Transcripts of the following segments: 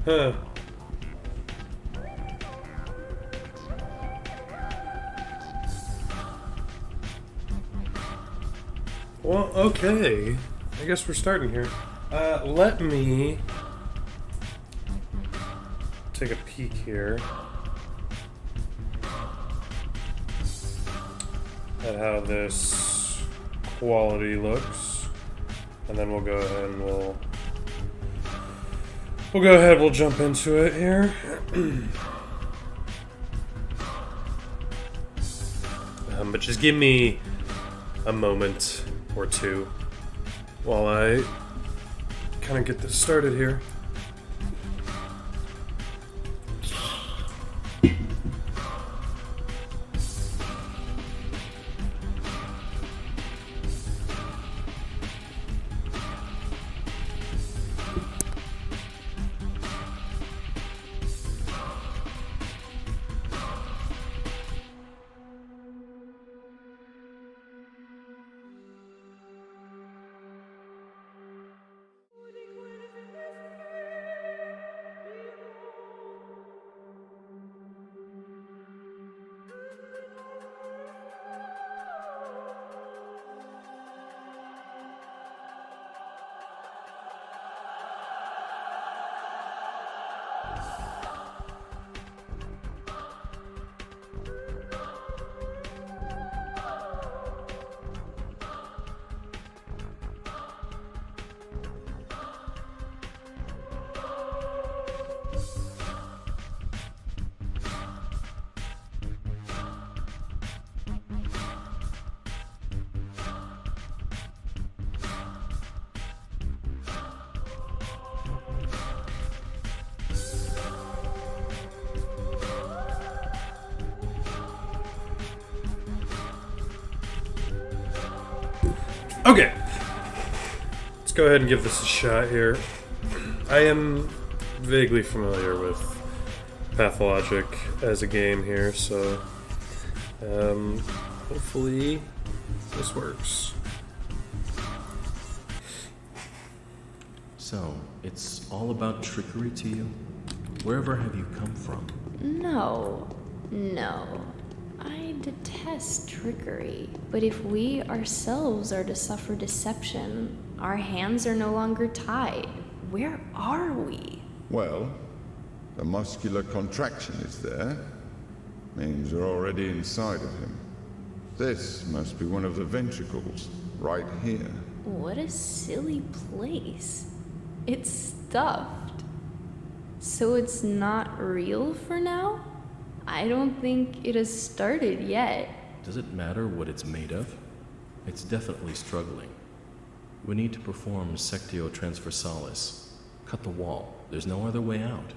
Huh. Well, okay. I guess we're starting here. Let me take a peek here at how this quality looks, and then we'll go ahead and we'll jump into it here. But just give me a moment or two while I kind of get this started here. Okay, let's go ahead and give this a shot here. I am vaguely familiar with Pathologic as a game here, so hopefully this works. So, it's all about trickery to you? Wherever have you come from? No. I detest trickery. But if we ourselves are to suffer deception, our hands are no longer tied. Where are we? Well, the muscular contraction is there. Means we're already inside of him. This must be one of the ventricles, right here. What a silly place. It's stuffed. So it's not real for now? I don't think it has started yet. Does it matter what it's made of? It's definitely struggling. We need to perform Sectio Transversalis. Cut the wall. There's no other way out.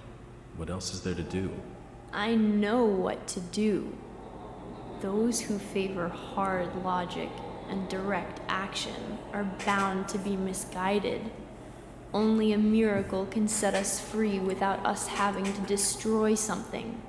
What else is there to do? I know what to do. Those who favor hard logic and direct action are bound to be misguided. Only a miracle can set us free without us having to destroy something.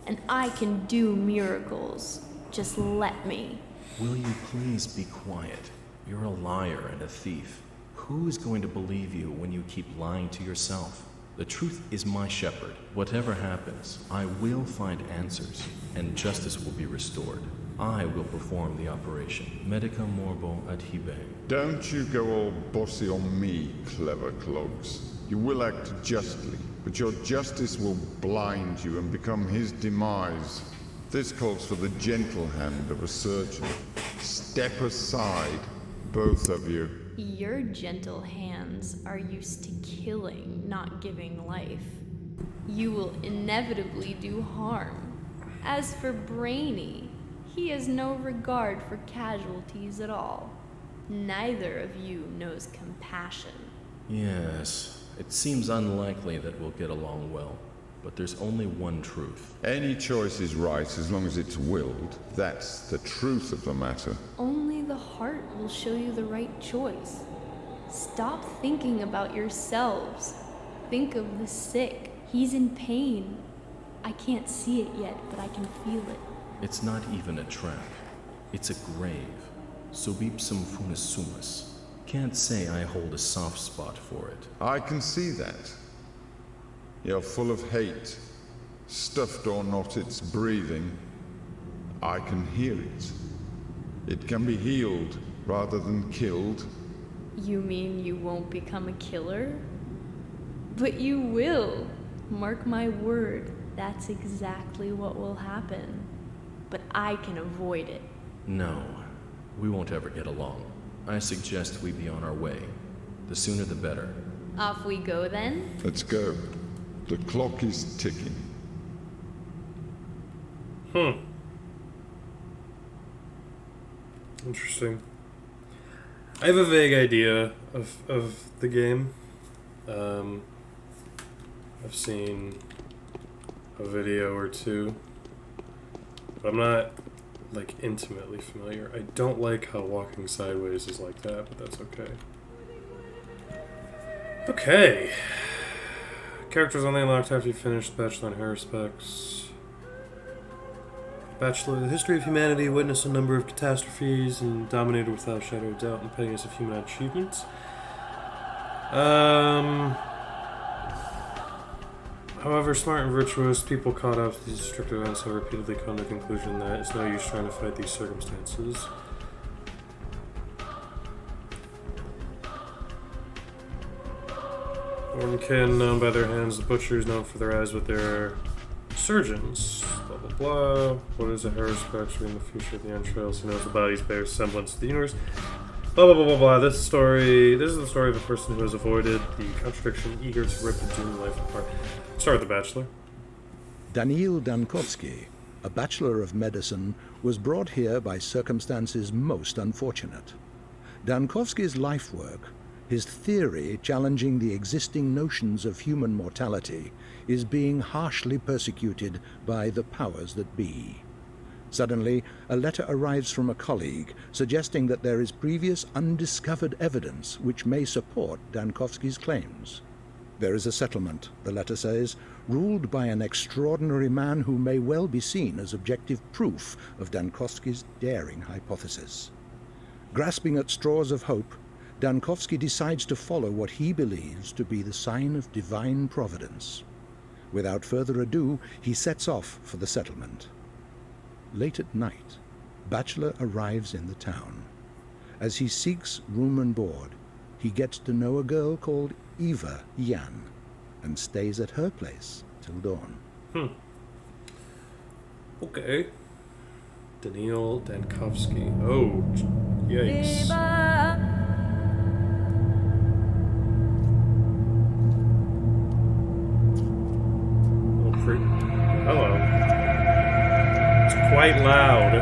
And I can do miracles. Just let me. Will you please be quiet? You're a liar and a thief. Who is going to believe you when you keep lying to yourself? The truth is my shepherd. Whatever happens, I will find answers, and justice will be restored. I will perform the operation. Medica morbo adhibe. Don't you go all bossy on me, clever clogs. You will act justly, but your justice will blind you and become his demise. This calls for the gentle hand of a surgeon. Step aside, both of you. Your gentle hands are used to killing, not giving life. You will inevitably do harm. As for Brainy, he has no regard for casualties at all. Neither of you knows compassion. Yes, it seems unlikely that we'll get along well, but there's only one truth. Any choice is right as long as it's willed. That's the truth of the matter. Only the heart will show you the right choice. Stop thinking about yourselves. Think of the sick. He's in pain. I can't see it yet, but I can feel it. It's not even a trap. It's a grave. Subipsum funis sumus. Can't say I hold a soft spot for it. I can see that. You're full of hate. Stuffed or not, it's breathing. I can hear it. It can be healed rather than killed. You mean you won't become a killer? But you will. Mark my word, that's exactly what will happen. But I can avoid it. No, we won't ever get along. I suggest we be on our way. The sooner the better. Off we go then? Let's go. The clock is ticking. Interesting. I have a vague idea of the game. I've seen a video or two, but I'm not, like, intimately familiar. I don't like how walking sideways is like that, but that's okay. Okay. Characters only unlocked after you finish the Bachelor in her respects. Bachelor, the history of humanity witnessed a number of catastrophes and dominated without a shadow of doubt and pettiness of human achievements. However, smart and virtuous people caught up to these destructive events have repeatedly come to the conclusion that it's no use trying to fight these circumstances. Ornkin, known by their hands, the butchers, known for their eyes, but they're surgeons. Blah blah blah. What is a hair scratcher in the future of the entrails? Who knows the bodies bear semblance to the universe? Blah blah blah blah blah. This is the story of a person who has avoided the contradiction, eager to rip the human life apart. Start with the Bachelor. Daniil Dankovsky, a Bachelor of Medicine, was brought here by circumstances most unfortunate. Dankovsky's life work, his theory challenging the existing notions of human mortality, is being harshly persecuted by the powers that be. Suddenly, a letter arrives from a colleague suggesting that there is previous undiscovered evidence which may support Dankovsky's claims. There is a settlement, the letter says, ruled by an extraordinary man who may well be seen as objective proof of Dankovsky's daring hypothesis. Grasping at straws of hope, Dankovsky decides to follow what he believes to be the sign of divine providence. Without further ado, he sets off for the settlement. Late at night, Bachelor arrives in the town. As he seeks room and board, he gets to know a girl called Eva Yan and stays at her place till dawn. Okay. Daniil Dankovsky. Oh, yikes. Hello. It's quite loud.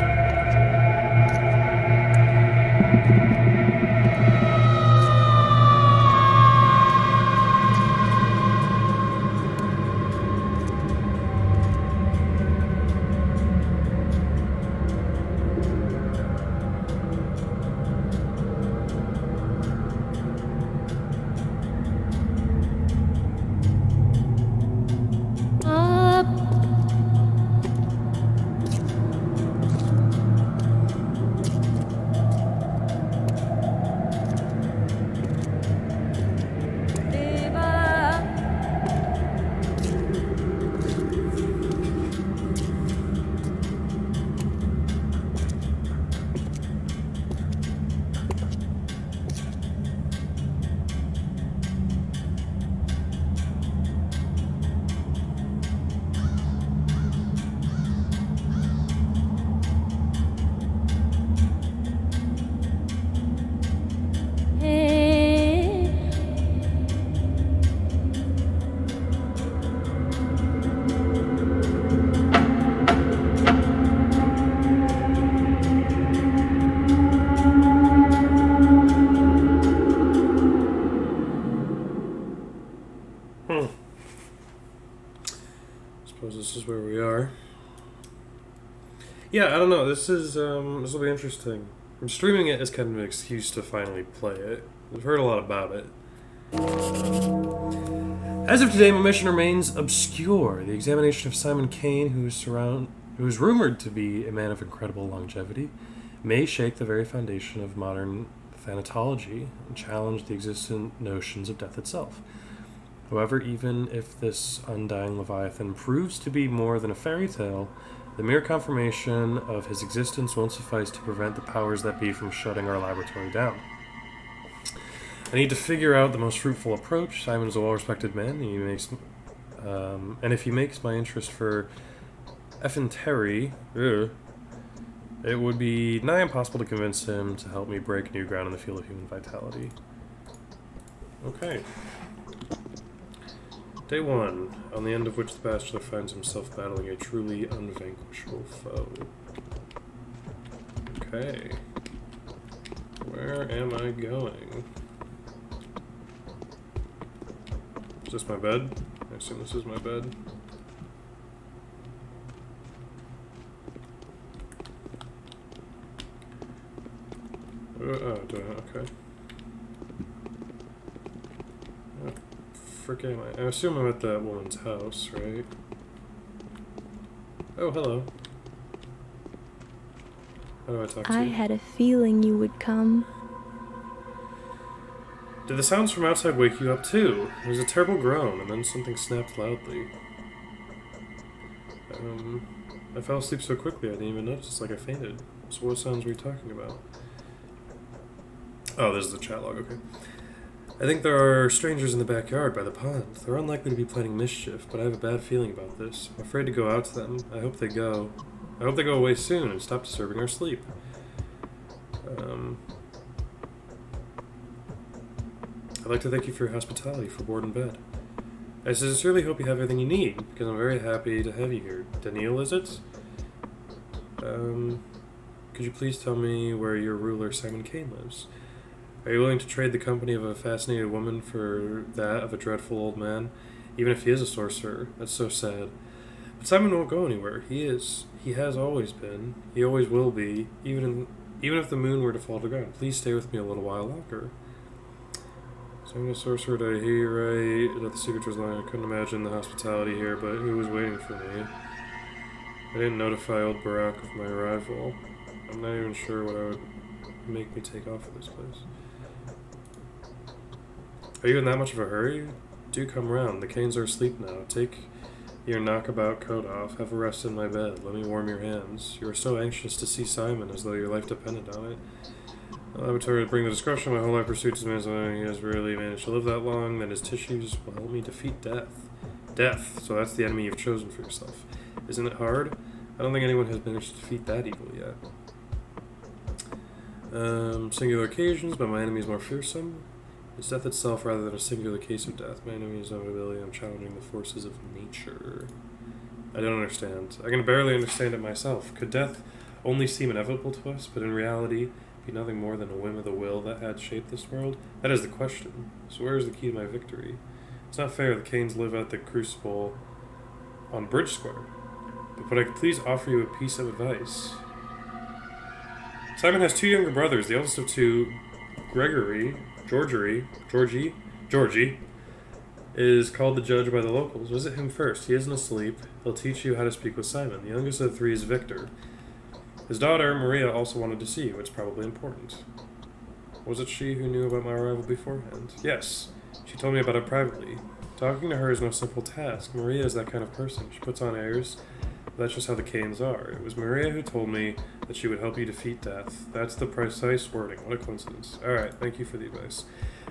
Suppose this is where we are. Yeah, I don't know. This will be interesting. I'm streaming it as kind of an excuse to finally play it. I've heard a lot about it. As of today, my mission remains obscure. The examination of Simon Kane, who is rumored to be a man of incredible longevity, may shake the very foundation of modern thanatology and challenge the existent notions of death itself. However, even if this undying Leviathan proves to be more than a fairy tale, the mere confirmation of his existence won't suffice to prevent the powers that be from shutting our laboratory down. I need to figure out the most fruitful approach. Simon is a well-respected man, and if he makes my interest for effrontery, it would be nigh impossible to convince him to help me break new ground in the field of human vitality. Okay. Day 1, on the end of which the bachelor finds himself battling a truly unvanquishable foe. Okay. Where am I going? Is this my bed? I assume this is my bed. Okay. I assume I'm at that woman's house, right? Oh, hello. How do I talk to you? I had a feeling you would come. Did the sounds from outside wake you up too? There was a terrible groan, and then something snapped loudly. I fell asleep so quickly I didn't even notice. It's like I fainted. So what sounds were you talking about? Oh, this is the chat log, okay. I think there are strangers in the backyard by the pond. They're unlikely to be planning mischief, but I have a bad feeling about this. I'm afraid to go out to them. I hope they go away soon and stop disturbing our sleep. I'd like to thank you for your hospitality for board and bed. I sincerely hope you have everything you need, because I'm very happy to have you here. Daniil, is it? Could you please tell me where your ruler, Simon Kane, lives? Are you willing to trade the company of a fascinated woman for that of a dreadful old man? Even if he is a sorcerer. That's so sad. But Simon won't go anywhere. He is. He has always been. He always will be. Even if the moon were to fall to the ground. Please stay with me a little while longer. So I'm a sorcerer. Did I hear you right? That the secret was lying. I couldn't imagine the hospitality here, but who was waiting for me? I didn't notify old Barack of my arrival. I'm not even sure what would make me take off for this place. Are you in that much of a hurry? Do come round. The Canes are asleep now. Take your knockabout coat off. Have a rest in my bed. Let me warm your hands. You are so anxious to see Simon, as though your life depended on it. The laboratory will bring the discretion. My whole life pursuits his man. He has really managed to live that long. Then his tissues will help me defeat death. Death. So that's the enemy you've chosen for yourself. Isn't it hard? I don't think anyone has managed to defeat that evil yet. Singular occasions, but my enemy is more fearsome. It's death itself rather than a singular case of death. My enemy is inevitability. I'm challenging the forces of nature. I don't understand. I can barely understand it myself. Could death only seem inevitable to us, but in reality be nothing more than a whim of the will that had shaped this world? That is the question. So where is the key to my victory? It's not fair. The Canes live at the Crucible on Bridge Square. But could I please offer you a piece of advice? Simon has 2 younger brothers. The eldest of 2, Georgie, is called the judge by the locals. Visit him first. He isn't asleep. He'll teach you how to speak with Simon. The youngest of the 3 is Victor. His daughter, Maria, also wanted to see you. It's probably important. Was it she who knew about my arrival beforehand? Yes. She told me about it privately. Talking to her is no simple task. Maria is that kind of person. She puts on airs. That's just how the Canes are. It was Maria who told me that she would help you defeat death. That's the precise wording. What a coincidence. Alright, thank you for the advice.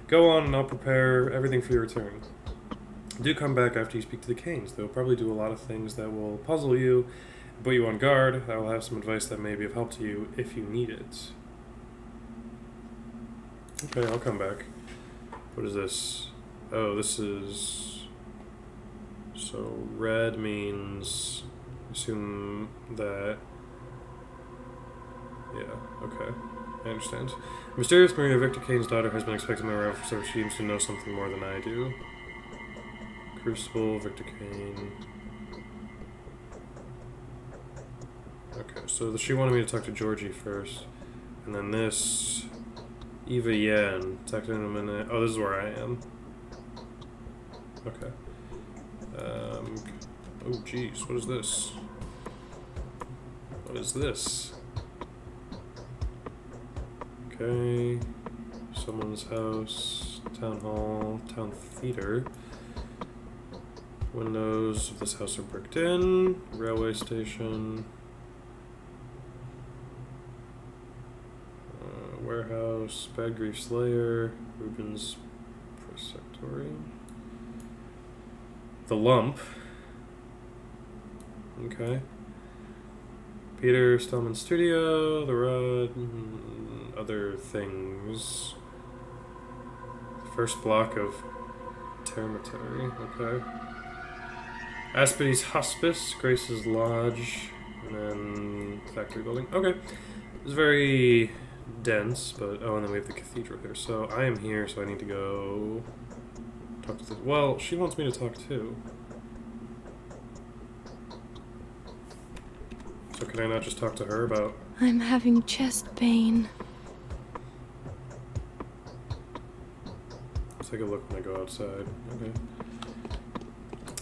Go on and I'll prepare everything for your return. Do come back after you speak to the Canes. They'll probably do a lot of things that will puzzle you, put you on guard. I will have some advice that may be of help to you if you need it. Okay, I'll come back. What is this? Oh, this is... So, red means... Assume that... Yeah, okay. I understand. Mysterious Maria, Victor Kane's daughter, has been expecting my arrival, so she seems to know something more than I do. Crucible, Victor Kane... Okay, so she wanted me to talk to Georgie first. And then this... Eva Yan. Talk to her in a minute. Oh, this is where I am. Okay. Oh, jeez. What is this? What is this? Okay. Someone's house. Town hall. Town theater. Windows of this house are bricked in. Railway station. Warehouse. Bad Grief Slayer. Rubens Prosectory. The Lump. Okay. Peter Stillman Studio. The Rod. Other things. First block of Termitary. Okay. Aspides Hospice. Grace's Lodge. And then Factory Building. Okay. It's very dense, but oh, and then we have the cathedral here. So I am here, so I need to go talk to this. Well, she wants me to talk too. So can I not just talk to her about... I'm having chest pain. Let's take a look when I go outside. Okay.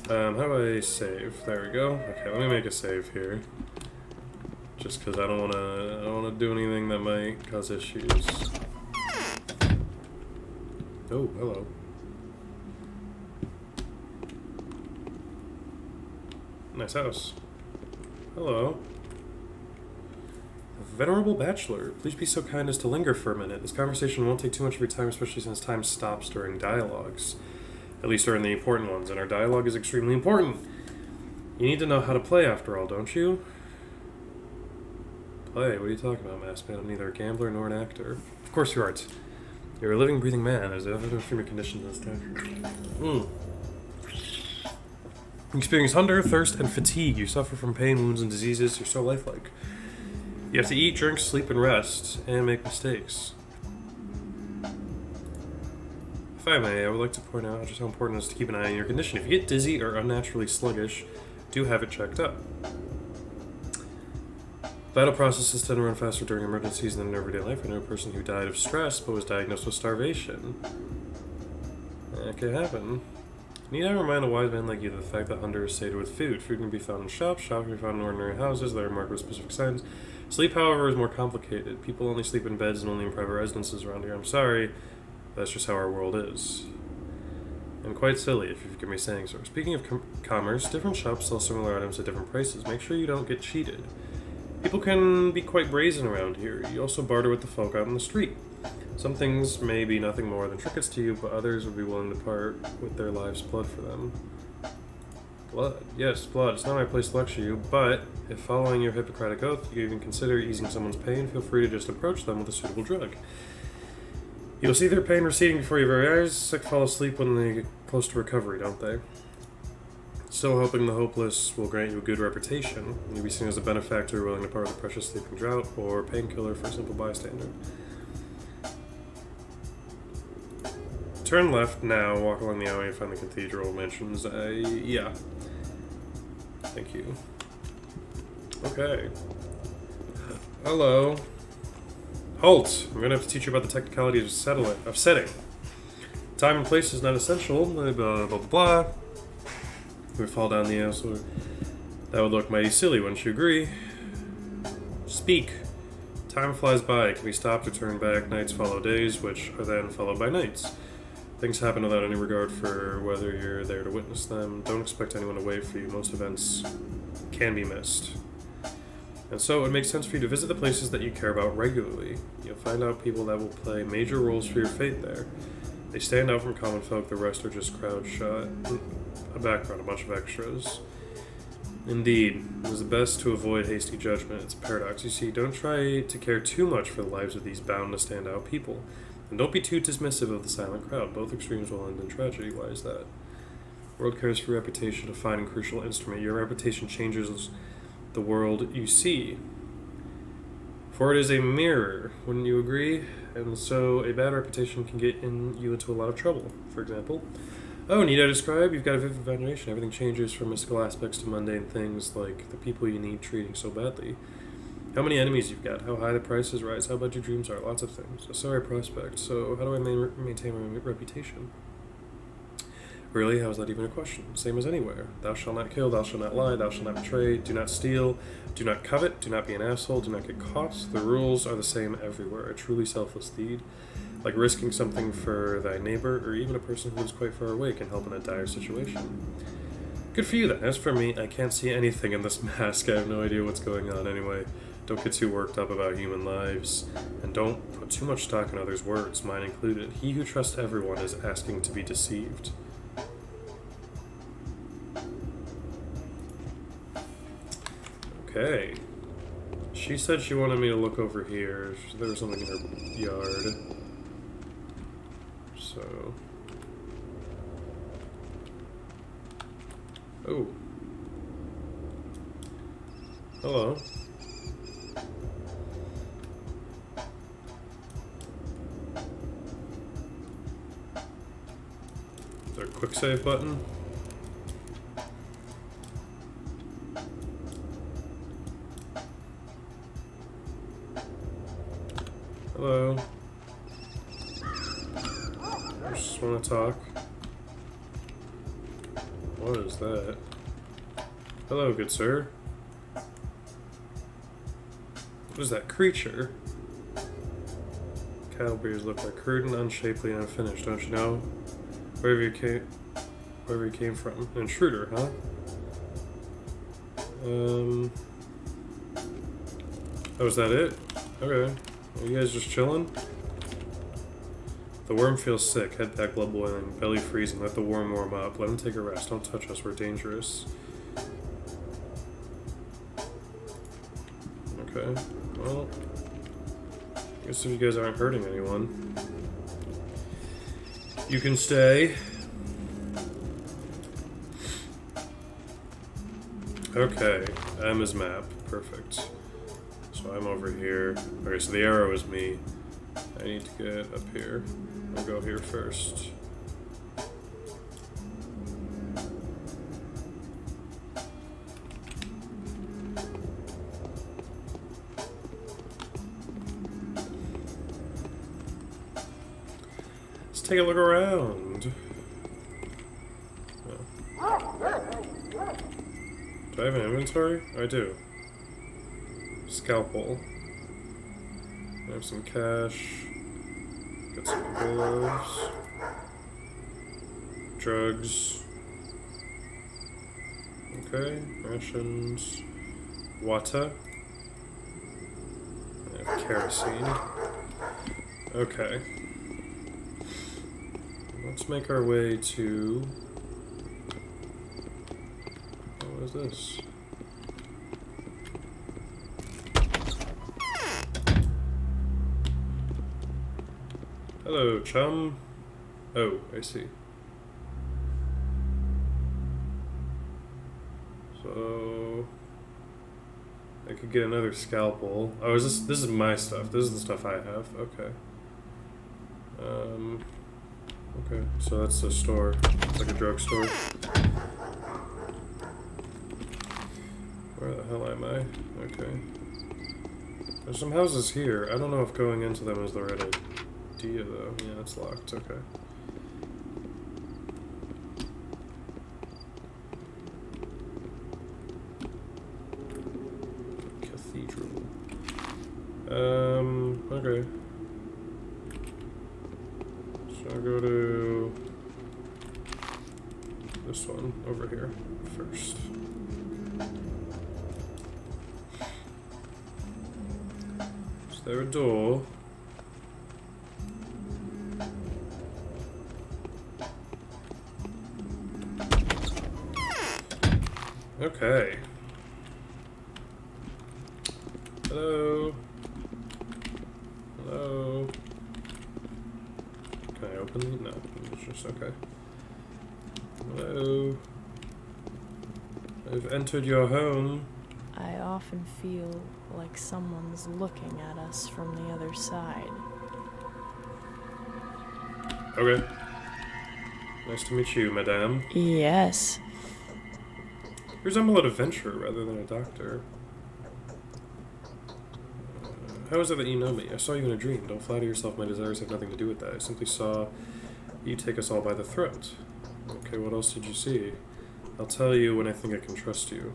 How do I save? There we go. Okay, let me make a save here. Just because I don't wanna do anything that might cause issues. Oh, hello. Nice house. Hello. Venerable Bachelor, please be so kind as to linger for a minute. This conversation won't take too much of your time, especially since time stops during dialogues. At least during the important ones, and our dialogue is extremely important. You need to know how to play after all, don't you? Play? What are you talking about, Masked Man? I'm neither a gambler nor an actor. Of course you aren't. You're a living, breathing man. There's evidence from your conditions and stature. You experience hunger, thirst, and fatigue. You suffer from pain, wounds, and diseases. You're so lifelike. You have to eat, drink, sleep, and rest, and make mistakes. If I may, I would like to point out just how important it is to keep an eye on your condition. If you get dizzy or unnaturally sluggish, do have it checked up. Vital processes tend to run faster during emergencies than in everyday life. I know a person who died of stress but was diagnosed with starvation. That could happen. Need I remind a wise man like you that the fact that hunger is sated with food? Food can be found in shops, shops can be found in ordinary houses that are marked with specific signs. Sleep, however, is more complicated. People only sleep in beds and only in private residences around here. I'm sorry, that's just how our world is. And quite silly, if you forgive me saying so. Speaking of commerce, different shops sell similar items at different prices. Make sure you don't get cheated. People can be quite brazen around here. You also barter with the folk out on the street. Some things may be nothing more than trinkets to you, but others would be willing to part with their lives' blood for them. Blood? Yes, blood. It's not my place to lecture you, but if following your Hippocratic oath you even consider easing someone's pain, feel free to just approach them with a suitable drug. You'll see their pain receding before your very eyes. Sick fall asleep when they get close to recovery, don't they? So hoping the hopeless will grant you a good reputation. You'll be seen as a benefactor willing to part with a precious sleeping draught or painkiller for a simple bystander. Turn left now, walk along the alley and find the cathedral mentions. Yeah. Thank you. Okay. Hello. Halt! I'm gonna have to teach you about the technicalities of setting. Time and place is not essential, blah blah blah blah. We fall down the aisle, so that would look mighty silly, wouldn't you agree? Speak. Time flies by, it can be stopped or turned back, nights follow days, which are then followed by nights. Things happen without any regard for whether you're there to witness them. Don't expect anyone to wait for you. Most events can be missed. And so it makes sense for you to visit the places that you care about regularly. You'll find out people that will play major roles for your fate there. They stand out from common folk, the rest are just crowd shot. A background, a bunch of extras. Indeed, it is the best to avoid hasty judgment. It's a paradox. You see, don't try to care too much for the lives of these bound to stand out people. And don't be too dismissive of the silent crowd. Both extremes will end in tragedy. Why is that? The world cares for reputation, a fine and crucial instrument. Your reputation changes the world you see. For it is a mirror, wouldn't you agree? And so a bad reputation can get you into a lot of trouble. For example, oh, need I describe? You've got a vivid imagination. Everything changes from mystical aspects to mundane things like the people you need treating so badly. How many enemies you've got, how high the prices rise, how bad your dreams are, lots of things. A sorry prospect, so how do I maintain my reputation? Really, how is that even a question? Same as anywhere. Thou shalt not kill, thou shalt not lie, thou shalt not betray, do not steal, do not covet, do not be an asshole, do not get caught. The rules are the same everywhere. A truly selfless deed, like risking something for thy neighbor, or even a person who is quite far away can help in a dire situation. Good for you then. As for me, I can't see anything in this mask. I have no idea what's going on anyway. Don't get too worked up about human lives. And don't put too much stock in others' words, mine included. He who trusts everyone is asking to be deceived. Okay. She said she wanted me to look over here. There was something in her yard. So... Oh. Hello. Is there a quick save button? Hello. I just want to talk. What is that? Hello, good sir. What is that creature? Cattle beers look like crude and unshapely and unfinished, don't you know? Wherever you came from. An intruder, huh? Oh, is that it? Okay. Are you guys just chilling? The worm feels sick, head back, blood boiling, belly freezing. Let the worm warm up. Let him take a rest. Don't touch us, we're dangerous. Okay, well, I guess if you guys aren't hurting anyone, you can stay. Okay, M is map. Perfect. So I'm over here. Okay, so the arrow is me. I need to get up here. I'll go here first. Let's take a look around. Oh. Do I have an inventory? I do. Scalpel. I have some cash. Got some gloves. Drugs. Okay, rations. Water. I have kerosene. Okay. Let's make our way to... Oh, what is this? Hello, chum. Oh, I see. So I could get another scalpel. Oh, is this is my stuff. This is the stuff I have. Okay. Okay, so that's a store. It's like a drugstore. Where the hell am I? Okay. There's some houses here. I don't know if going into them is the right idea, though. Yeah, it's locked. Okay. Cathedral. Okay. So I'll go to this one over here first. Is there a door? Okay. Hello? Hello? Can I open these? No, it's just okay. Hello? I've entered your home. I often feel like someone's looking at us from the other side. Okay. Nice to meet you, madame. Yes. You resemble an adventurer rather than a doctor. How is it that you know me? I saw you in a dream. Don't flatter yourself, my desires have nothing to do with that. I simply saw you take us all by the throat. Okay, what else did you see? I'll tell you when I think I can trust you.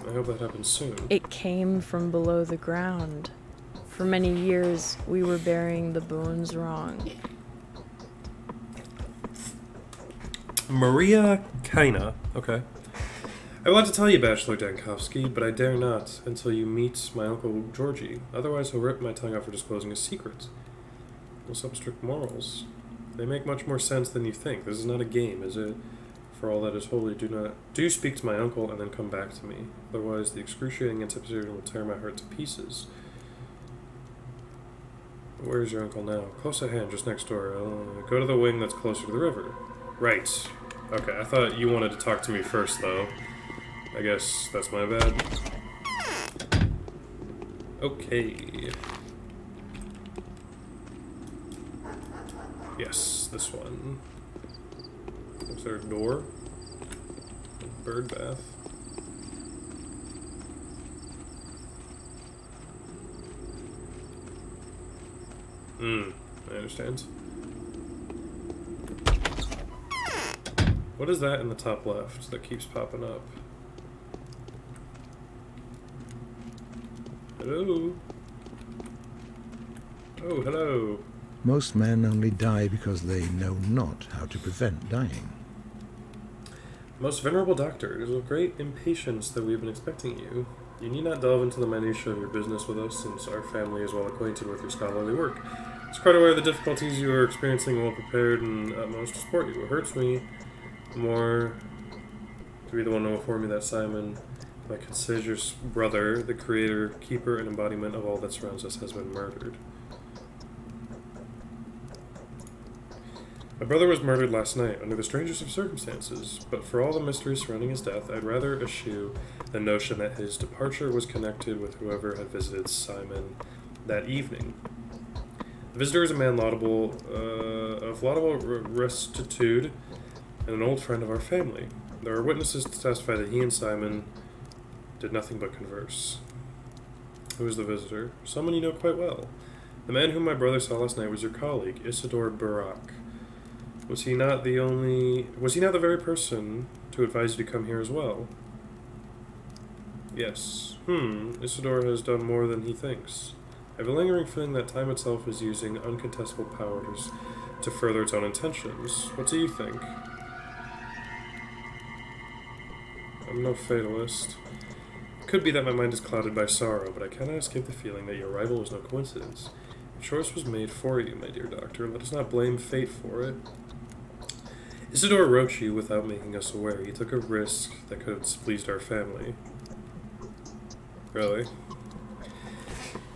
I hope that happens soon. It came from below the ground. For many years, we were burying the bones wrong. Maria Kaina. Okay. I want to tell you, Bachelor Dankovsky, but I dare not until you meet my Uncle Georgie. Otherwise, he'll rip my tongue out for disclosing a secret. What's up, strict morals? They make much more sense than you think. This is not a game, is it? For all that is holy, do speak to my uncle and then come back to me. Otherwise, the excruciating anticipation will tear my heart to pieces. Where is your uncle now? Close at hand, just next door. Go to the wing that's closer to the river. Right. Okay, I thought you wanted to talk to me first, though. I guess that's my bad. Okay. Yes, this one. Is there a door? Bird bath. I understand. What is that in the top left that keeps popping up? Hello? Oh, hello. Most men only die because they know not how to prevent dying. Most venerable doctor, it is with great impatience that we have been expecting you. You need not delve into the minutiae of your business with us, since our family is well acquainted with your scholarly work. It's quite aware of the difficulties you are experiencing, well prepared and utmost to support you. It hurts me more to be the one to inform you that Simon, my consider's brother, the creator, keeper, and embodiment of all that surrounds us, has been murdered. My brother was murdered last night under the strangest of circumstances, but for all the mystery surrounding his death, I'd rather eschew the notion that his departure was connected with whoever had visited Simon that evening. The visitor is a man of laudable rectitude and an old friend of our family. There are witnesses to testify that he and Simon did nothing but converse. Who is the visitor? Someone you know quite well. The man whom my brother saw last night was your colleague, Isidore Barak. Was he not the very person to advise you to come here as well? Yes. Isidore has done more than he thinks. I have a lingering feeling that time itself is using uncontestable powers to further its own intentions. What do you think? I'm no fatalist. It could be that my mind is clouded by sorrow, but I cannot escape the feeling that your arrival was no coincidence. Your choice was made for you, my dear doctor. Let us not blame fate for it. Isidore wrote you without making us aware. He took a risk that could have displeased our family. Really?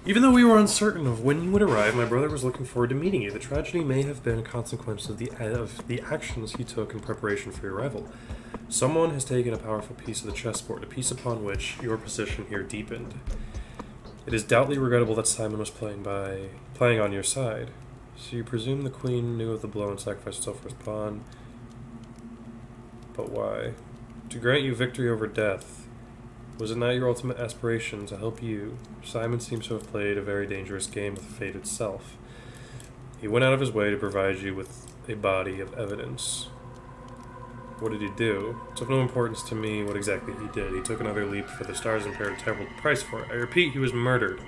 Even though we were uncertain of when you would arrive, my brother was looking forward to meeting you. The tragedy may have been a consequence of the actions he took in preparation for your arrival. Someone has taken a powerful piece of the chessboard, a piece upon which your position here deepened. It is doubly regrettable that Simon was playing on your side. So you presume the queen knew of the blow and sacrificed herself for his pawn. But why? To grant you victory over death. Was it not your ultimate aspiration to help you? Simon seems to have played a very dangerous game with fate itself. He went out of his way to provide you with a body of evidence. What did he do? It's of no importance to me what exactly he did. He took another leap for the stars and paid a terrible price for it. I repeat, he was murdered.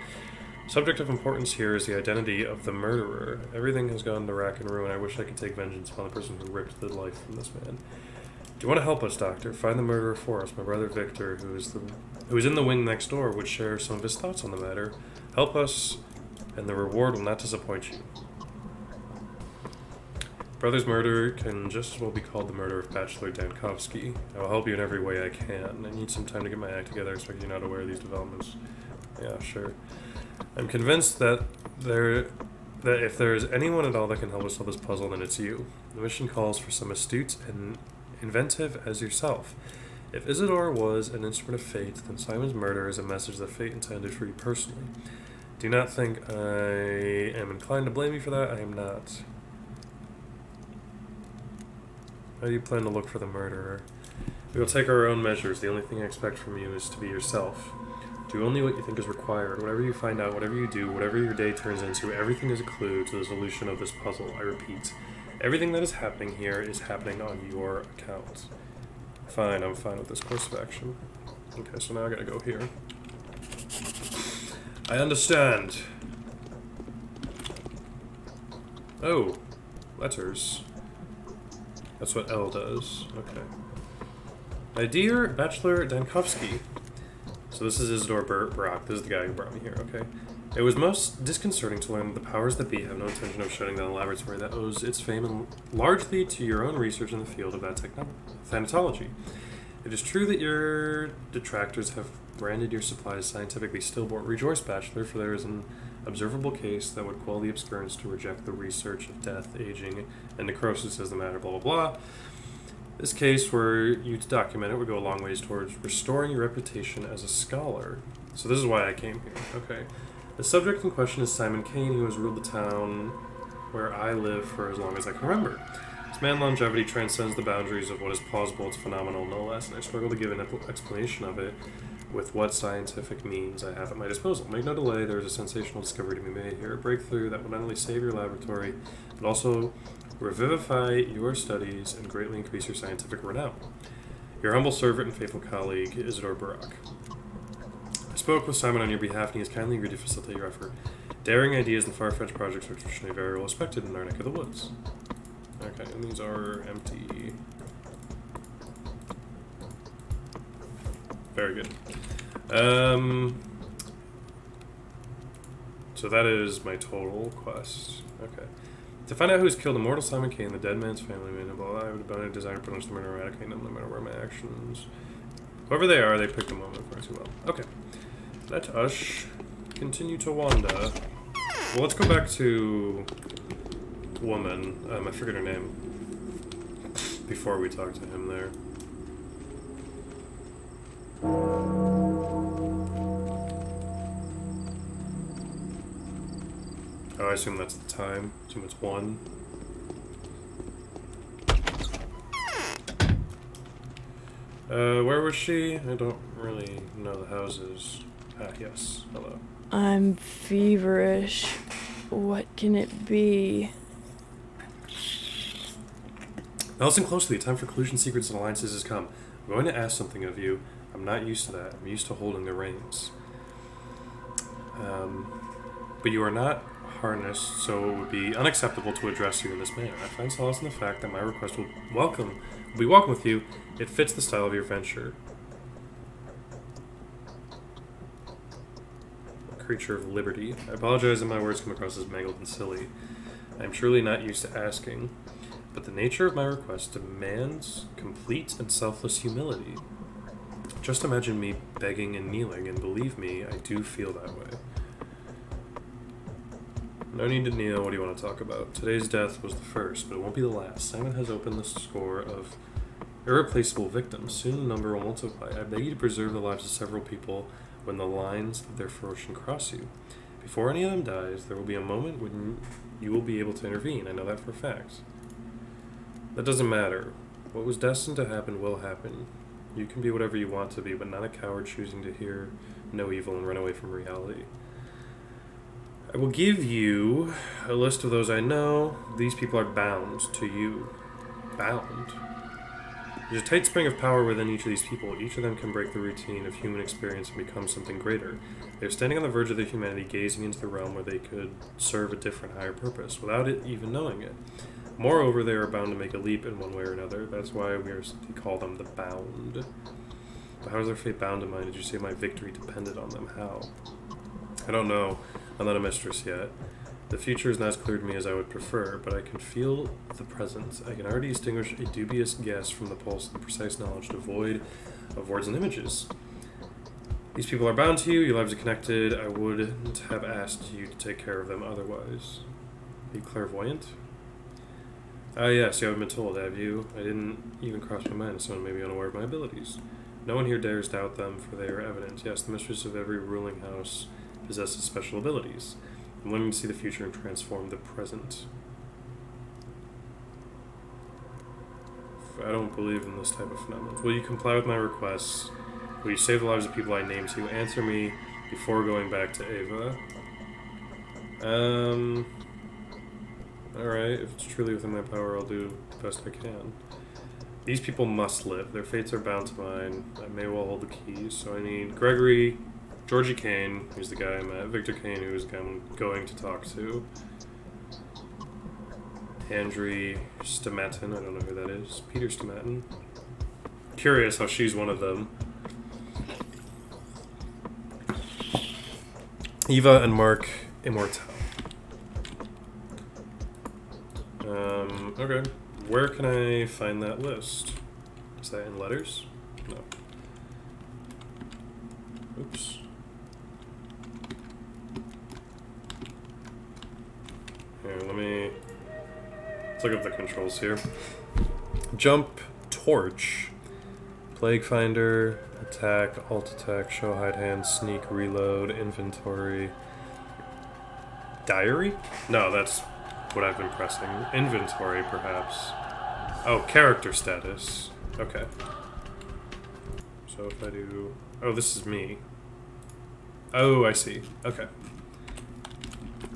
Subject of importance here is the identity of the murderer. Everything has gone to rack and ruin. I wish I could take vengeance upon the person who ripped the life from this man. Do you want to help us, Doctor? Find the murderer for us. My brother Victor, who is in the wing next door, would share some of his thoughts on the matter. Help us, and the reward will not disappoint you. Brother's murder can just as well be called the murder of Bachelor Dankovsky. I will help you in every way I can. I need some time to get my act together. I expect you're not aware of these developments. Yeah, sure. I'm convinced that if there is anyone at all that can help us solve this puzzle, then it's you. The mission calls for some astute and inventive as yourself. If Isidore was an instrument of fate, then Simon's murder is a message that fate intended for you personally. Do not think I am inclined to blame you for that. I am not. How do you plan to look for the murderer? We will take our own measures. The only thing I expect from you is to be yourself. Do only what you think is required. Whatever you find out, whatever you do, whatever your day turns into, everything is a clue to the solution of this puzzle. I repeat, everything that is happening here is happening on your account. Fine, I'm fine with this course of action. Okay, so now I gotta go here. I understand. Oh, letters. That's what L does. Okay. My dear Bachelor Dankovsky. So this is Isidore Brock. This is the guy who brought me here, okay? It was most disconcerting to learn that the powers that be have no intention of shutting down a laboratory that owes its fame largely to your own research in the field of that thanatology. It is true that your detractors have branded your supplies scientifically stillborn. Rejoice, Bachelor, for there is an observable case that would quell the obscurance to reject the research of death, aging, and necrosis as the matter, blah, blah, blah. This case, were you to document it, would go a long ways towards restoring your reputation as a scholar. So this is why I came here. Okay. The subject in question is Simon Kane, who has ruled the town where I live for as long as I can remember. This man's longevity transcends the boundaries of what is plausible. It's phenomenal, no less, and I struggle to give an explanation of it with what scientific means I have at my disposal. Make no delay, there is a sensational discovery to be made here, a breakthrough that will not only save your laboratory, but also revivify your studies and greatly increase your scientific renown. Your humble servant and faithful colleague, Isidore Barak. I spoke with Simon on your behalf, and he has kindly agreed to facilitate your effort. Daring ideas and far-fetched projects are traditionally very well respected in our neck of the woods. Okay, and these are empty. Very good. So that is my total quest. Okay. To find out who has killed immortal Simon Kane, the dead man's family, and blah, blah, I would have been a desire to punish them and eradicate them no matter where my actions. Whoever they are, they picked a moment for too well. Okay. Let us continue to wander. Well, let's go back to woman. I forget her name. Before we talk to him there. Oh, I assume that's the time. I assume it's 1. Where was she? I don't really know the houses. Ah, yes. Hello. I'm feverish. What can it be? Now listen closely. Time for collusion, secrets, and alliances has come. I'm going to ask something of you. I'm not used to that. I'm used to holding the reins. But you are not harnessed, so it would be unacceptable to address you in this manner. I find solace in the fact that my request will be welcome with you. It fits the style of your venture. Creature of liberty. I apologize if my words come across as mangled and silly. I am truly not used to asking, but the nature of my request demands complete and selfless humility. Just imagine me begging and kneeling, and believe me, I do feel that way. No need to kneel. What do you want to talk about? Today's death was the first, but it won't be the last. Simon has opened the score of irreplaceable victims. Soon the number will multiply. I beg you to preserve the lives of several people when the lines of their fruition cross you. Before any of them dies, there will be a moment when you will be able to intervene. I know that for a fact. That doesn't matter. What was destined to happen will happen. You can be whatever you want to be, but not a coward choosing to hear no evil and run away from reality. I will give you a list of those I know. These people are bound to you. Bound. There's a tight spring of power within each of these people. Each of them can break the routine of human experience and become something greater. They're standing on the verge of their humanity, gazing into the realm where they could serve a different, higher purpose, without it even knowing it. Moreover, they are bound to make a leap in one way or another. That's why we call them the bound. But how is their fate bound to mine? Did you say my victory depended on them? How? I don't know. I'm not a mistress yet. The future is not as clear to me as I would prefer, but I can feel the present. I can already distinguish a dubious guess from the pulse and precise knowledge devoid of words and images. These people are bound to you, your lives are connected. I wouldn't have asked you to take care of them otherwise. Are you clairvoyant? Ah, yes, you haven't been told, have you? I didn't even cross my mind, someone may be unaware of my abilities. No one here dares doubt them, for they are evident. Yes, the mistress of every ruling house possesses special abilities. I'm learning to see the future and transform the present. I don't believe in this type of phenomenon. Will you comply with my requests? Will you save the lives of people I named to? Answer me before going back to Ava. Alright, if it's truly within my power, I'll do the best I can. These people must live. Their fates are bound to mine. I may well hold the keys, so I need Gregory, Georgie Kane, who's the guy I met, Victor Kane, who's the guy I'm going to talk to. Andri Stamatin, I don't know who that is. Peter Stamatin. Curious how she's one of them. Eva and Mark Immortal. Okay. Where can I find that list? Is that in letters? No. Oops. Here, let's look up the controls here. Jump, torch, plague finder, attack, alt attack, show hide hand, sneak, reload, inventory, diary? No, that's what I've been pressing. Inventory, perhaps. Oh, character status. Okay. So if I do... Oh, this is me. Oh, I see. Okay.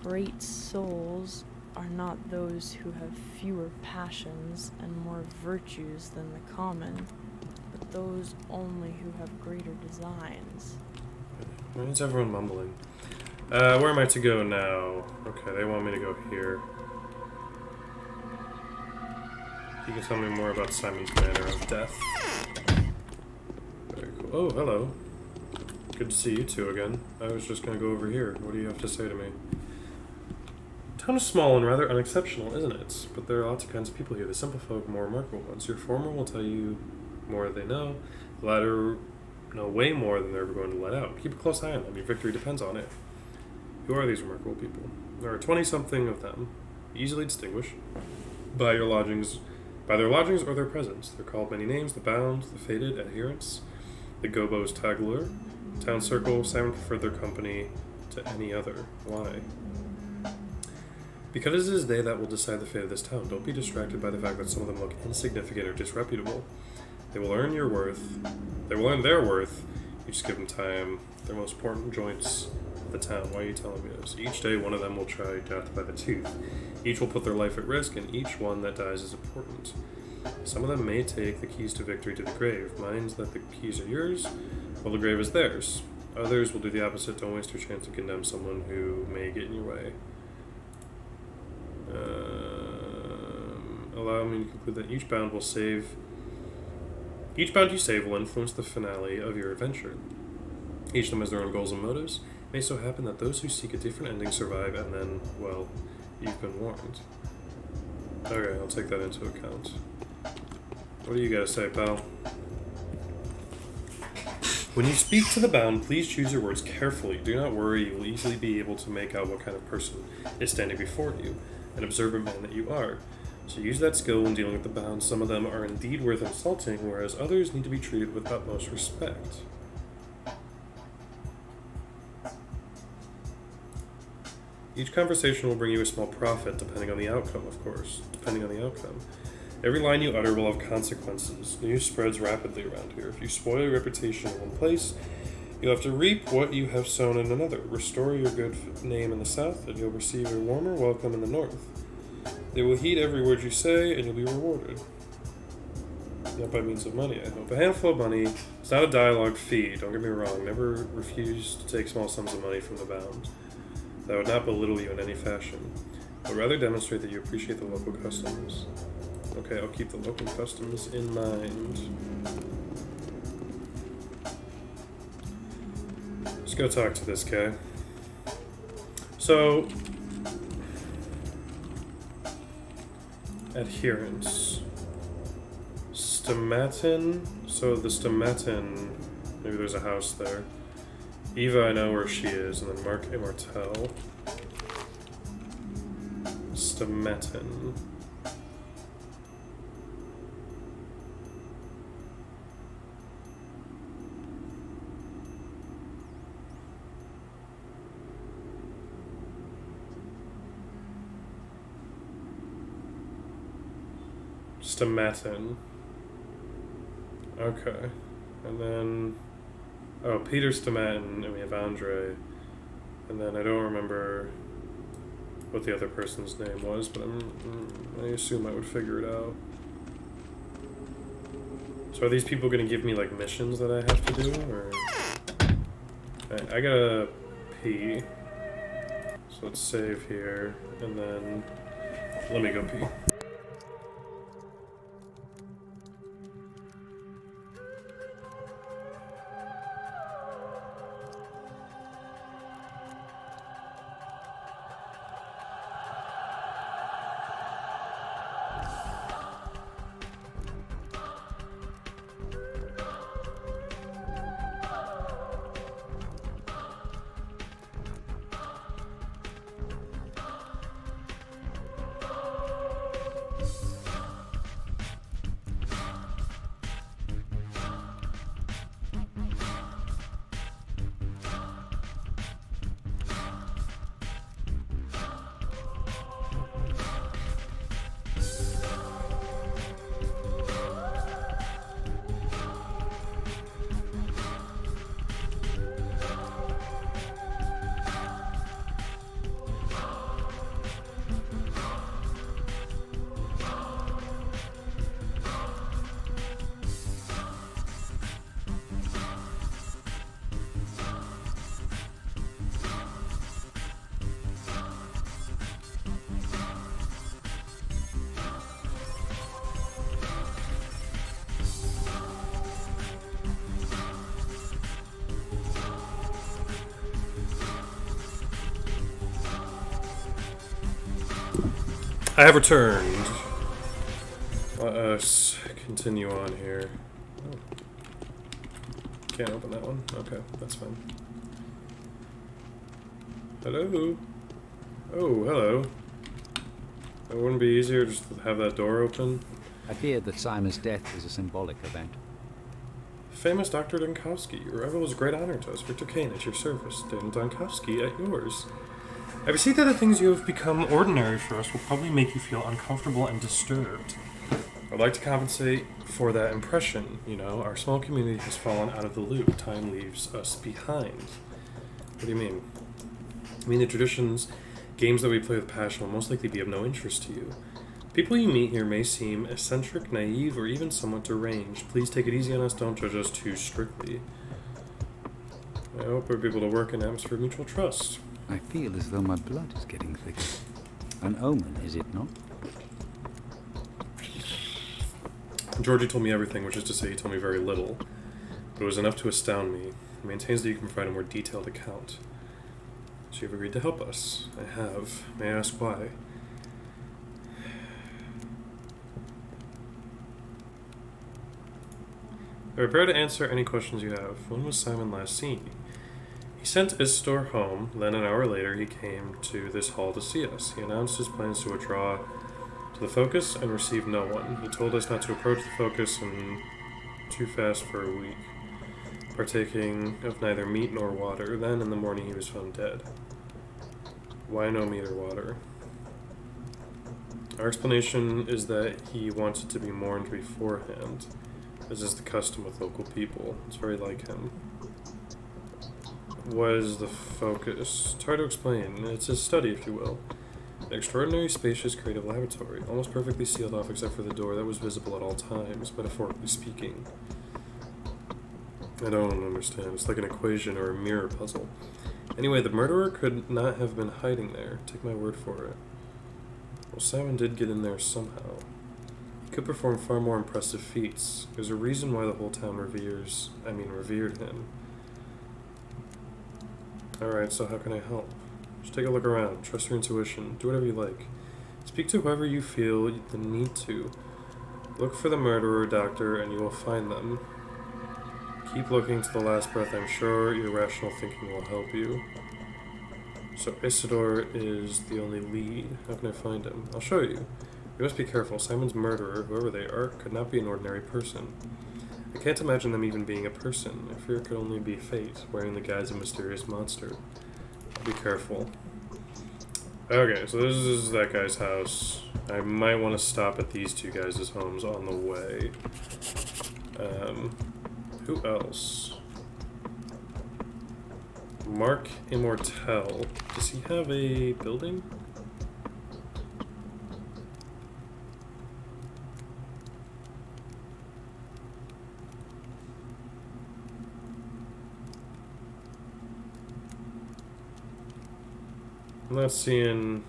Great souls are not those who have fewer passions and more virtues than the common, but those only who have greater designs. Why is everyone mumbling? Where am I to go now? Okay, they want me to go here. You can tell me more about Simon's manner of death. Very cool. Oh, hello. Good to see you two again. I was just gonna go over here. What do you have to say to me? Town is small and rather unexceptional, isn't it? But there are lots of kinds of people here. The simple folk, more remarkable ones. Your former will tell you more they know. The latter know way more than they're ever going to let out. Keep a close eye on them. Your victory depends on it. Who are these remarkable people? There are 20-something of them, easily distinguished by their lodgings or their presence. They're called many names: the Bound, the Fated, Adherents, the Gobos Tagler, Town Circle. Simon preferred their company to any other. Why? Because it is they that will decide the fate of this town. Don't be distracted by the fact that some of them look insignificant or disreputable. They will earn your worth. They will earn their worth. You just give them time. They're most important joints of the town. Why are you telling me this? Each day one of them will try death by the tooth. Each will put their life at risk, and each one that dies is important. Some of them may take the keys to victory to the grave. Mind that the keys are yours, while the grave is theirs. Others will do the opposite. Don't waste your chance to condemn someone who may get in your way. Allow me to conclude that each bound you save will influence the finale of your adventure. Each of them has their own goals and motives. It may so happen that those who seek a different ending survive, and then, well, you've been warned. Okay, I'll take that into account. What do you gotta say, pal? When you speak to the bound, please choose your words carefully. Do not worry, you will easily be able to make out what kind of person is standing before you, an observant man that you are. So use that skill when dealing with the bound. Some of them are indeed worth insulting, whereas others need to be treated with utmost respect. Each conversation will bring you a small profit, depending on the outcome, of course. Every line you utter will have consequences. News spreads rapidly around here. If you spoil your reputation in one place, you'll have to reap what you have sown in another. Restore your good name in the south, and you'll receive a warmer welcome in the north. They will heed every word you say, and you'll be rewarded. Not by means of money, I hope. A handful of money. It's not a dialogue fee, don't get me wrong. Never refuse to take small sums of money from the bound. That would not belittle you in any fashion, but rather demonstrate that you appreciate the local customs. Okay, I'll keep the local customs in mind. Let's go talk to this guy. So, adherence. Stamatin. So the Stamatin, maybe there's a house there. Eva, I know where she is, and then Mark Immortal. Stamatin. Stamatin. Okay. And then... Oh, Peter Stamatin, and we have Andre. And then I don't remember what the other person's name was, but I assume I would figure it out. So are these people going to give me, like, missions that I have to do, or... I gotta pee. So let's save here, and then... Let me go pee. I have returned. Let us continue on here. Oh. Can't open that one. Okay, that's fine. Hello? Oh, hello. It wouldn't be easier just to have that door open? I feared that Simon's death was a symbolic event. Famous Dr. Dunkowski, your arrival is a great honor to us. Victor Kane at your service. Daniel Dunkowski at yours. I see that the things you have become ordinary for us will probably make you feel uncomfortable and disturbed. I'd like to compensate for that impression. You know, our small community has fallen out of the loop. Time leaves us behind. What do you mean? I mean the traditions, games that we play with passion will most likely be of no interest to you. People you meet here may seem eccentric, naive, or even somewhat deranged. Please take it easy on us, don't judge us too strictly. I hope we'll be able to work in an atmosphere of mutual trust. I feel as though my blood is getting thicker. An omen, is it not? Georgie told me everything, which is to say he told me very little. But it was enough to astound me. He maintains that you can provide a more detailed account. So you've agreed to help us. I have. May I ask why? I'm prepared to answer any questions you have. When was Simon last seen? He sent Isidore home, then an hour later he came to this hall to see us. He announced his plans to withdraw to the Focus and receive no one. He told us not to approach the Focus and too fast for a week, partaking of neither meat nor water. Then in the morning he was found dead. Why no meat or water? Our explanation is that he wanted to be mourned beforehand, as is the custom with local people. It's very like him. Was the Focus? It's hard to explain. It's a study, if you will. An extraordinary, spacious, creative laboratory, almost perfectly sealed off except for the door that was visible at all times, metaphorically speaking. I don't understand. It's like an equation or a mirror puzzle. Anyway, the murderer could not have been hiding there. Take my word for it. Well, Simon did get in there somehow. He could perform far more impressive feats. There's a reason why the whole town revered him. Alright, so how can I help? Just take a look around, trust your intuition, do whatever you like. Speak to whoever you feel the need to. Look for the murderer, Doctor, and you will find them. Keep looking to the last breath. I'm sure your rational thinking will help you. So Isidore is the only lead. How can I find him? I'll show you. You must be careful. Simon's murderer, whoever they are, could not be an ordinary person. I can't imagine them even being a person. I fear it could only be fate, wearing the guise of a mysterious monster. Be careful. Okay, so this is that guy's house. I might want to stop at these two guys' homes on the way. Who else? Mark Immortel. Does he have a building? I'm not seeing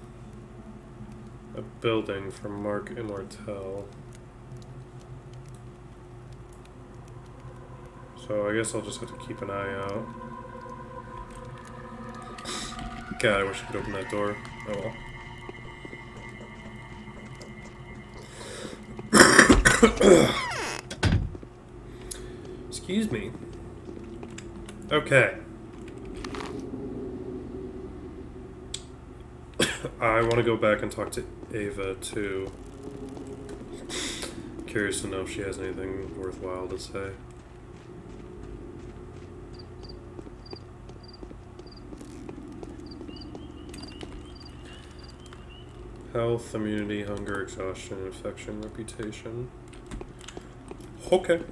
a building from Mark Immortel. So I guess I'll just have to keep an eye out. God, I wish I could open that door. Oh well. Excuse me. Okay. I want to go back and talk to Ava too. Curious to know if she has anything worthwhile to say. Health, immunity, hunger, exhaustion, infection, reputation. Okay.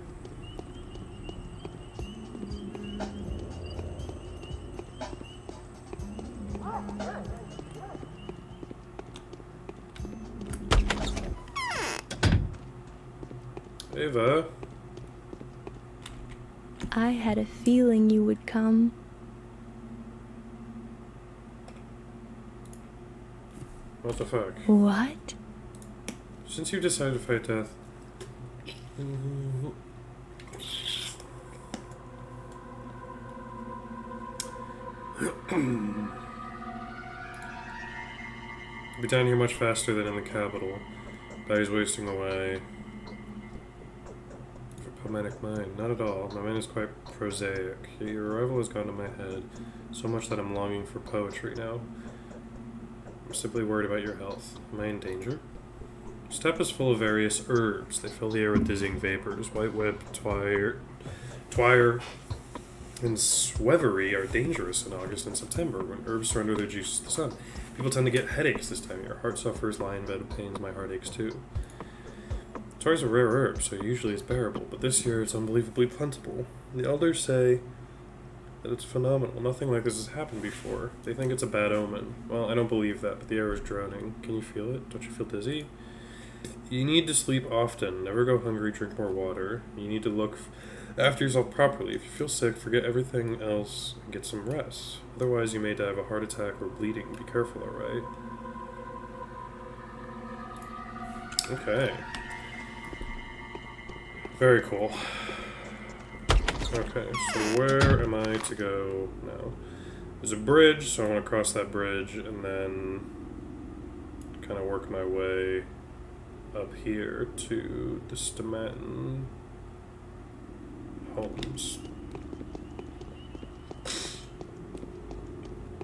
Ava? I had a feeling you would come. What the fuck? What? Since you decided to fight death... You'll be down here much faster than in the capital. Body's wasting away. For poetic mind, not at all. My mind is quite prosaic. Yet your arrival has gone to my head so much that I'm longing for poetry now. I'm simply worried about your health. Am I in danger? Steppe is full of various herbs. They fill the air with dizzying vapors. White whip, twire, and swevery are dangerous in August and September when herbs surrender their juices to the sun. People tend to get headaches this time of year. Heart suffers, lie in bed with pains, my heart aches too. Twire is a rare herb, so usually it's bearable, but this year it's unbelievably plentiful. The elders say that it's phenomenal. Nothing like this has happened before. They think it's a bad omen. Well, I don't believe that, but the air is droning. Can you feel it? Don't you feel dizzy? You need to sleep often. Never go hungry, drink more water. You need to look after yourself properly. If you feel sick, forget everything else and get some rest. Otherwise, you may die of a heart attack or bleeding. Be careful, alright? Okay. Very cool. Okay, so where am I to go now? There's a bridge, so I want to cross that bridge and then kind of work my way up here to the Stomatin homes.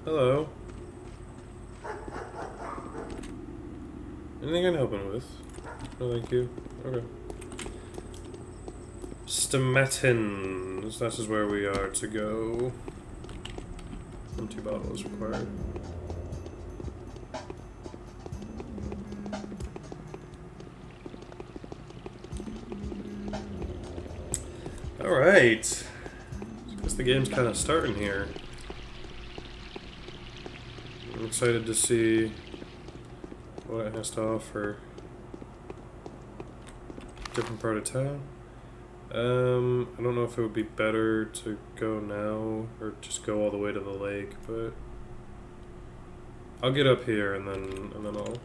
Hello. Anything I can help him with? No, thank you. Okay. Stomatins. This is where we are to go. Empty bottle is required. Alright. I guess the game's kind of starting here. I'm excited to see what it has to offer. Different part of town. I don't know if it would be better to go now or just go all the way to the lake, but I'll get up here and then I'll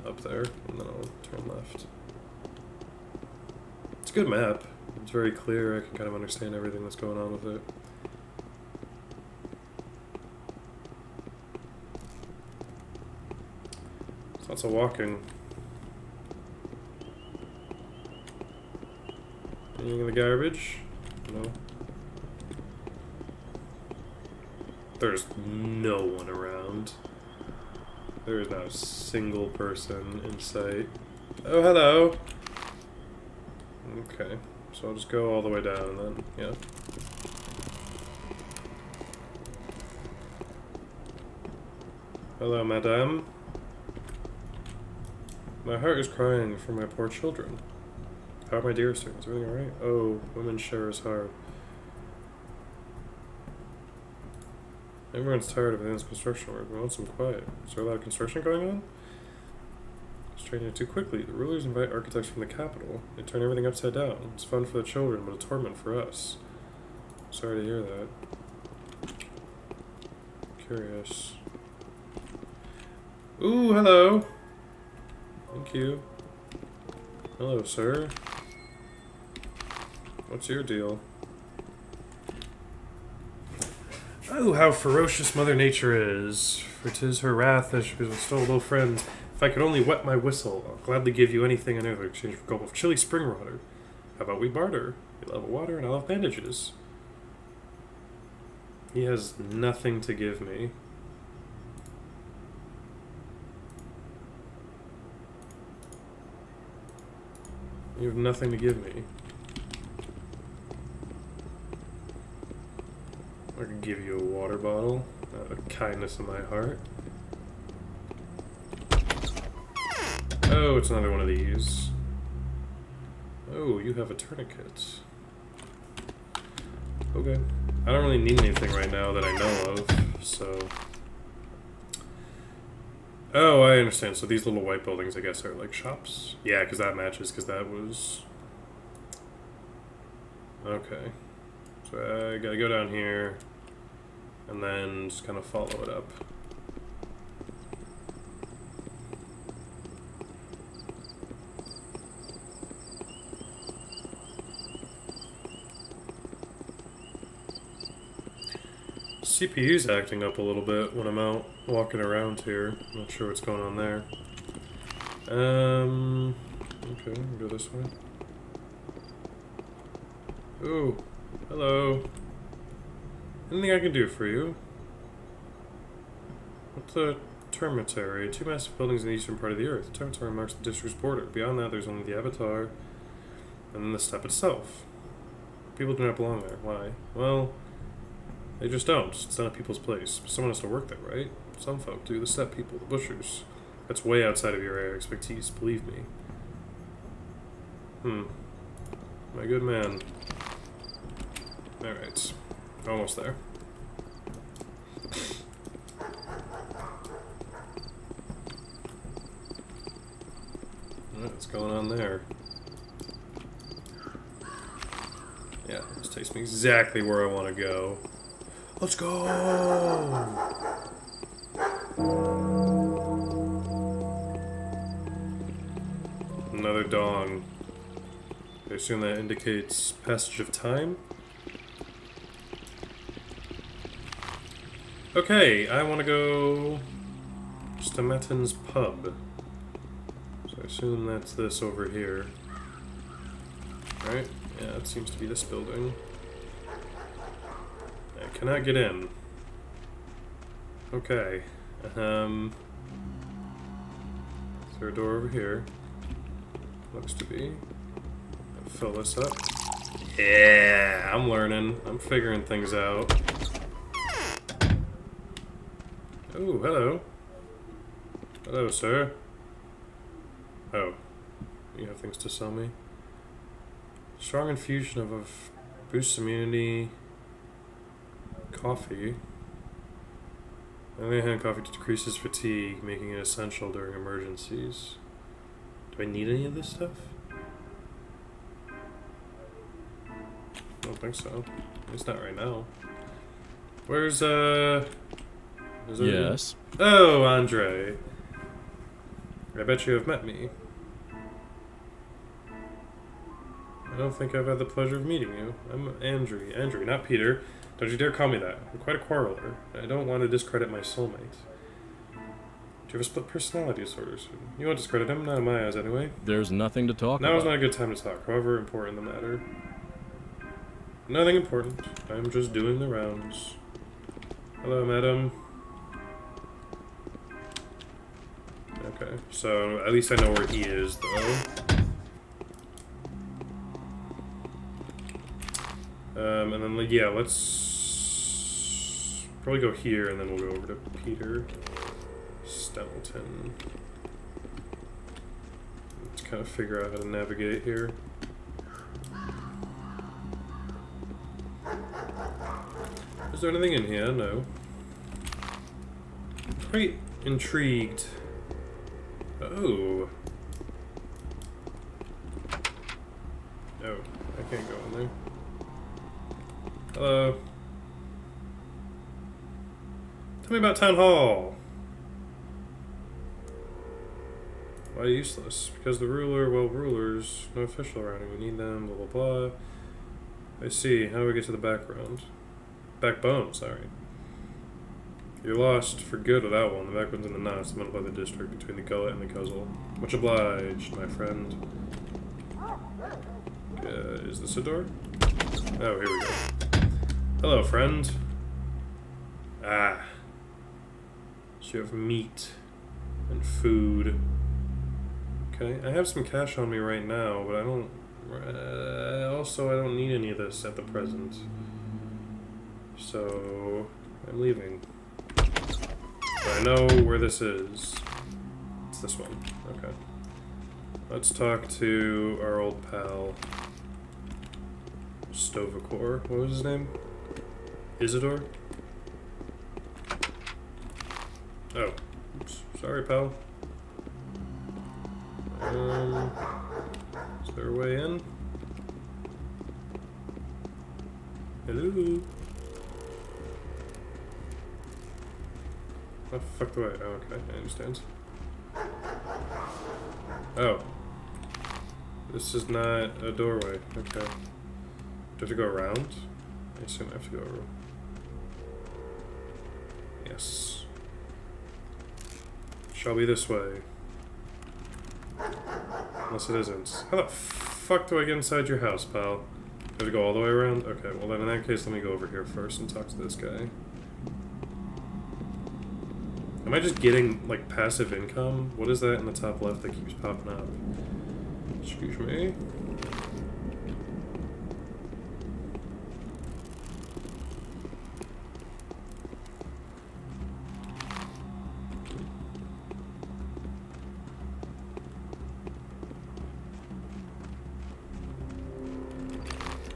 up there and then I'll turn left. It's a good map. It's very clear. I can kind of understand everything that's going on with it. There's lots of walking. Anything in the garbage? No. There's no one around. There is not a single person in sight. Oh, hello! Okay, so I'll just go all the way down and then, yeah. Hello, madame. My heart is crying for my poor children. How are my dearest? Is everything alright? Oh, women's share is hard. Everyone's tired of this construction work. We want some quiet. Is there a lot of construction going on? It's training too quickly. The rulers invite architects from the capital. They turn everything upside down. It's fun for the children, but a torment for us. Sorry to hear that. Curious. Ooh, hello! Thank you. Hello, sir. What's your deal? Oh, how ferocious Mother Nature is. For 'tis her wrath that she bestowed low friends. If I could only wet my whistle, I'll gladly give you anything on earth in exchange for a gulp of chilly spring water. How about we barter? You'll have water and I'll have bandages. He has nothing to give me. You have nothing to give me. I can give you a water bottle out of the kindness of my heart. Oh, it's another one of these. Oh, you have a tourniquet. Okay. I don't really need anything right now that I know of, so... Oh, I understand. So these little white buildings, I guess, are like shops? Yeah, because that matches, because that was... Okay. So I gotta go down here, and then just kind of follow it up. CPU's acting up a little bit when I'm out walking around here. Not sure what's going on there. Okay, go this way. Ooh, hello. Anything I can do for you? What's the Termitary? 2 massive buildings in the eastern part of the earth. The Termitary marks the district's border. Beyond that, there's only the Avatar, and then the steppe itself. People do not belong there. Why? Well, they just don't. It's not a people's place. Someone has to work there, right? Some folk do. The steppe people, the bushers. That's way outside of your area of expertise, believe me. My good man. Alright. Almost there. What's going on there? Yeah, this takes me exactly where I want to go. Let's go! Another dong. I assume that indicates passage of time? Okay, I want to go... Stametton's Pub. So I assume that's this over here. Right? Yeah, it seems to be this building. I cannot get in. Okay. Is there a door over here? Looks to be. I'll fill this up. Yeah, I'm learning. I'm figuring things out. Oh, hello. Hello, sir. Oh. You have things to sell me? Strong infusion of boosts immunity. Coffee. On the other hand, coffee decreases fatigue, making it essential during emergencies. Do I need any of this stuff? I don't think so. At least not right now. Where's, Yes? Oh, Andre. I bet you have met me. I don't think I've had the pleasure of meeting you. I'm Andrew. Andrew, not Peter. Don't you dare call me that. I'm quite a quarreler. I don't want to discredit my soulmate. Do you have a split personality disorder? You won't discredit him, not in my eyes anyway. There's nothing to talk Now about. is not a good time to talk, however important the matter. Nothing important. I'm just doing the rounds. Hello, madam. Okay, so at least I know where he is, though. And then, yeah, let's probably go here, and then we'll go over to Peter Stempleton. Let's kind of figure out how to navigate here. Is there anything in here? No. Quite intrigued. Oh. Oh, I can't go in there. Hello. Tell me about Town Hall. Why useless? Because the ruler, well, rulers, no official around here. We need them, blah, blah, blah. I see. How do we get to the background? Backbone, sorry. You're lost for good without one. The backbone's in the knot, cemented by the district between the gullet and the guzzle. Much obliged, my friend. Is this a door? Oh, here we go. Hello, friend. Ah. So you have meat and food. Okay, I have some cash on me right now, but I don't... also, I don't need any of this at the present. So, I'm leaving. But I know where this is. It's this one. Okay. Let's talk to our old pal, Stovacor. What was his name? Isidore? Oh. Oops. Sorry, pal. Is there a way in? Hello? How the fuck do I... Oh, okay, I understand. Oh. This is not a doorway. Okay. Do I have to go around? I assume I have to go around. Yes. Shall be this way. Unless it isn't. How the fuck do I get inside your house, pal? I have to go all the way around? Okay, well then in that case, let me go over here first and talk to this guy. Am I just getting, like, passive income? What is that in the top left that keeps popping up? Excuse me?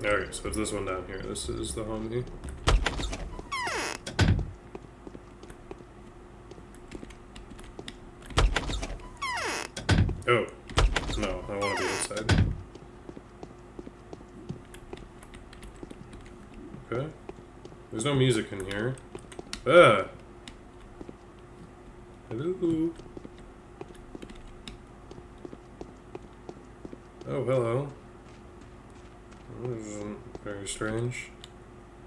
Okay, so it's this one down here. This is the homie. Oh. No, I want to be inside. Okay. There's no music in here. Ah! Hello? Oh, hello. This isn't very strange.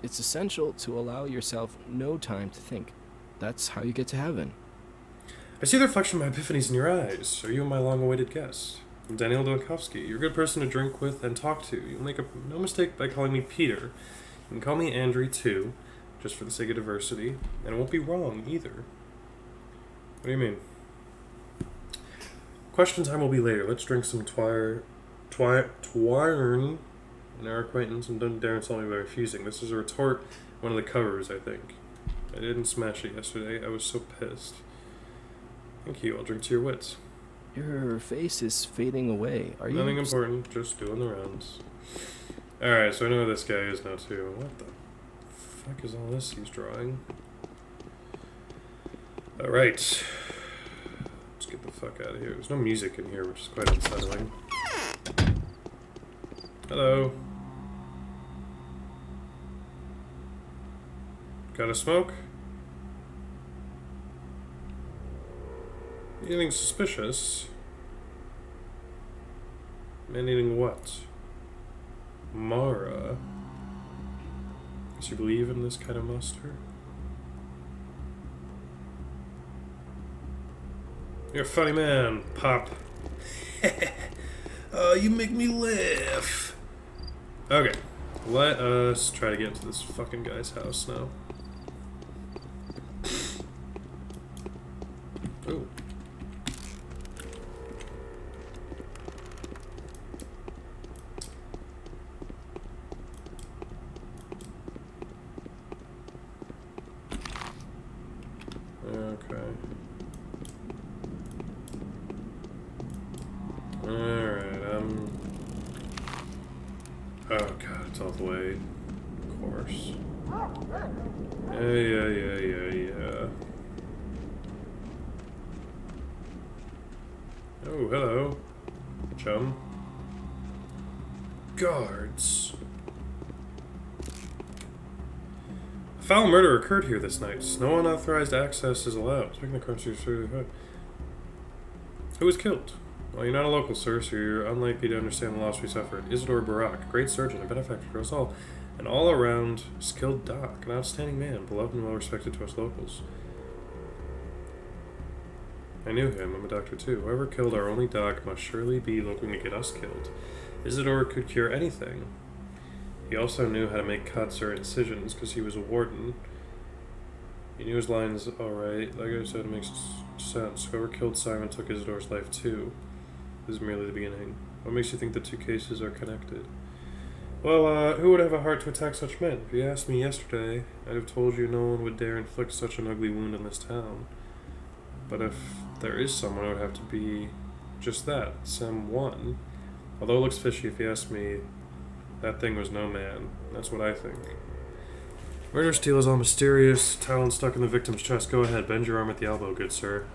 It's essential to allow yourself no time to think. That's how you get to heaven. I see the reflection of my epiphanies in your eyes. Are you my long-awaited guest? I'm Daniel Donkovsky. You're a good person to drink with and talk to. You'll make no mistake by calling me Peter. You can call me Andrew, too, just for the sake of diversity. And it won't be wrong, either. What do you mean? Question time will be later. Let's drink some twirn in our acquaintance, and don't dare insult me by refusing. This is a retort, one of the covers, I think. I didn't smash it yesterday. I was so pissed. Thank you. I'll drink to your wits. Your face is fading away. Are you... Nothing important. Just doing the rounds. Alright, so I know who this guy is now, too. What the fuck is all this he's drawing? Alright. Let's get the fuck out of here. There's no music in here, which is quite unsettling. Hello. Got a smoke? Anything suspicious? Man eating what? Mara? Does you believe in this kind of mustard? You're a funny man, Pop. You make me laugh. Okay, let us try to get into this fucking guy's house now. Ooh. Okay. Alright, oh god, it's all the way. Of course. Yeah. Oh, hello. Chum. Guards. A foul murder occurred here this night. No unauthorized access is allowed. Speaking of country, who was killed? Well, you're not a local, sir, so you're unlikely to understand the loss we suffered. Isidore Barak, great surgeon, a benefactor to us all, an all-around skilled doc, an outstanding man, beloved and well-respected to us locals. I knew him. I'm a doctor, too. Whoever killed our only doc must surely be looking to get us killed. Isidore could cure anything. He also knew how to make cuts or incisions, because he was a warden. He knew his lines alright. Like I said, it makes sense. Whoever killed Simon took Isidore's life, too. This is merely the beginning. What makes you think the two cases are connected? Well, who would have a heart to attack such men? If you asked me yesterday, I'd have told you no one would dare inflict such an ugly wound in this town. But if there is someone, it would have to be just that, someone. Although it looks fishy, if you ask me, that thing was no man. That's what I think. Murder steel is all mysterious, talon stuck in the victim's chest. Go ahead, bend your arm at the elbow, good sir.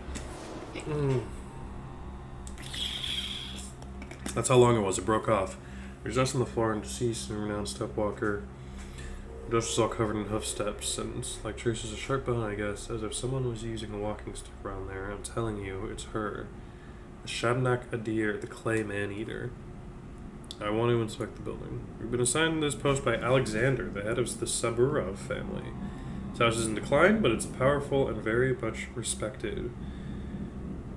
That's how long it was. It broke off. There's dust on the floor and deceased and renowned stepwalker. The dust was all covered in hoof steps and like traces of sharp bone, I guess, as if someone was using a walking stick around there. I'm telling you, it's her. The Shabnak Adir, the clay man-eater. I want to inspect the building. We've been assigned this post by Alexander, the head of the Saburov family. His house is in decline, but it's powerful and very much respected.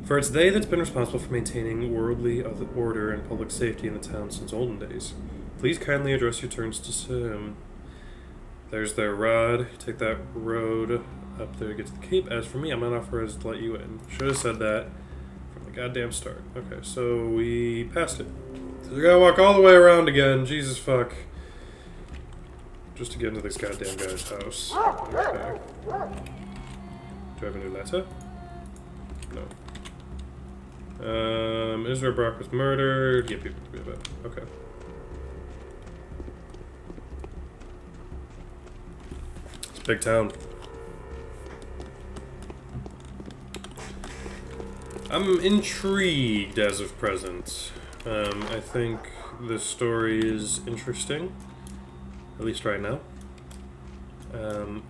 For it's they that's been responsible for maintaining worldly order and public safety in the town since olden days. Please kindly address your turns to Sim. There's their rod. Take that road up there to get to the cape. As for me, I'm not authorized to let you in. Should have said that from the goddamn start. Okay, so we passed it. So we gotta walk all the way around again. Jesus fuck. Just to get into this goddamn guy's house. Okay. Do I have a new letter? No. Israel Brock was murdered. Yep. Okay. It's a big town. I'm intrigued as of present. I think this story is interesting, at least right now. And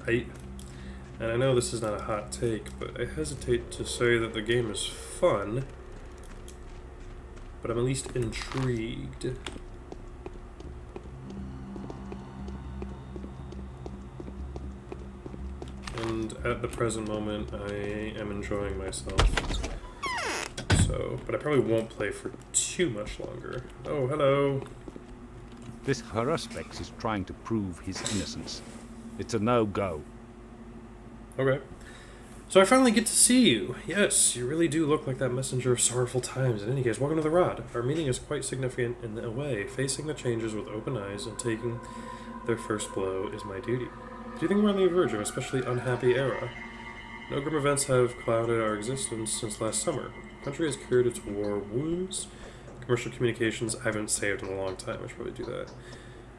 I know this is not a hot take, but I hesitate to say that the game is fun. But I'm at least intrigued. And at the present moment, I am enjoying myself. So, but I probably won't play for too much longer. Oh, hello. This Haruspex is trying to prove his innocence. It's a no-go. Okay. So I finally get to see you. Yes, you really do look like that messenger of sorrowful times. In any case, welcome to the Rod. Our meeting is quite significant in a way. Facing the changes with open eyes and taking their first blow is my duty. Do you think we're on the verge of an especially unhappy era? No grim events have clouded our existence since last summer. The country has cured its war wounds. Commercial communications I haven't saved in a long time. I should probably do that.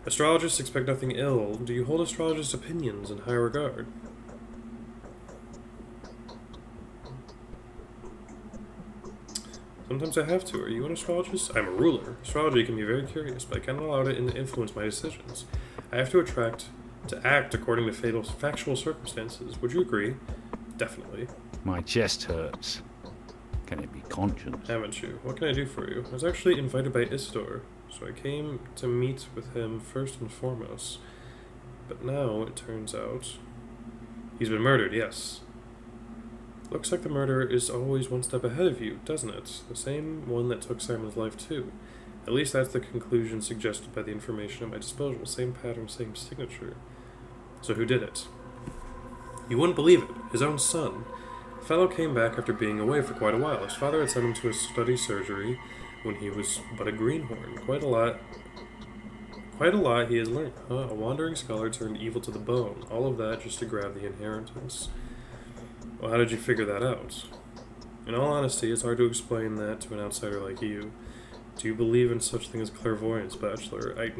Astrologists expect nothing ill. Do you hold astrologists' opinions in high regard? Sometimes I have to. Are you an astrologist? I'm a ruler. Astrology can be very curious, but I cannot allow it to influence my decisions. I have to act according to factual circumstances. Would you agree? Definitely. My chest hurts. Can it be conscience? Haven't you? What can I do for you? I was actually invited by Isidore, so I came to meet with him first and foremost. But now, it turns out, he's been murdered, yes. Looks like the murderer is always one step ahead of you, doesn't it? The same one that took Simon's life, too. At least that's the conclusion suggested by the information at my disposal. Same pattern, same signature. So who did it? You wouldn't believe it. His own son. The fellow came back after being away for quite a while. His father had sent him to study surgery when he was but a greenhorn. Quite a lot he has learned. A wandering scholar turned evil to the bone. All of that just to grab the inheritance. Well, how did you figure that out? In all honesty, it's hard to explain that to an outsider like you. Do you believe in such thing as clairvoyance, Bachelor? I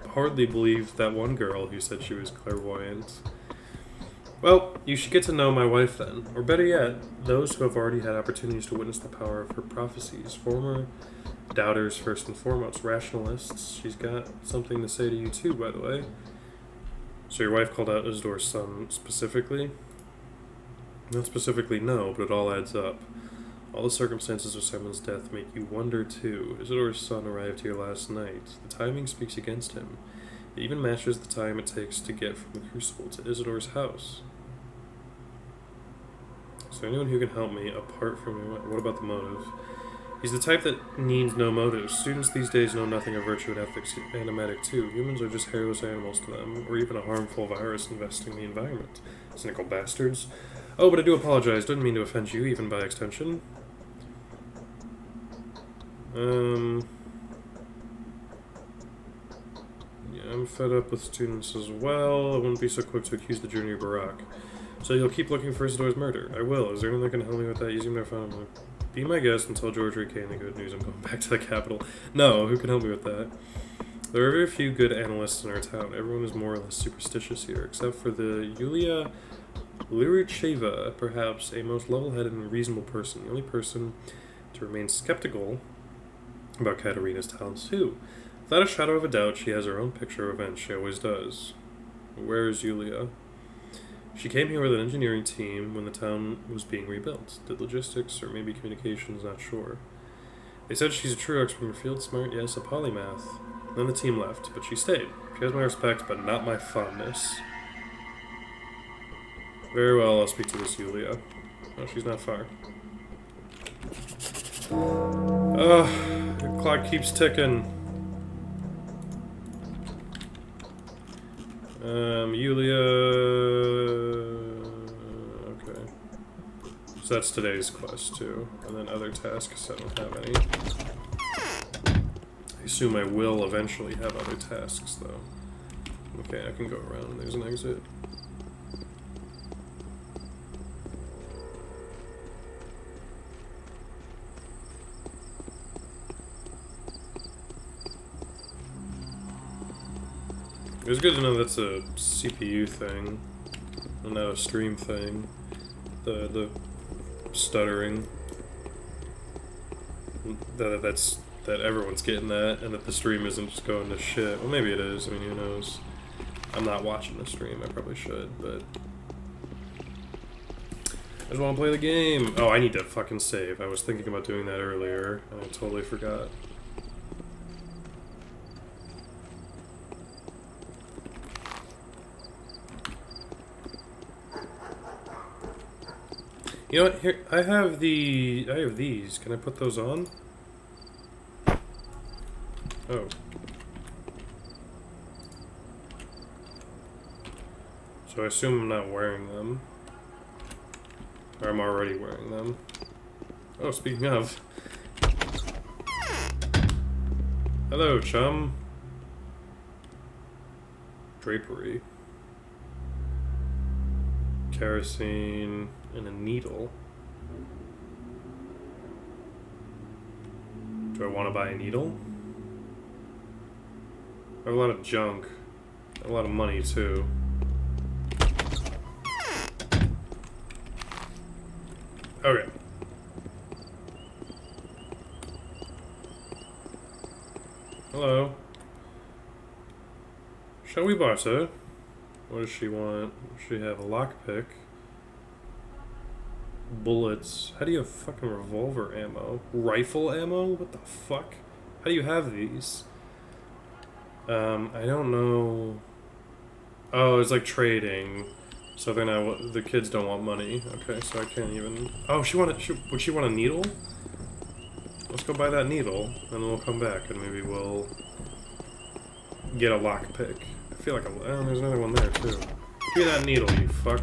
hardly believe that one girl who said she was clairvoyant. Well, you should get to know my wife then. Or better yet, those who have already had opportunities to witness the power of her prophecies. Former doubters, first and foremost. Rationalists. She's got something to say to you too, by the way. So your wife called out Isidore's son specifically? Not specifically, no, but it all adds up. All the circumstances of Simon's death make you wonder, too. Isidore's son arrived here last night. The timing speaks against him. It even matches the time it takes to get from the Crucible to Isidore's house. Is there anyone who can help me apart from me? What about the motive? He's the type that needs no motive. Students these days know nothing of virtue and ethics, animatic too. Humans are just hairless animals to them, or even a harmful virus infesting the environment. Cynical bastards. Oh, but I do apologize. Didn't mean to offend you, even by extension. Yeah, I'm fed up with students as well. I wouldn't be so quick to accuse the junior Barack. So you'll keep looking for Isidore's murder? I will. Is there anyone that can help me with that? Using my phone. Be my guest and tell George Kane the good news. I'm going back to the capital. No, who can help me with that? There are very few good analysts in our town. Everyone is more or less superstitious here, except for the Yulia Lyricheva, perhaps a most level-headed and reasonable person. The only person to remain skeptical about Katerina's talents, too. Without a shadow of a doubt, she has her own picture of events. She always does. Where is Yulia? She came here with an engineering team when the town was being rebuilt. Did logistics or maybe communications, not sure. They said she's a true expert in her field, smart, yes, a polymath. Then the team left, but she stayed. She has my respect, but not my fondness. Very well, I'll speak to this Yulia. Oh, she's not far. The clock keeps ticking. Yulia... Okay. So that's today's quest, too. And then other tasks, I don't have any. I assume I will eventually have other tasks, though. Okay, I can go around. There's an exit. It was good to know that's a CPU thing, and not a stream thing. The stuttering. That everyone's getting that, and that the stream isn't just going to shit. Well, maybe it is. I mean, who knows? I'm not watching the stream. I probably should, but I just want to play the game. Oh, I need to fucking save. I was thinking about doing that earlier, and I totally forgot. You know what? Here, I have these. Can I put those on? Oh. So I assume I'm not wearing them. Or I'm already wearing them. Oh, speaking of. Hello, chum. Drapery. Kerosene and a needle. Do I want to buy a needle? I have a lot of junk. I have a lot of money, too. Okay. Hello. Shall we barter? What does she want? Does she have a lockpick? Bullets. How do you have fucking revolver ammo? Rifle ammo? What the fuck? How do you have these? I don't know. Oh, it's like trading. So they're not. The kids don't want money. Okay, so I can't even. Oh, would she want a needle? Let's go buy that needle, and then we'll come back and maybe we'll get a lockpick. I feel like there's another one there too. Give me that needle, you fuck.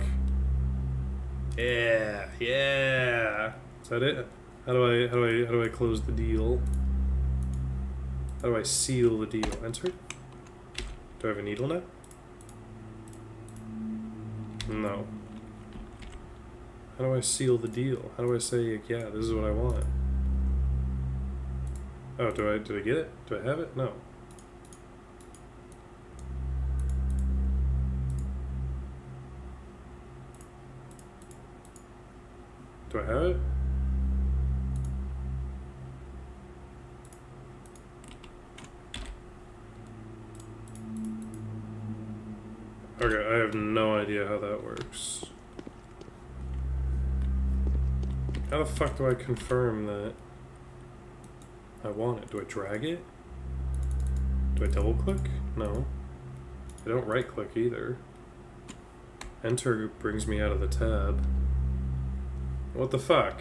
Yeah, yeah. Is that it? How do I close the deal? How do I seal the deal? Enter? Do I have a needle now? No. How do I seal the deal? How do I say, yeah, this is what I want? Oh, did I get it? Do I have it? No. Do I have it? Okay, I have no idea how that works. How the fuck do I confirm that I want it? Do I drag it? Do I double click? No. I don't right click either. Enter brings me out of the tab. What the fuck?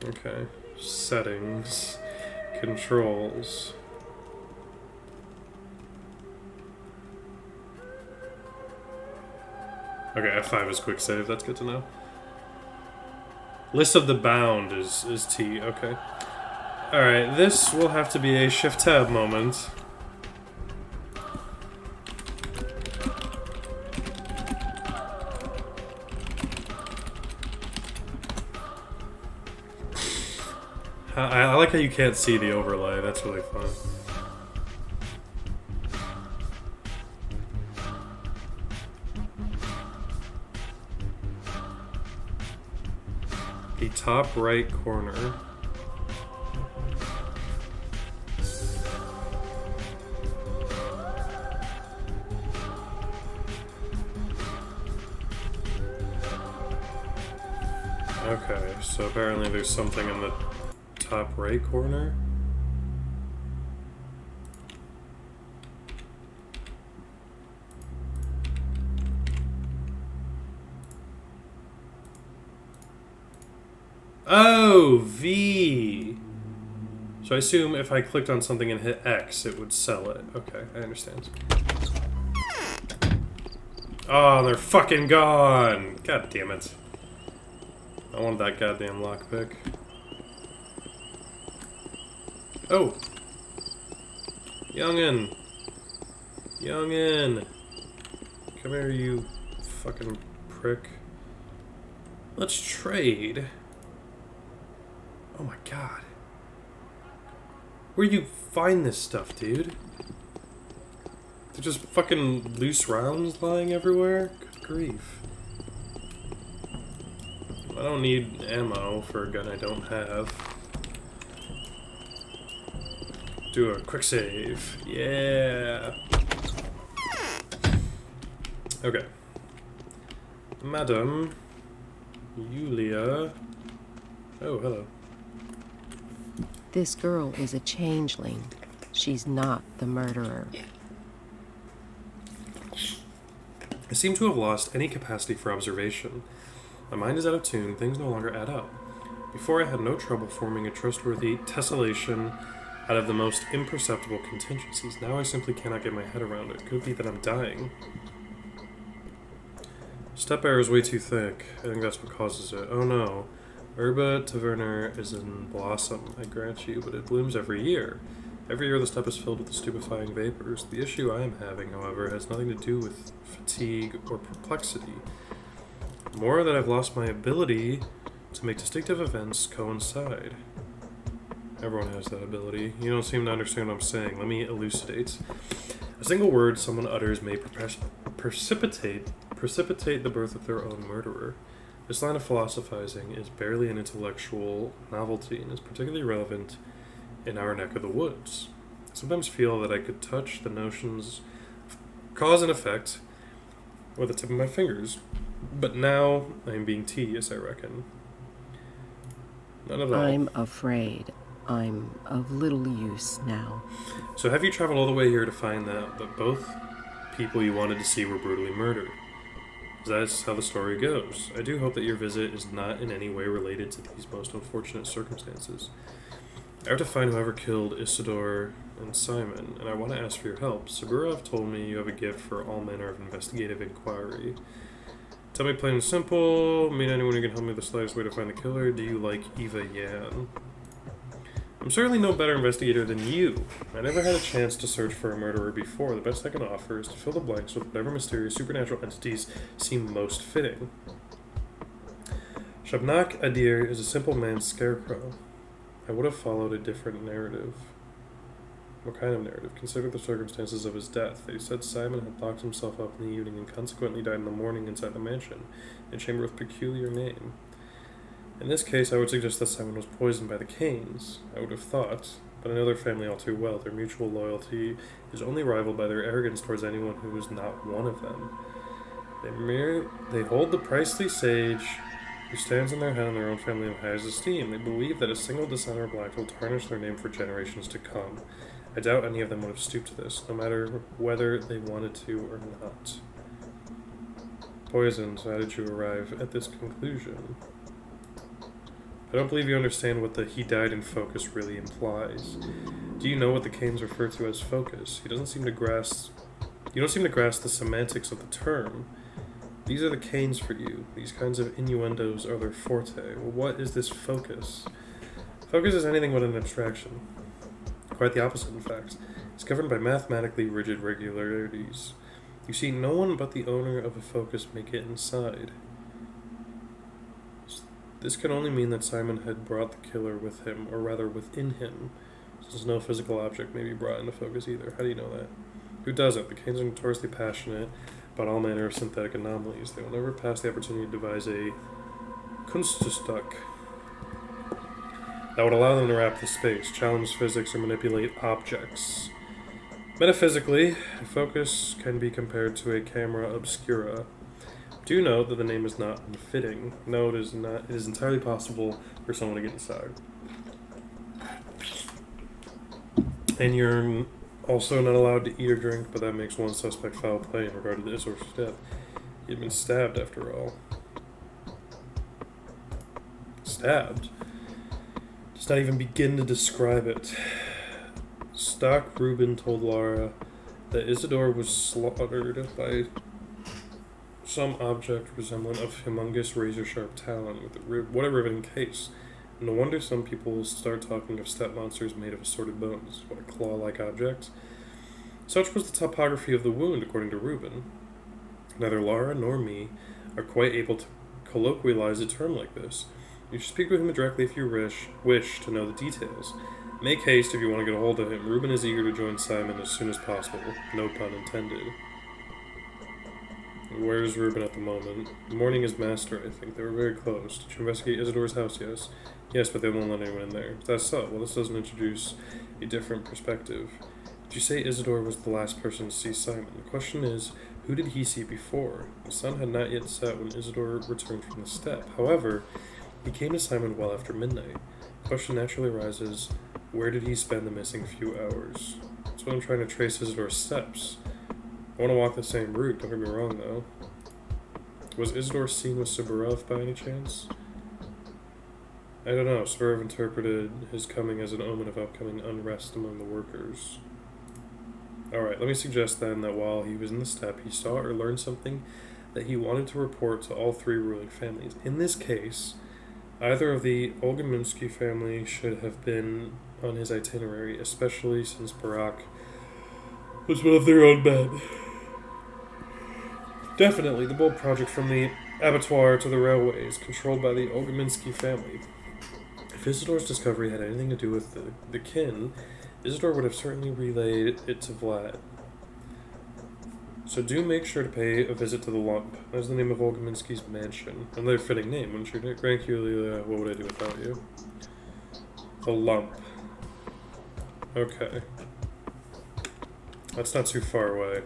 Okay. Settings. Controls. Okay, F5 is quick save, that's good to know. List of the bound is T, okay. Alright, this will have to be a shift tab moment. I like how you can't see the overlay, that's really fun. The top right corner. Okay, so apparently there's something in the top right corner. Oh, V. So I assume if I clicked on something and hit X, it would sell it. Okay, I understand. Oh, they're fucking gone. God damn it. I want that goddamn lockpick. Oh! Youngin! Youngin! Come here, you fucking prick. Let's trade. Oh my god. Where do you find this stuff, dude? They're just fucking loose rounds lying everywhere? Good grief. I don't need ammo for a gun I don't have. Do a quick save. Yeah. Okay. Madam Yulia. Oh, hello. This girl is a changeling. She's not the murderer. I seem to have lost any capacity for observation. My mind is out of tune, things no longer add up. Before I had no trouble forming a trustworthy tessellation out of the most imperceptible contingencies. Now I simply cannot get my head around it. Could it be that I'm dying? Step air is way too thick. I think that's what causes it. Oh no. Herba taverner is in blossom, I grant you, but it blooms every year. Every year the steppe is filled with the stupefying vapors. The issue I am having, however, has nothing to do with fatigue or perplexity. More that I've lost my ability to make distinctive events coincide. Everyone has that ability. You don't seem to understand what I'm saying. Let me elucidate. A single word someone utters may precipitate the birth of their own murderer. This line of philosophizing is barely an intellectual novelty and is particularly relevant in our neck of the woods. I sometimes feel that I could touch the notions of cause and effect with the tip of my fingers, but now I am being tedious, I reckon. None at all. I'm afraid I'm of little use now. So have you traveled all the way here to find out that both people you wanted to see were brutally murdered? That's how the story goes. I do hope that your visit is not in any way related to these most unfortunate circumstances. I have to find whoever killed Isidore and Simon, and I want to ask for your help. Saburov told me you have a gift for all manner of investigative inquiry. Tell me plain and simple, meet anyone who can help me with the slightest way to find the killer. Do you like Eva Yan? I'm certainly no better investigator than you. I never had a chance to search for a murderer before. The best I can offer is to fill the blanks with whatever mysterious supernatural entities seem most fitting. Shabnak Adir is a simple man's scarecrow. I would have followed a different narrative. What kind of narrative? Consider the circumstances of his death. They said Simon had locked himself up in the evening and consequently died in the morning inside the mansion, in a chamber with peculiar name. In this case, I would suggest that Simon was poisoned by the Canes. I would have thought, but I know their family all too well. Their mutual loyalty is only rivaled by their arrogance towards anyone who is not one of them. They hold the princely sage who stands in their head and their own family in highest esteem. They believe that a single dishonorable act will tarnish their name for generations to come. I doubt any of them would have stooped to this, no matter whether they wanted to or not. Poisoned, how did you arrive at this conclusion? I don't believe you understand what the "he died in focus" really implies. Do you know what the Canes refer to as focus? You don't seem to grasp the semantics of the term. These are the Canes for you. These kinds of innuendos are their forte. Well, what is this focus? Focus is anything but an abstraction. Quite the opposite, in fact. It's governed by mathematically rigid regularities. You see, no one but the owner of a focus may get inside. This can only mean that Simon had brought the killer with him, or rather within him, since no physical object may be brought into focus either. How do you know that? Who doesn't? The Canes are notoriously passionate about all manner of synthetic anomalies. They will never pass the opportunity to devise a Kunststück that would allow them to wrap the space, challenge physics, or manipulate objects. Metaphysically, a focus can be compared to a camera obscura. Do note that the name is not unfitting. No, it is not. It is entirely possible for someone to get inside. And you're also not allowed to eat or drink, but that makes one suspect foul play in regard to this or death. He had been stabbed, after all. Stabbed? Does not even begin to describe it. Stock Reuben told Lara that Isidore was slaughtered by some object resemblant of humongous razor-sharp talon with what a riveting case. No wonder some people start talking of step monsters made of assorted bones. What a claw-like object. Such was the topography of the wound, according to Reuben. Neither Lara nor me are quite able to colloquialize a term like this. You should speak with him directly if you wish to know the details. Make haste if you want to get a hold of him. Reuben is eager to join Simon as soon as possible. No pun intended. Where's Reuben at the moment? Mourning his master, I think. They were very close. Did you investigate Isidore's house? Yes. Yes, but they won't let anyone in there. That's so. Well, this doesn't introduce a different perspective. Did you say Isidore was the last person to see Simon? The question is, who did he see before? The sun had not yet set when Isidore returned from the steppe. However, he came to Simon well after midnight. The question naturally arises, where did he spend the missing few hours? That's what I'm trying to trace Isidore's steps. I want to walk the same route, don't get me wrong, though. Was Isidore seen with Subarev by any chance? I don't know. Subarev interpreted his coming as an omen of upcoming unrest among the workers. Alright, let me suggest then that while he was in the steppe, he saw or learned something that he wanted to report to all three ruling families. In this case, either of the Olgaminsky family should have been on his itinerary, especially since Barak was one of their own men. Definitely, the bold project from the abattoir to the railways, controlled by the Olgaminsky family. If Isidore's discovery had anything to do with the kin, Isidore would have certainly relayed it to Vlad. So do make sure to pay a visit to the Lump. That's the name of Olgaminsky's mansion. Another fitting name, wouldn't you? Grant Yulia, what would I do without you? The Lump. Okay. That's not too far away.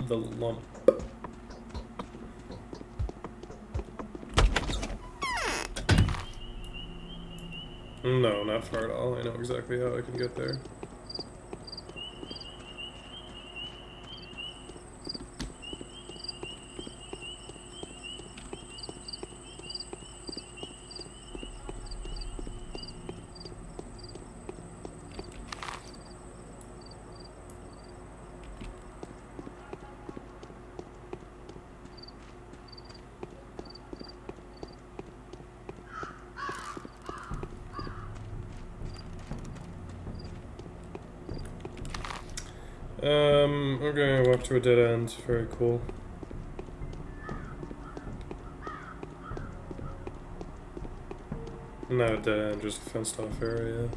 The Lump. No, not far at all. I know exactly how I can get there. Okay, walk to a dead end. Very cool. Not a dead end, just a fenced off area.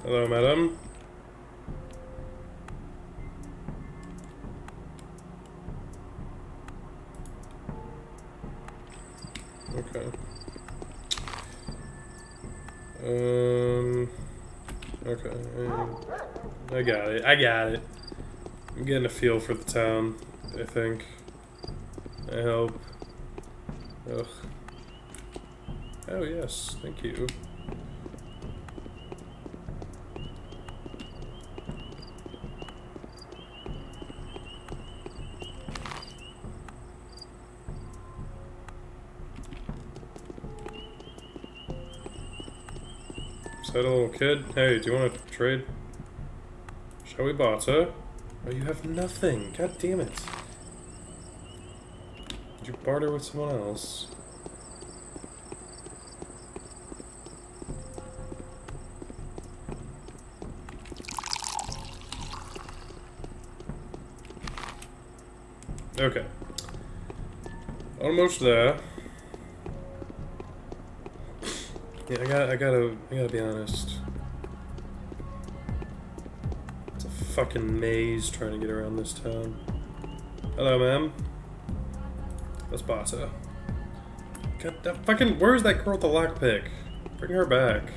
Hello, madam. Okay. Okay. I got it. I got it. I'm getting a feel for the town, I think. I hope. Ugh. Oh, yes. Thank you. Is that a little kid? Hey, do you want to trade? Shall we barter? Oh, you have nothing. God damn it. Did you barter with someone else? Okay. Almost there. Yeah, I gotta be honest. It's a fucking maze trying to get around this town. Hello, ma'am. Let's barter. God, that fucking, where's that girl with the lockpick? Bring her back.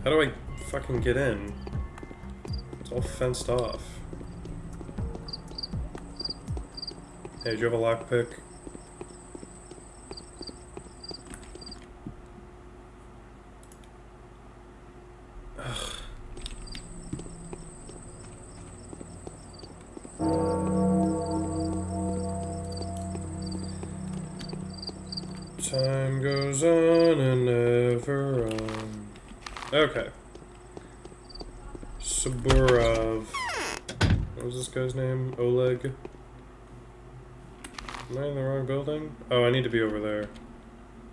How do I fucking get in? It's all fenced off. Hey, do you have a lockpick? Time goes on and never on. Okay. Saburov. What was this guy's name? Oleg? Am I in the wrong building? Oh, I need to be over there.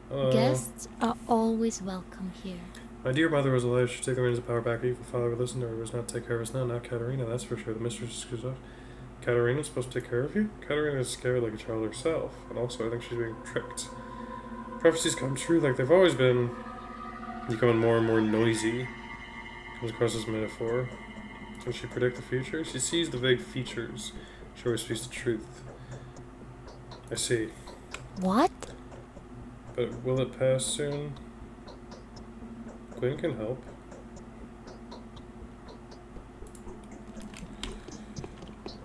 Hello. Guests are always welcome here. My dear mother was alive. She took the reins of power back. Her evil father would listen to her. He was not to take care of us now. Not Katerina, that's for sure. The mistress is excused off. Katerina's supposed to take care of you? Katerina is scared like a child herself. And also, I think she's being tricked. Prophecies come true like they've always been. Becoming more and more noisy. Comes across as metaphor. Can she predict the future? She sees the vague features. She always speaks the truth. I see. What? But will it pass soon? Quinn can help.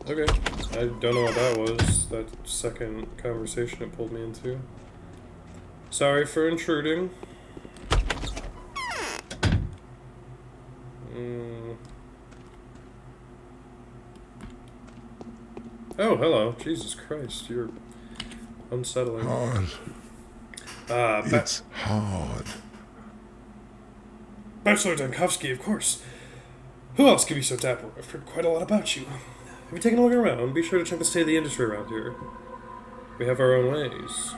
Okay. I don't know what that was. That second conversation it pulled me into. Sorry for intruding. Oh, hello. Jesus Christ, you're unsettling. Hard. It's hard. Bachelor Dankovsky, of course. Who else could be so dapper? I've heard quite a lot about you. Have you taken a look around? Be sure to check the state of the industry around here. We have our own ways.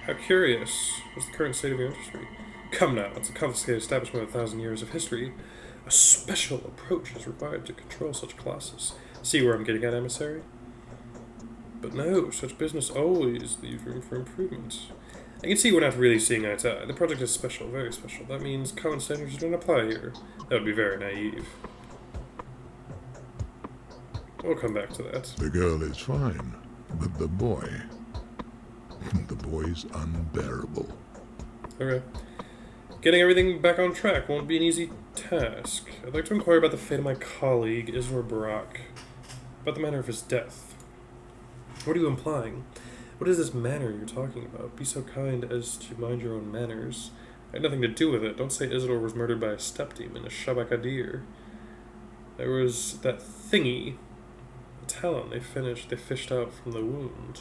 How curious. What's the current state of your industry? Come now, it's a confiscated establishment with 1,000 years of history. A special approach is required to control such classes. See where I'm getting at, emissary? But no, such business always leaves room for improvement. I can see we're not really seeing eye to eye. The project is special, very special. That means common standards don't apply here. That would be very naive. We'll come back to that. The girl is fine, but the boy's unbearable. Okay. Getting everything back on track won't be an easy task. I'd like to inquire about the fate of my colleague, Isra Barak. About the manner of his death. What are you implying? What is this manner you're talking about? Be so kind as to mind your own manners. I had nothing to do with it. Don't say Isidore was murdered by a step-demon, a Shabakadir. There was that thingy, a talon they fished out from the wound.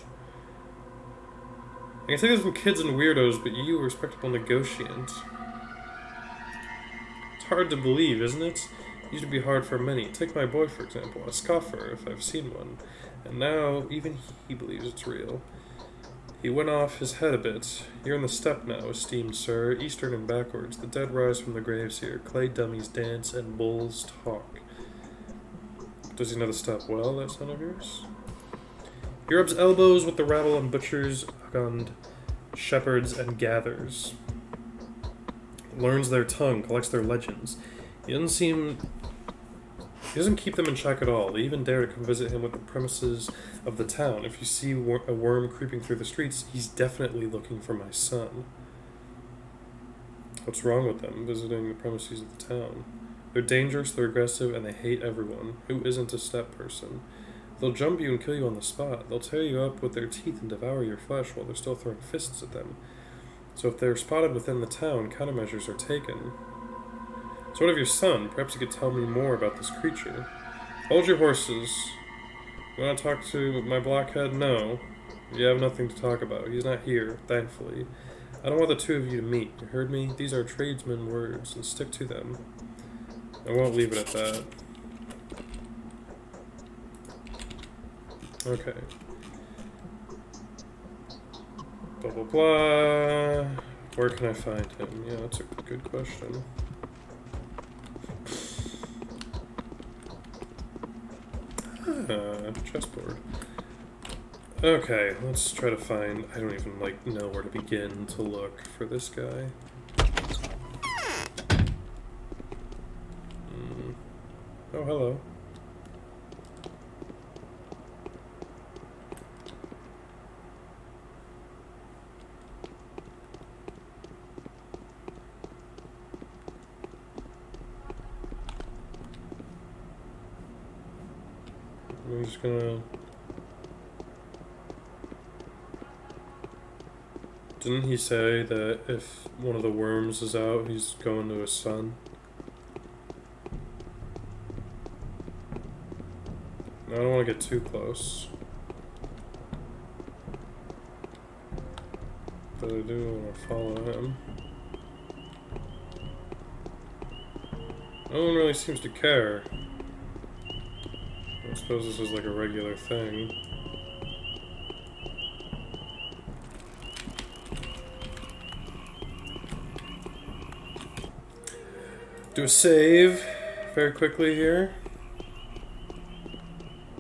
I can take this from kids and weirdos, but you, a respectable negotiant. It's hard to believe, isn't it? It used to be hard for many. Take my boy, for example, a scoffer, if I've seen one. And now, even he believes it's real. He went off his head a bit. You're in the steppe now, esteemed sir, eastern and backwards. The dead rise from the graves here. Clay dummies dance and bulls talk. Does he know the steppe well, that son of yours? He rubs elbows with the rabble and butchers, and shepherds and gathers. Learns their tongue, collects their legends. He doesn't keep them in check at all. They even dare to come visit him with the premises of the town. If you see a worm creeping through the streets, he's definitely looking for my son. What's wrong with them visiting the premises of the town? They're dangerous, they're aggressive, and they hate everyone. Who isn't a step person? They'll jump you and kill you on the spot. They'll tear you up with their teeth and devour your flesh while they're still throwing fists at them. So if they're spotted within the town, countermeasures are taken. So what of your son? Perhaps you could tell me more about this creature. Hold your horses. You want to talk to my blockhead? No. You have nothing to talk about. He's not here, thankfully. I don't want the two of you to meet. You heard me? These are tradesmen words, and stick to them. I won't leave it at that. Okay. Blah, blah, blah. Where can I find him? Yeah, that's a good question. Chessboard. Okay, let's try to find... I don't even, know where to begin to look for this guy. Oh, hello. I'm just gonna... Didn't he say that if one of the worms is out, he's going to his son? I don't want to get too close. But I do want to follow him. No one really seems to care. I suppose this is like a regular thing. Do a save very quickly here.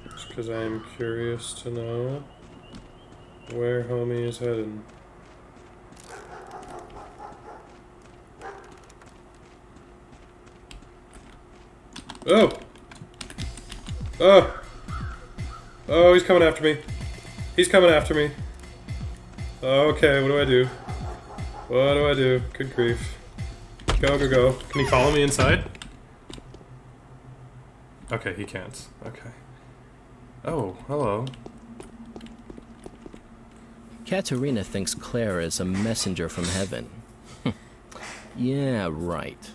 Just because I am curious to know where homie is headed. Oh! Oh! Oh, he's coming after me. He's coming after me. Okay, what do I do? What do I do? Good grief. Go, go, go. Can he follow me inside? Okay, he can't. Okay. Oh, hello. Katerina thinks Claire is a messenger from heaven. Yeah, right.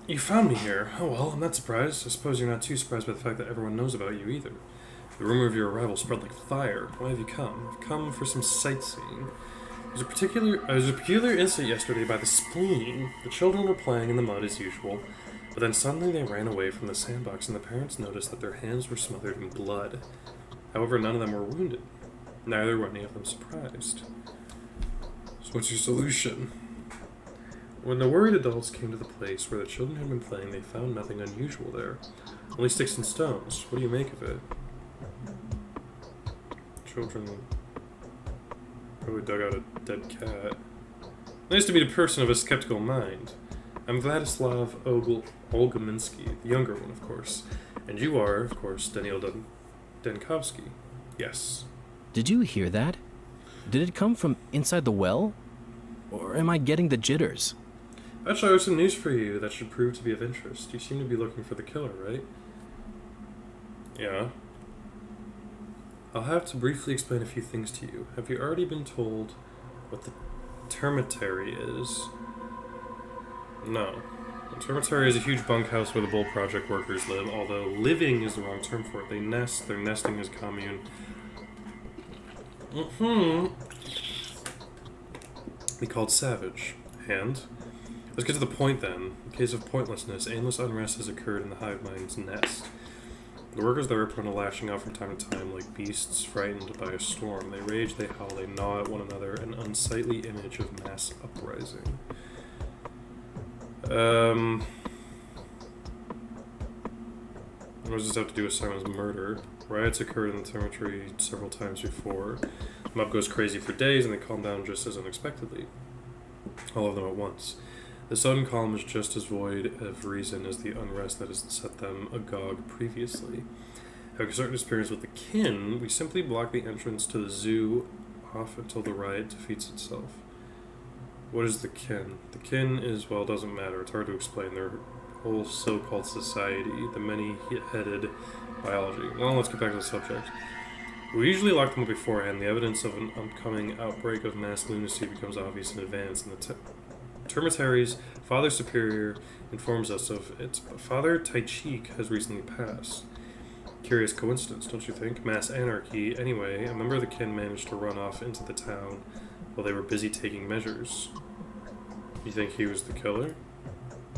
You found me here. Oh well, I'm not surprised. I suppose you're not too surprised by the fact that everyone knows about you either. The rumor of your arrival spread like fire. Why have you come? I've come for some sightseeing. There was a peculiar incident yesterday by the spleen. The children were playing in the mud as usual, but then suddenly they ran away from the sandbox and the parents noticed that their hands were smothered in blood. However, none of them were wounded. Neither were any of them surprised. So what's your solution? When the worried adults came to the place where the children had been playing, they found nothing unusual there. Only sticks and stones. What do you make of it? Children probably dug out a dead cat. Nice to meet a person of a skeptical mind. I'm Vladislav Olgaminsky, the younger one, of course. And you are, of course, Daniil Dankovsky. Yes. Did you hear that? Did it come from inside the well? Or am I getting the jitters? Actually, I have some news for you that should prove to be of interest. You seem to be looking for the killer, right? Yeah. I'll have to briefly explain a few things to you. Have you already been told what the termitary is? No. The termitary is a huge bunkhouse where the Bull Project workers live, although living is the wrong term for it. They nest, their nesting is commune. Be called savage. And let's get to the point then. In case of pointlessness, aimless unrest has occurred in the hive mind's nest. The workers there are prone to lashing out from time to time like beasts frightened by a storm. They rage, they howl, they gnaw at one another, an unsightly image of mass uprising. What does this have to do with Simon's murder? Riots occurred in the cemetery several times before. The mob goes crazy for days and they calm down just as unexpectedly. All of them at once. The sudden calm is just as void of reason as the unrest that has set them agog previously. Have a certain experience with the kin, we simply block the entrance to the zoo off until the riot defeats itself. What is the kin? The kin is, well, it doesn't matter. It's hard to explain. Their whole so-called society, the many-headed biology. Well, let's get back to the subject. We usually lock them up beforehand. The evidence of an upcoming outbreak of mass lunacy becomes obvious in advance, and the Termitary's Father Superior informs us of it. But Father Taichik has recently passed. Curious coincidence, don't you think? Mass anarchy. Anyway, a member of the kin managed to run off into the town while they were busy taking measures. You think he was the killer?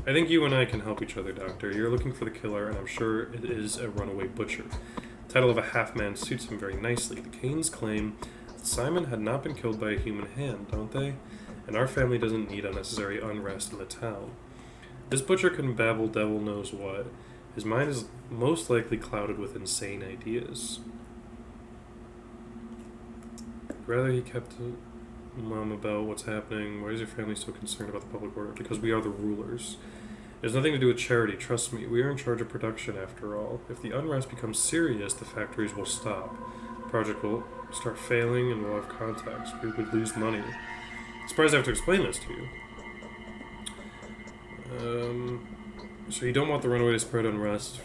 I think you and I can help each other, Doctor. You're looking for the killer, and I'm sure it is a runaway butcher. The title of a half-man suits him very nicely. The Kanes claim that Simon had not been killed by a human hand, don't they? And our family doesn't need unnecessary unrest in the town. This butcher can babble devil knows what. His mind is most likely clouded with insane ideas. Rather he kept mum about what's happening. Why is your family so concerned about the public order? Because we are the rulers. It has nothing to do with charity, trust me. We are in charge of production after all. If the unrest becomes serious, the factories will stop. The project will start failing and we'll have contacts. We would lose money. I'm surprised I have to explain this to you. So you don't want the runaway to spread unrest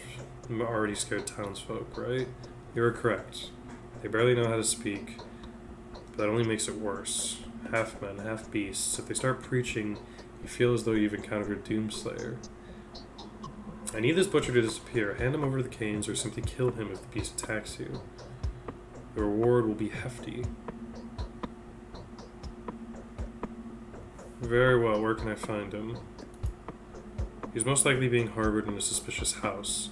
from already scared townsfolk, right? You're correct. They barely know how to speak, but that only makes it worse. Half men, half beasts. If they start preaching, you feel as though you've encountered a doomslayer. I need this butcher to disappear. Hand him over to the Kanes or simply kill him if the beast attacks you. The reward will be hefty. Very well, where can I find him? He's most likely being harbored in a suspicious house.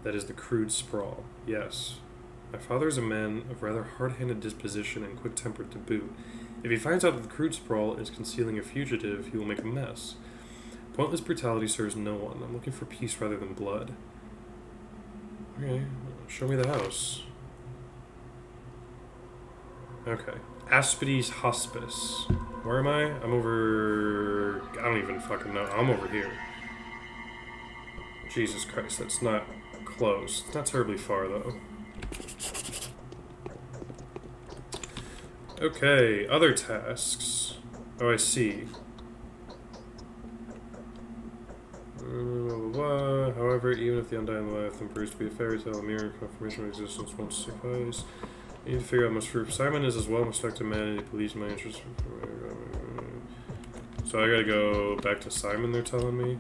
That is the crude sprawl. Yes. My father is a man of rather hard-handed disposition and quick-tempered to boot. If he finds out that the crude sprawl is concealing a fugitive, he will make a mess. Pointless brutality serves no one. I'm looking for peace rather than blood. Okay, show me the house. Okay. Aspides Hospice. Where am I? I'm over... I don't even fucking know. I'm over here. Jesus Christ, that's not close. It's not terribly far, though. Okay, other tasks. Oh, I see. However, even if the undying life proves to be a fairy tale, a mere confirmation of existence won't suffice. You need to figure out much proof. Simon is as well respected man and he believes my interests. So I gotta go back to Simon, they're telling me.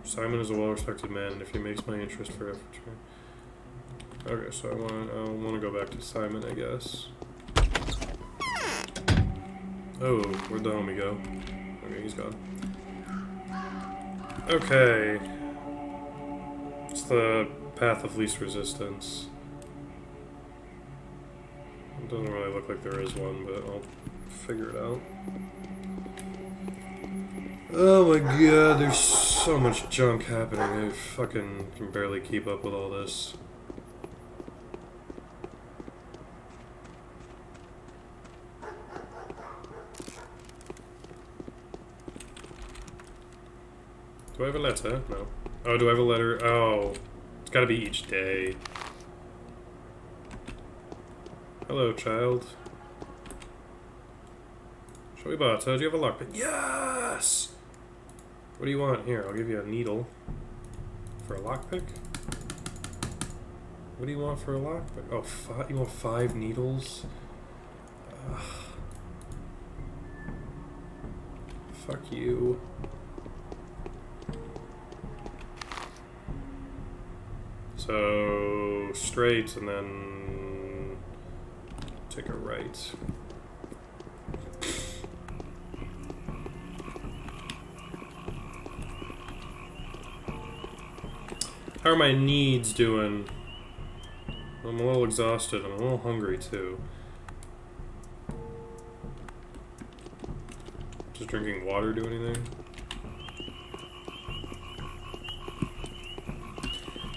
Simon is a well-respected man, and if he makes my interest for effort. Okay, so I want to go back to Simon, I guess. Oh, where'd the homie go? Okay, he's gone. Okay. It's the path of least resistance. It doesn't really look like there is one, but I'll figure it out. Oh my god, there's so much junk happening. I fucking can barely keep up with all this. Do I have a letter? No. Oh, do I have a letter? Oh, it's gotta be each day. Hello, child. Shall we barter? Do you have a lockpick? Yes! What do you want? Here, I'll give you a needle. For a lockpick? What do you want for a lockpick? Oh, you want 5 needles? Ugh. Fuck you. So, straight and then take a right. How are my needs doing? I'm a little exhausted. I'm a little hungry too. Does drinking water do anything?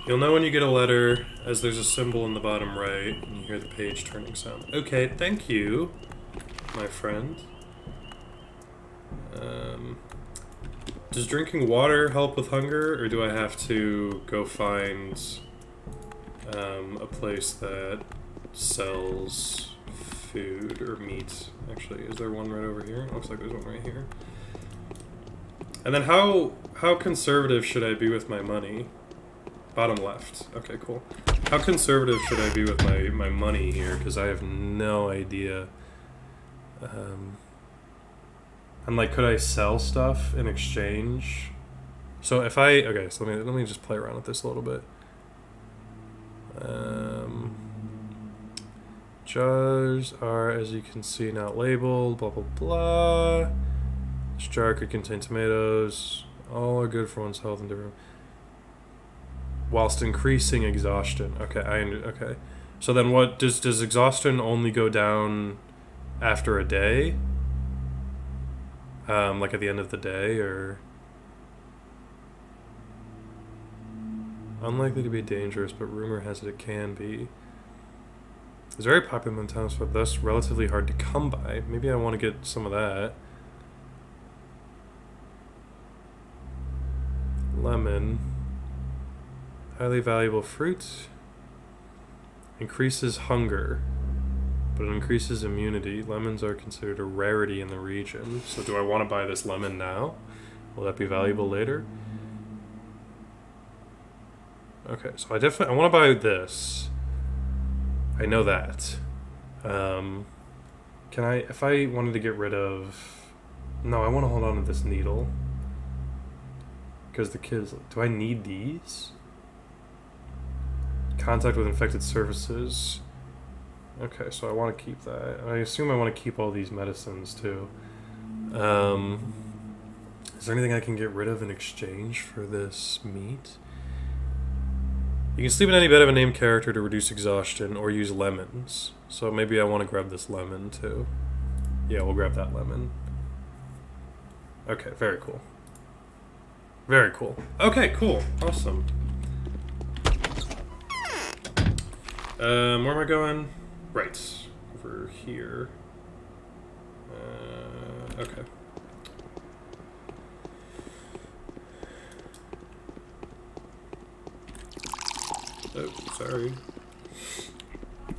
You'll know when you get a letter, as there's a symbol in the bottom right, and you hear the page turning sound. Okay, thank you, my friend. Does drinking water help with hunger, or do I have to go find a place that sells food or meat? Actually, is there one right over here? It looks like there's one right here. And then how conservative should I be with my money? Bottom left. Okay, cool. How conservative should I be with my money here? Because I have no idea. And like, could I sell stuff in exchange? So if I... Okay, so let me just play around with this a little bit. Jars are, as you can see, not labeled, blah, blah, blah. This jar could contain tomatoes. All are good for one's health and different... Whilst increasing exhaustion. Okay, okay. So then what... Does exhaustion only go down after a day? Like at the end of the day, or... Unlikely to be dangerous, but rumor has it can be. It's very popular in towns, but thus relatively hard to come by. Maybe I want to get some of that. Lemon. Highly valuable fruit. Increases hunger, but it increases immunity. Lemons are considered a rarity in the region. So do I want to buy this lemon now? Will that be valuable later? Okay, so I want to buy this. I know that. Can I, if I wanted to get rid of... No, I want to hold on to this needle. Because the kids... Do I need these? Contact with infected surfaces. Okay, so I want to keep that. I assume I want to keep all these medicines, too. Is there anything I can get rid of in exchange for this meat? You can sleep in any bed of a named character to reduce exhaustion, or use lemons. So maybe I want to grab this lemon, too. Yeah, we'll grab that lemon. Okay, very cool. Very cool. Okay, cool. Awesome. Where am I going? Right. Over here. Okay. Oh, sorry.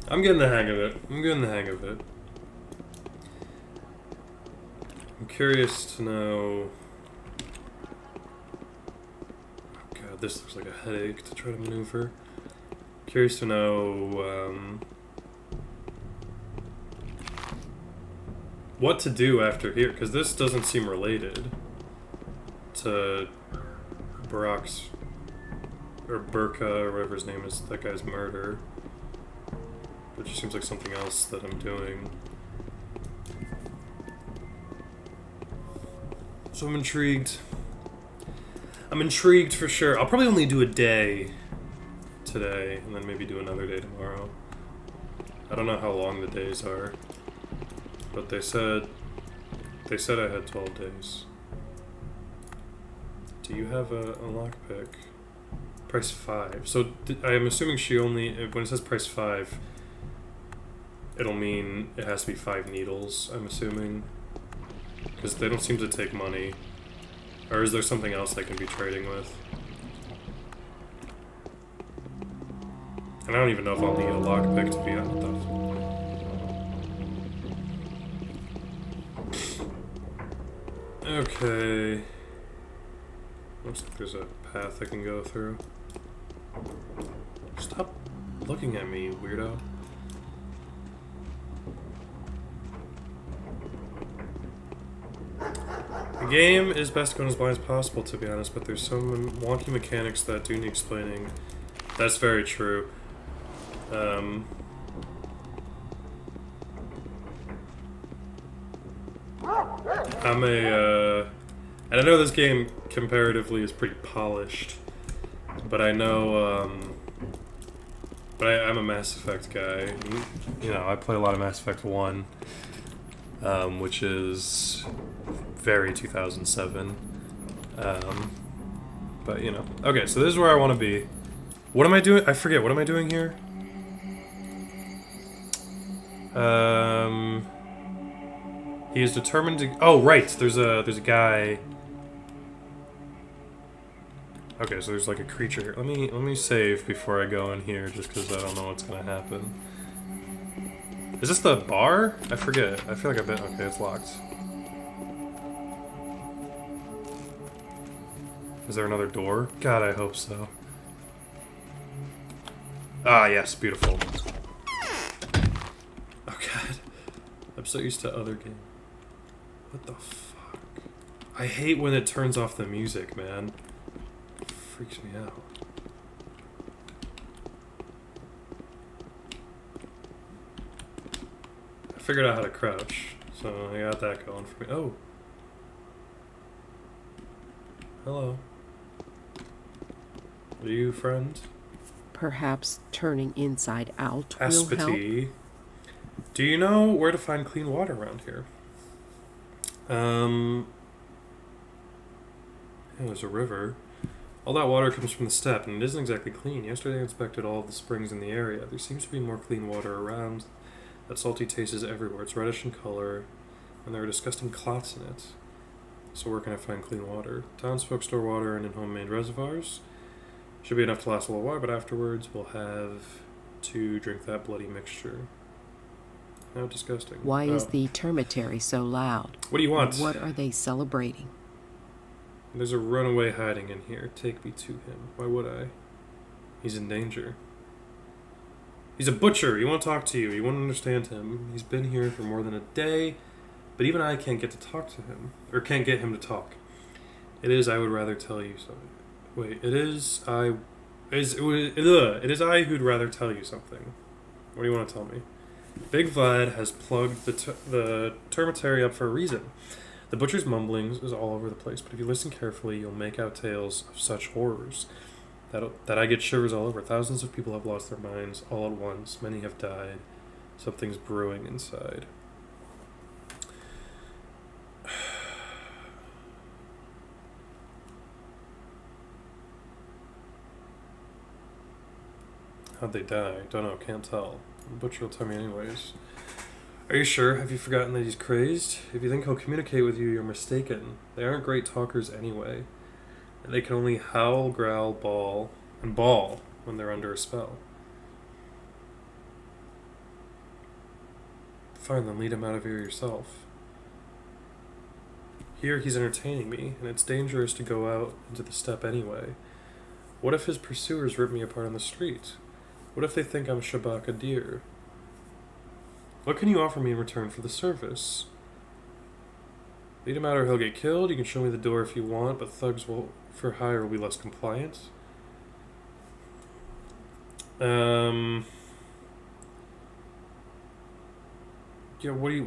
I'm getting the hang of it. I'm curious to know... Oh god, this looks like a headache to try to maneuver. Curious to know what to do after here, because this doesn't seem related to Brock's or Burka or whatever his name is, that guy's murder. It just seems like something else that I'm doing. So I'm intrigued. I'm intrigued for sure. I'll probably only do a day today, and then maybe do another day tomorrow. I don't know how long the days are, but they said I had 12 days. Do you have a lockpick? Price 5. So I am assuming she only, when it says price 5, it'll mean it has to be 5 needles, I'm assuming. Because they don't seem to take money. Or is there something else I can be trading with? And I don't even know if I'll need a lockpick, to be honest. Okay. Looks like there's a path I can go through. Stop looking at me, weirdo. The game is best going as blind as possible, to be honest, but there's some wonky mechanics that do need explaining. That's very true. And I know this game comparatively is pretty polished, but I know, I'm a Mass Effect guy. You know, I play a lot of Mass Effect 1, which is very 2007. But, you know. Okay, so this is where I want to be. What am I doing? I forget. What am I doing here? He is determined to... Oh, right. There's a guy Okay, so there's like a creature here. Let me save before I go in here, just because I don't know what's gonna happen. Is this the bar? I forget. I feel like I've been. Okay, it's locked. Is there another door? God, I hope so. Ah, yes, beautiful. Oh god, I'm so used to other games. What the fuck? I hate when it turns off the music, man. It freaks me out. I figured out how to crouch, so I got that going for me. Oh. Hello. Are you friend? Perhaps turning inside out will help. Aspity. Do you know where to find clean water around here? Yeah, there's a river. All that water comes from the steppe, and it isn't exactly clean. Yesterday I inspected all of the springs in the area. There seems to be more clean water around. That salty taste is everywhere. It's reddish in color, and there are disgusting clots in it. So where can I find clean water? Townsfolk store water in homemade reservoirs. Should be enough to last a little while, but afterwards we'll have to drink that bloody mixture. How disgusting. Why is the termitary so loud? What do you want? What are they celebrating? There's a runaway hiding in here. Take me to him. Why would I? He's in danger. He's a butcher. He won't talk to you. You won't understand him. He's been here for more than a day, but even I can't get to talk to him. Or can't get him to talk. It is I would rather tell you something. Wait, it is I who'd rather tell you something. What do you want to tell me? Big Vlad has plugged the termitary up for a reason. The butcher's mumblings is all over the place, but if you listen carefully, you'll make out tales of such horrors that I get shivers all over. Thousands of people have lost their minds all at once. Many have died. Something's brewing inside. How'd they die? Don't know, can't tell. The butcher will tell me anyways. Are you sure? Have you forgotten that he's crazed? If you think he'll communicate with you, you're mistaken. They aren't great talkers anyway. And they can only howl, growl, bawl when they're under a spell. Fine, then lead him out of here yourself. Here he's entertaining me, and it's dangerous to go out into the steppe anyway. What if his pursuers rip me apart on the street? What if they think I'm Shabaka Deer? What can you offer me in return for the service? Lead him out or he'll get killed. You can show me the door if you want, but thugs for hire will be less compliant. Yeah, what do you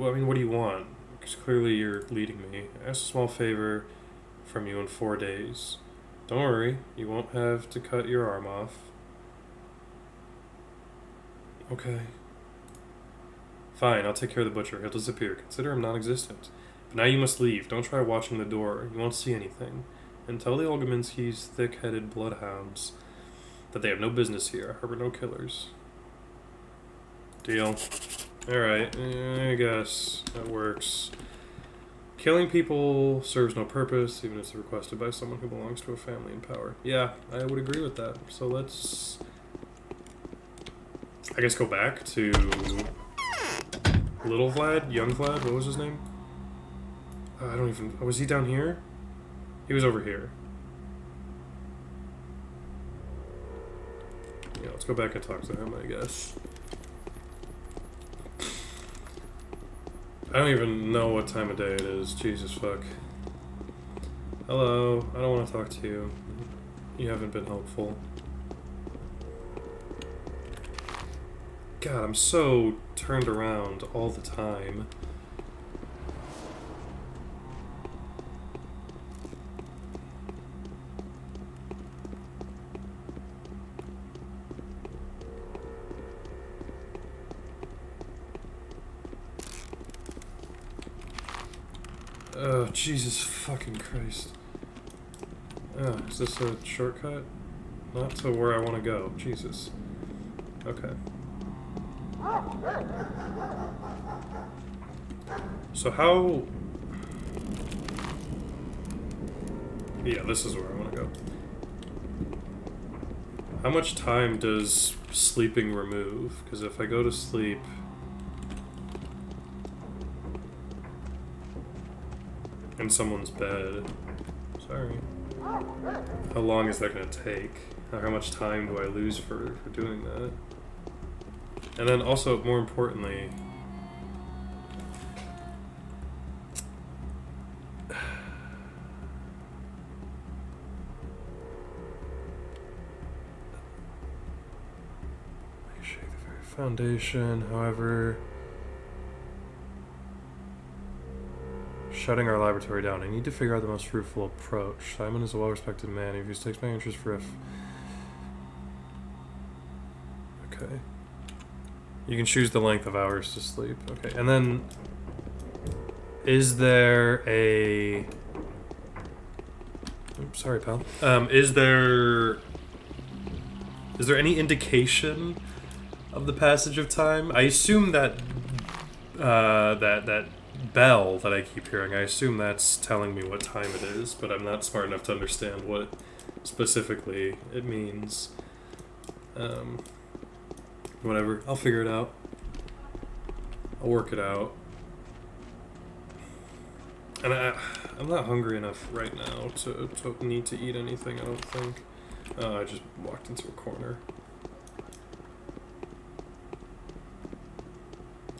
want? Because clearly you're leading me. I ask a small favor from you in 4 days. Don't worry, you won't have to cut your arm off. Okay. Fine, I'll take care of the butcher. He'll disappear. Consider him non-existent. But now you must leave. Don't try watching the door. You won't see anything. And tell the Olgaminskis' thick-headed bloodhounds that they have no business here. I harbor no killers. Deal. Alright, I guess that works. Killing people serves no purpose, even if it's requested by someone who belongs to a family in power. Yeah, I would agree with that. So let's, I guess, go back to Little Vlad, Young Vlad, what was his name? I don't even, was he down here? He was over here. Yeah, let's go back and talk to him, I guess. I don't even know what time of day it is. Jesus fuck. Hello, I don't want to talk to you. You haven't been helpful. God, I'm so turned around all the time. Oh, Jesus fucking Christ. Oh, is this a shortcut? Not to where I want to go. Jesus. Okay. So how... Yeah, this is where I want to go. How much time does sleeping remove? Because if I go to sleep... in someone's bed... Sorry. How long is that going to take? Or how much time do I lose for doing that? And then also, more importantly... shake the very foundation, however... Shutting our laboratory down. I need to figure out the most fruitful approach. Simon is a well-respected man. If he takes my interest for if... Okay. You can choose the length of hours to sleep. Okay, and then... Is there a... Oops, sorry, pal. Is there any indication of the passage of time? I assume that... that bell that I keep hearing, I assume that's telling me what time it is, but I'm not smart enough to understand what specifically it means. Whatever, I'll figure it out. I'll work it out. And I'm not hungry enough right now to need to eat anything, I don't think. I just walked into a corner.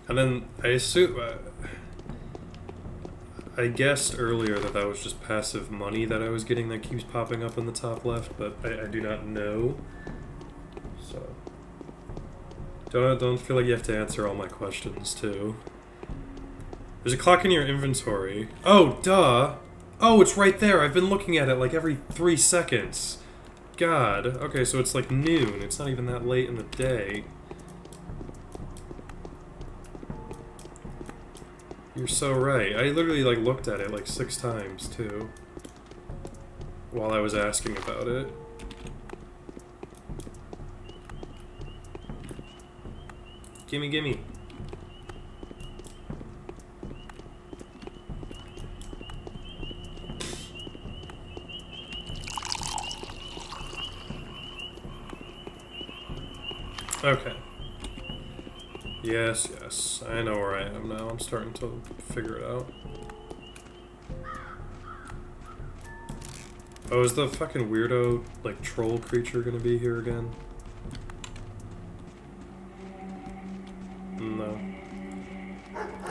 And then I assume... I guessed earlier that was just passive money that I was getting that keeps popping up in the top left, but I do not know. So... Don't feel like you have to answer all my questions, too. There's a clock in your inventory. Oh, duh! Oh, it's right there! I've been looking at it like every 3 seconds. God. Okay, so it's like noon. It's not even that late in the day. You're so right. I literally like looked at it like 6 times too while I was asking about it. Gimme, gimme. Okay. Yes, yes. I know where I am now. I'm starting to figure it out. Oh, is the fucking weirdo, like, troll creature gonna be here again? No.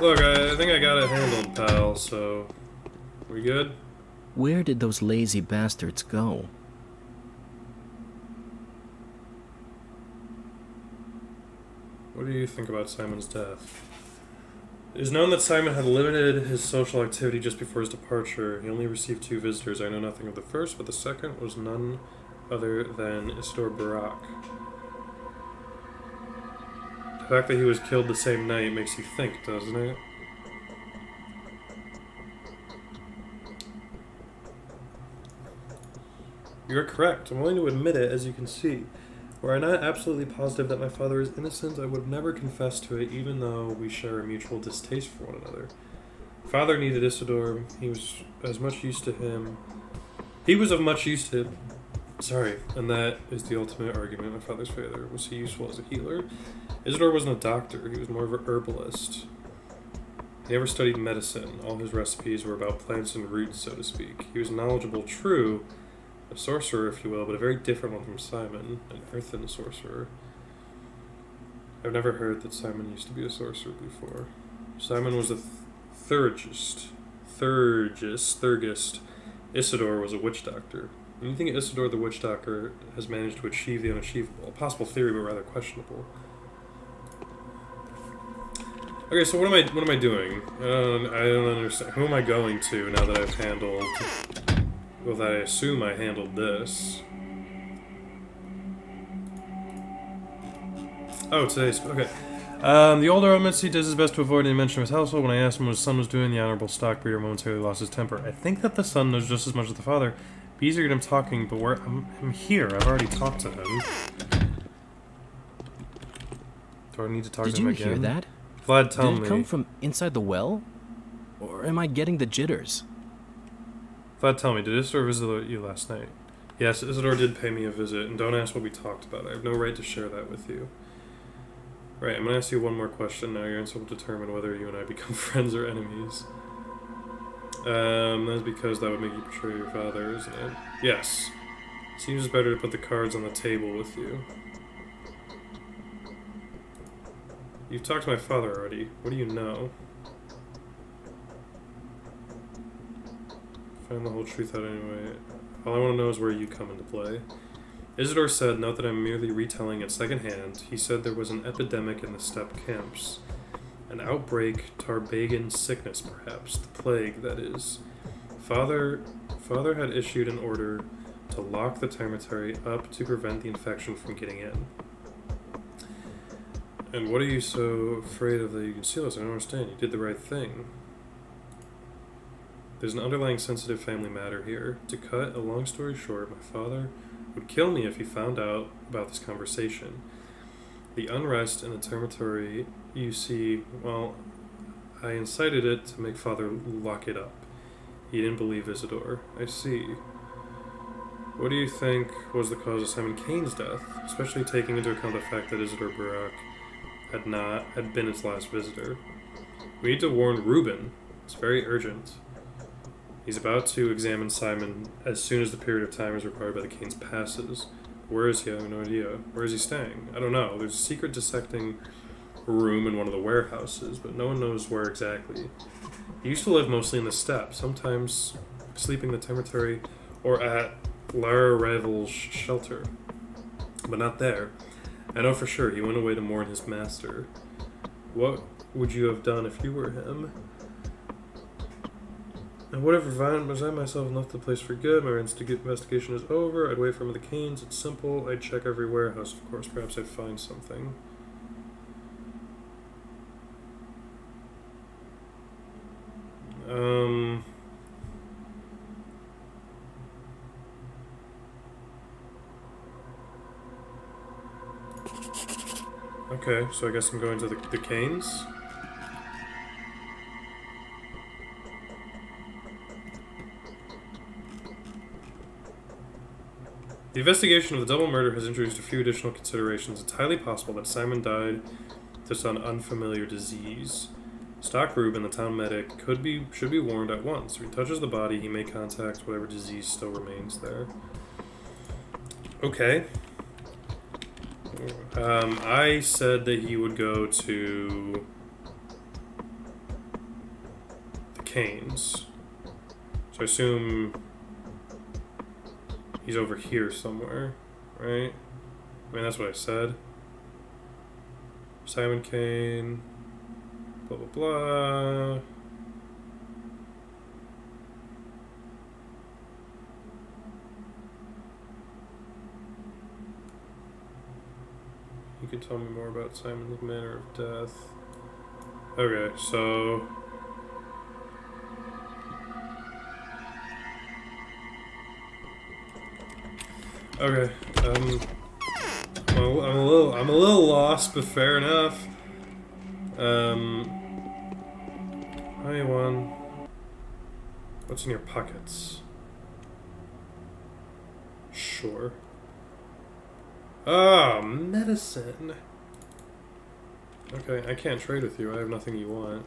Look, I think I got it handled, pal, so... We good? Where did those lazy bastards go? What do you think about Simon's death? It is known that Simon had limited his social activity just before his departure. He only received 2 visitors. I know nothing of the first, but the second was none other than Isidore Barak. The fact that he was killed the same night makes you think, doesn't it? You're correct. I'm willing to admit it, as you can see. Were I not absolutely positive that my father is innocent, I would have never confessed to it, even though we share a mutual distaste for one another. Father needed Isidore. He was as much use to him. He was of much use to him. Sorry, and that is the ultimate argument in my father's favor. Was he useful as a healer? Isidore wasn't a doctor. He was more of a herbalist. He never studied medicine. All his recipes were about plants and roots, so to speak. He was knowledgeable, true, a sorcerer, if you will, but a very different one from Simon, an earthen sorcerer. I've never heard that Simon used to be a sorcerer before. Simon was a Thurgist. Isidore was a witch doctor. And you think Isidore the witch doctor has managed to achieve the unachievable? A possible theory, but rather questionable. Okay, so what am I doing? I don't understand. Who am I going to now that I've handled... Well, that I assume I handled this. Oh, today's... Okay. The older Omitsi does his best to avoid any mention of his household. When I asked him what his son was doing, the honorable stockbreeder momentarily lost his temper. I think that the son knows just as much as the father. Be easier to get him talking, but I'm here. I've already talked to him. Do I need to talk to him again? Did you hear that? Vlad, tell me. Did it come from inside the well? Or am I getting the jitters? Vlad, tell me, did Isidore visit you last night? Yes, Isidore did pay me a visit, and don't ask what we talked about. I have no right to share that with you. Right, I'm going to ask you one more question now. Your answer will determine whether you and I become friends or enemies. That's because that would make you betray your father, isn't it? Yes. Seems better to put the cards on the table with you. You've talked to my father already. What do you know? Find the whole truth out anyway. All I want to know is where you come into play. Isidore said, note that I'm merely retelling it secondhand. He said there was an epidemic in the steppe camps. An outbreak, Tarbagan sickness, perhaps. The plague, that is. Father had issued an order to lock the termitary up to prevent the infection from getting in. And what are you so afraid of that you conceal this? I don't understand. You did the right thing. There's an underlying sensitive family matter here. To cut a long story short, my father would kill me if he found out about this conversation. The unrest in the termitary, you see, well, I incited it to make Father lock it up. He didn't believe Isidore. I see. What do you think was the cause of Simon Kane's death, especially taking into account the fact that Isidore Barak had been its last visitor? We need to warn Reuben. It's very urgent. He's about to examine Simon as soon as the period of time is required by the Kanes passes. Where is he? I have no idea. Where is he staying? I don't know. There's a secret dissecting room in one of the warehouses, but no one knows where exactly. He used to live mostly in the steppe, sometimes sleeping in the termitary or at Lara Ravel's shelter. But not there. I know for sure he went away to mourn his master. What would you have done if you were him? And whatever Vine was, I myself left the place for good. My investigation is over. I'd wait for him at the Canes. It's simple. I'd check every warehouse, of course. Perhaps I'd find something. Okay, so I guess I'm going to the Canes. The investigation of the double murder has introduced a few additional considerations. It's highly possible that Simon died to some unfamiliar disease. Stock Reuben, the town medic, should be warned at once. If he touches the body, he may contact whatever disease still remains there. Okay. I said that he would go to the Canes. So I assume he's over here somewhere, right? I mean, that's what I said. Simon Kane, blah, blah, blah. You can tell me more about Simon's manner of death. Okay, so... Okay, I'm a little lost, but fair enough. 21. What's in your pockets? Sure. Ah, medicine. Okay, I can't trade with you. I have nothing you want.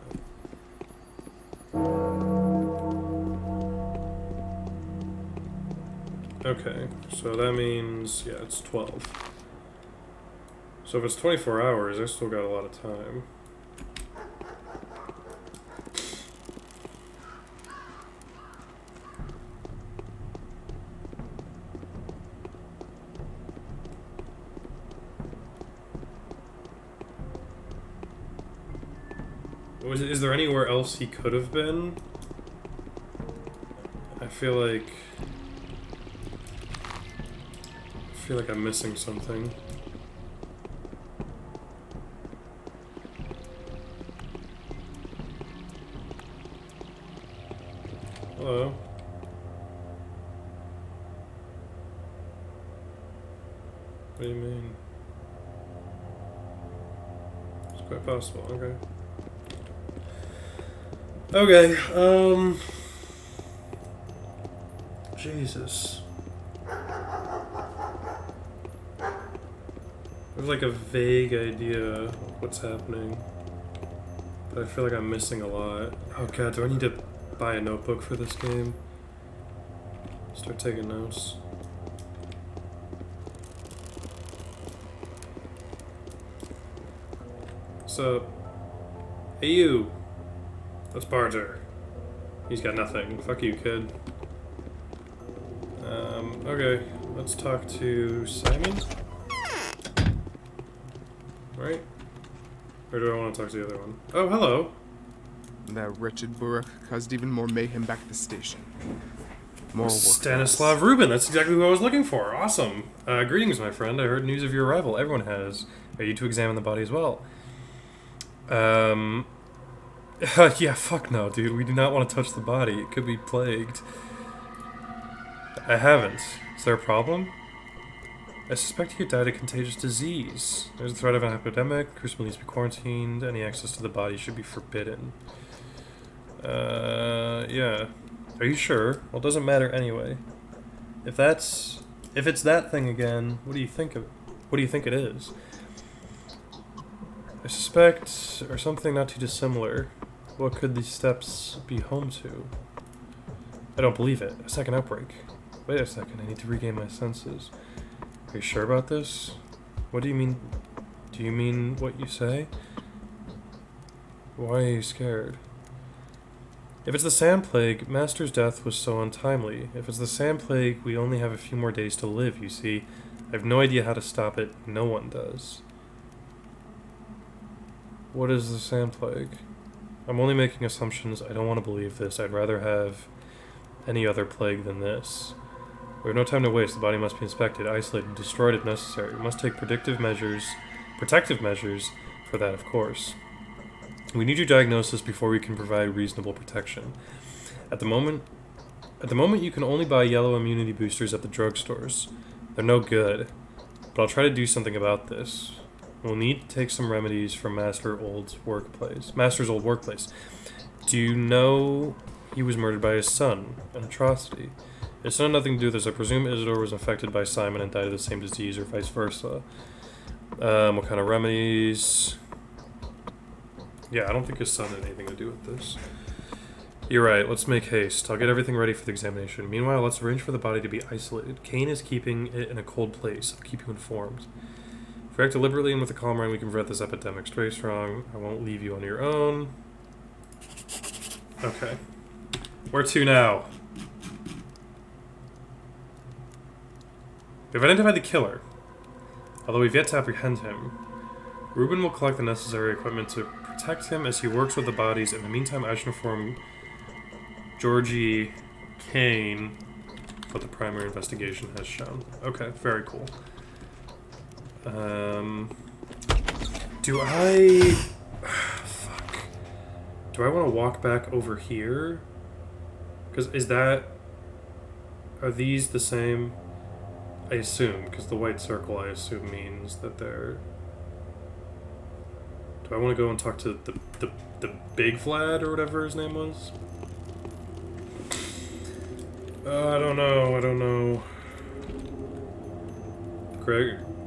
Okay, so that means, yeah, it's 12. So if it's 24 hours, I still got a lot of time. Is there anywhere else he could have been? I feel like I'm missing something. Hello? What do you mean? It's quite possible, okay. Okay, Jesus. I have like a vague idea what's happening, but I feel like I'm missing a lot. Oh god, do I need to buy a notebook for this game? Start taking notes. What's up? Hey you! That's Barter. He's got nothing. Fuck you, kid. Okay, let's talk to Simon. Right? Or do I want to talk to the other one? Oh, hello! That wretched Burek caused even more mayhem back at the station. More work. Stanislav Rubin, that's exactly who I was looking for. Awesome. Greetings, my friend. I heard news of your arrival. Everyone has. Are you to examine the body as well? Yeah, fuck no, dude. We do not want to touch the body. It could be plagued. I haven't. Is there a problem? I suspect you died of contagious disease. There's a threat of an epidemic. The crucible needs to be quarantined. Any access to the body should be forbidden. Yeah. Are you sure? Well, it doesn't matter anyway. If it's that thing again, what do you think it is? I suspect, or something not too dissimilar. What could these steps be home to? I don't believe it. A second outbreak. Wait a second, I need to regain my senses. Are you sure about this? What do you mean? Do you mean what you say? Why are you scared? If it's the Sand Plague, Master's death was so untimely. If it's the Sand Plague, we only have a few more days to live, you see. I have no idea how to stop it. No one does. What is the Sand Plague? I'm only making assumptions. I don't want to believe this. I'd rather have any other plague than this. We have no time to waste. The body must be inspected, isolated, destroyed if necessary. We must take protective measures for that, of course. We need your diagnosis before we can provide reasonable protection. At the moment you can only buy yellow immunity boosters at the drugstores. They're no good, but I'll try to do something about this. We'll need to take some remedies from Master's old workplace. Do you know he was murdered by his son? An atrocity. It's not nothing to do with this. I presume Isidore was infected by Simon and died of the same disease, or vice versa. What kind of remedies? Yeah, I don't think his son had anything to do with this. You're right, let's make haste. I'll get everything ready for the examination. Meanwhile, let's arrange for the body to be isolated. Kane is keeping it in a cold place. I'll keep you informed. If we act deliberately and with a calm mind, we can prevent this epidemic. Stay strong. I won't leave you on your own. Okay. Where to now? We've identified the killer, although we've yet to apprehend him. Reuben will collect the necessary equipment to protect him as he works with the bodies. In the meantime, I should inform Georgie Kane what the primary investigation has shown. Okay, very cool. Do I... Fuck. Do I want to walk back over here? Because are these the same? I assume, because the white circle I assume means that they're... Do I want to go and talk to the Big Vlad or whatever his name was? I don't know.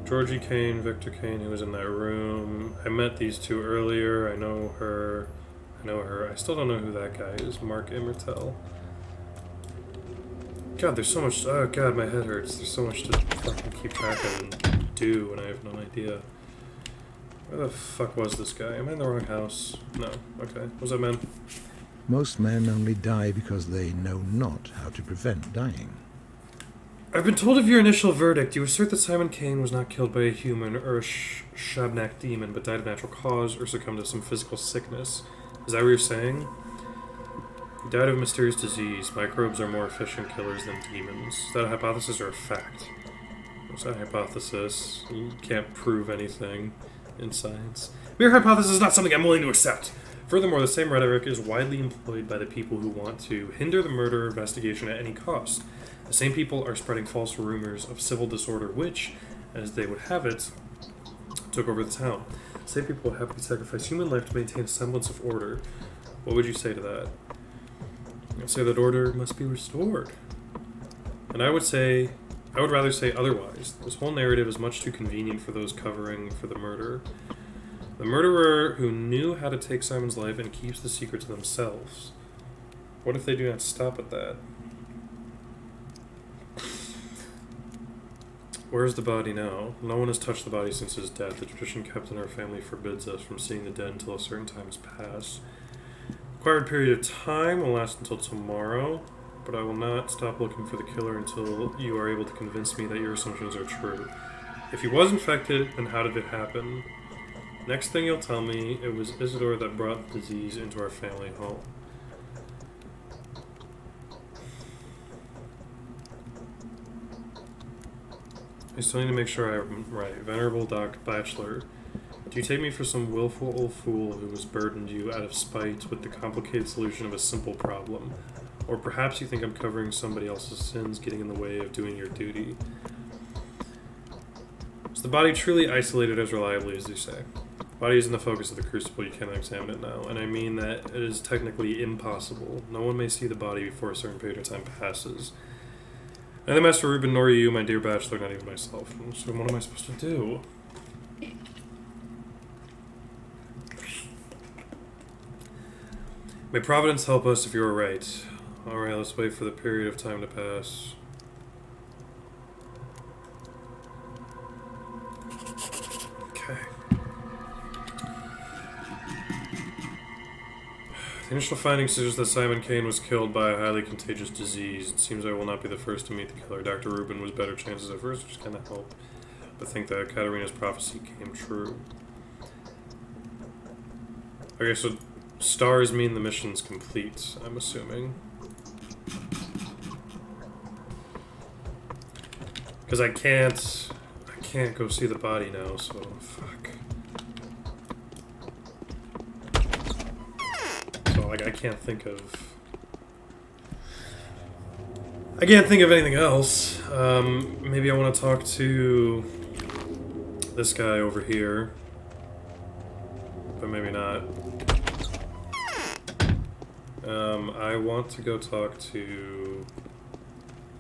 Georgie Kane, Victor Kane, who was in that room. I met these two earlier. I know her. I still don't know who that guy is. Mark Immertel. God, there's so much. Oh god, my head hurts. There's so much to fucking keep track of and do, and I have no idea. Where the fuck was this guy? Am I in the wrong house? No. Okay. What's up, man? Most men only die because they know not how to prevent dying. I've been told of your initial verdict. You assert that Simon Kane was not killed by a human or a Shabnak demon, but died of natural cause or succumbed to some physical sickness. Is that what you're saying? He died of a mysterious disease. Microbes are more efficient killers than demons. Is that a hypothesis or a fact? It's a hypothesis. You can't prove anything in science. Mere hypothesis is not something I'm willing to accept. Furthermore, the same rhetoric is widely employed by the people who want to hinder the murder investigation at any cost. The same people are spreading false rumors of civil disorder which, as they would have it, took over the town. The same people would happily sacrifice human life to maintain a semblance of order. What would you say to that? I'd say that order must be restored. And I would say I would rather say otherwise. This whole narrative is much too convenient for those covering for the murder. The murderer who knew how to take Simon's life and keeps the secret to themselves. What if they do not stop at that? Where is the body now? No one has touched the body since his death. The tradition kept in our family forbids us from seeing the dead until a certain time has passed. The required period of time will last until tomorrow, but I will not stop looking for the killer until you are able to convince me that your assumptions are true. If he was infected, then how did it happen? Next thing you'll tell me, it was Isidore that brought the disease into our family home. I still need to make sure I'm right. Venerable Doc Bachelor, do you take me for some willful old fool who has burdened you out of spite with the complicated solution of a simple problem? Or perhaps you think I'm covering somebody else's sins getting in the way of doing your duty? Is the body truly isolated as reliably as you say? The body is in the focus of the crucible, you cannot examine it now, and I mean that it is technically impossible. No one may see the body before a certain period of time passes. Neither Master Reuben nor you, my dear bachelor, not even myself. So what am I supposed to do? May Providence help us if you are right. Alright, let's wait for the period of time to pass. Okay. The initial findings suggest that Simon Kane was killed by a highly contagious disease. It seems I will not be the first to meet the killer. Dr. Reuben was better chances at first, which kind of helped. But think that Katerina's prophecy came true. Okay, so stars mean the mission's complete, I'm assuming. Because I can't go see the body now, so fuck. Like, I can't think of anything else. Maybe I want to talk to this guy over here, but maybe not. I want to go talk to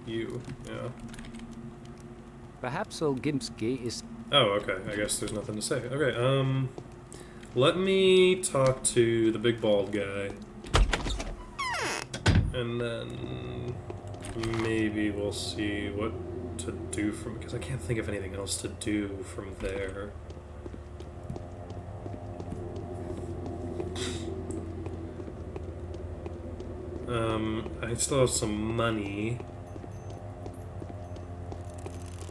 you. Yeah. Perhaps old Gimski is... Oh, okay. I guess there's nothing to say. Okay, let me talk to the big bald guy. And then maybe we'll see what to do from... Because I can't think of anything else to do from there. I still have some money.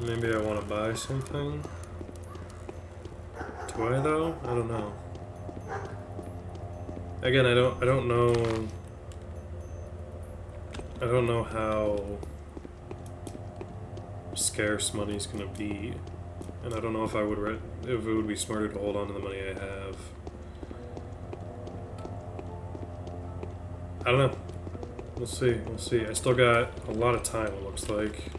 Maybe I want to buy something. Do I though? I don't know. Again, I don't know. I don't know how scarce money's gonna be, and I don't know if I would if it would be smarter to hold on to the money I have. I don't know. We'll see. We'll see. I still got a lot of time. It looks like.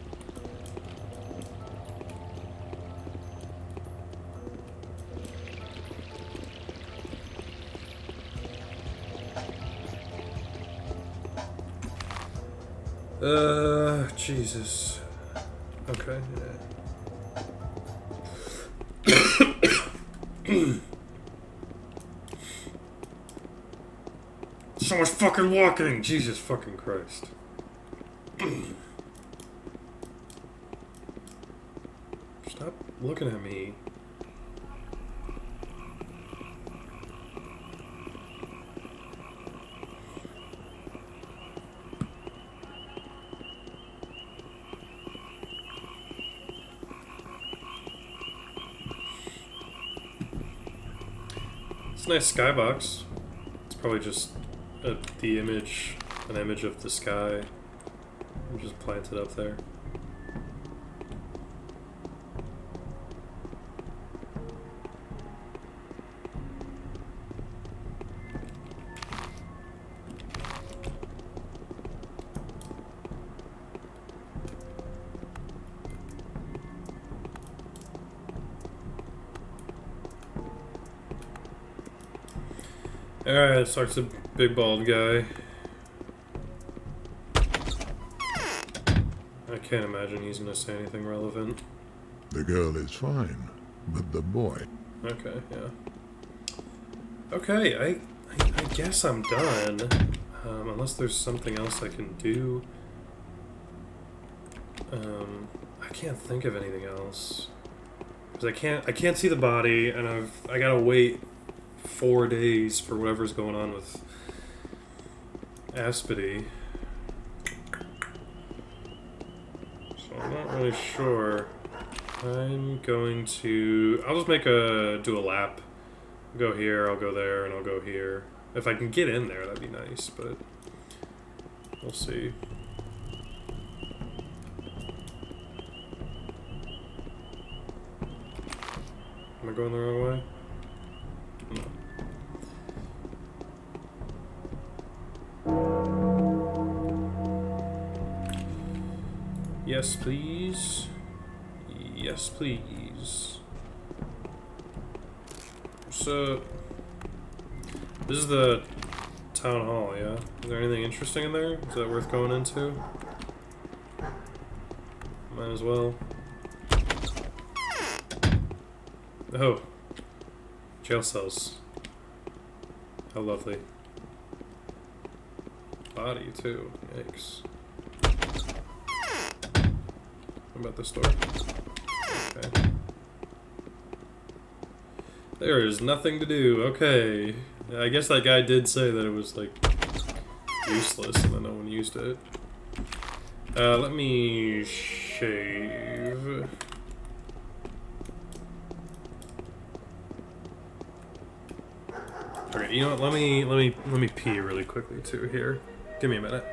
Jesus. Okay, yeah. So much fucking walking! Jesus fucking Christ. Stop looking at me. Nice skybox. It's probably just an image of the sky. I'm just planted up there. Alright, let's talk to the big bald guy. I I can't imagine he's gonna say anything relevant. The girl is fine, but the boy... Okay, yeah. Okay, I guess I'm done. Unless there's something else I can do. I can't think of anything else. Because I can't see the body, and I gotta wait 4 days for whatever's going on with Aspity. So I'm not really sure. I'm going to... I'll just do a lap. I'll go here, I'll go there, and I'll go here. If I can get in there, that'd be nice, but... we'll see. Am I going the wrong way? No. Yes, please. Yes, please. So, this is the town hall, yeah? Is there anything interesting in there? Is that worth going into? Might as well. Oh. Jail cells. How lovely. Body, too. Yikes. What about this door? Okay. There is nothing to do. Okay. I guess that guy did say that it was, like, useless and then no one used it. Let me shave. Okay, you know what? Let me pee really quickly too here. Give me a minute.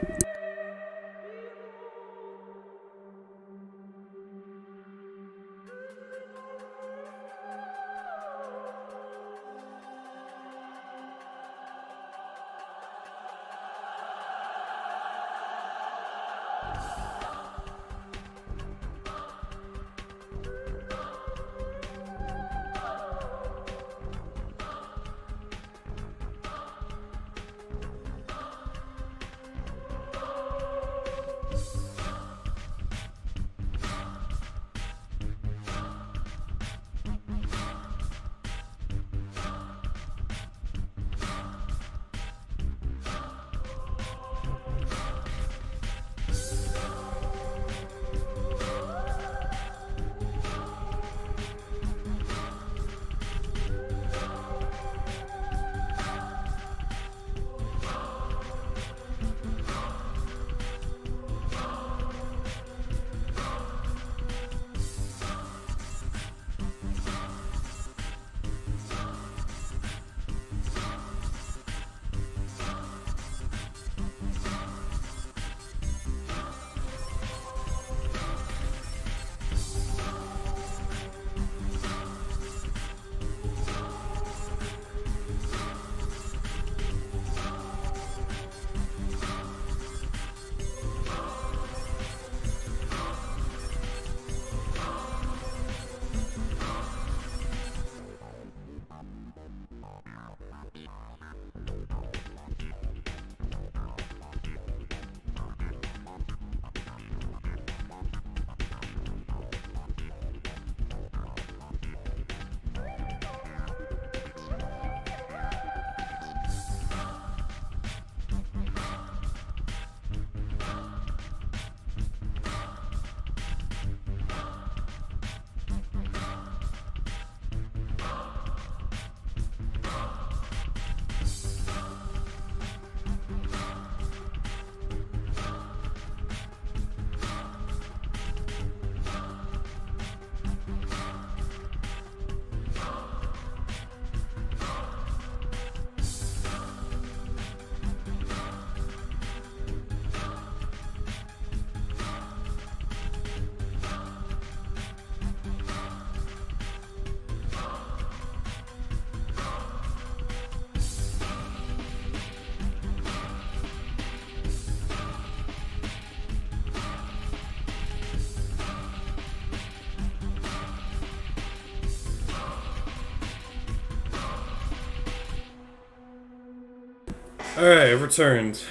Alright, I've returned.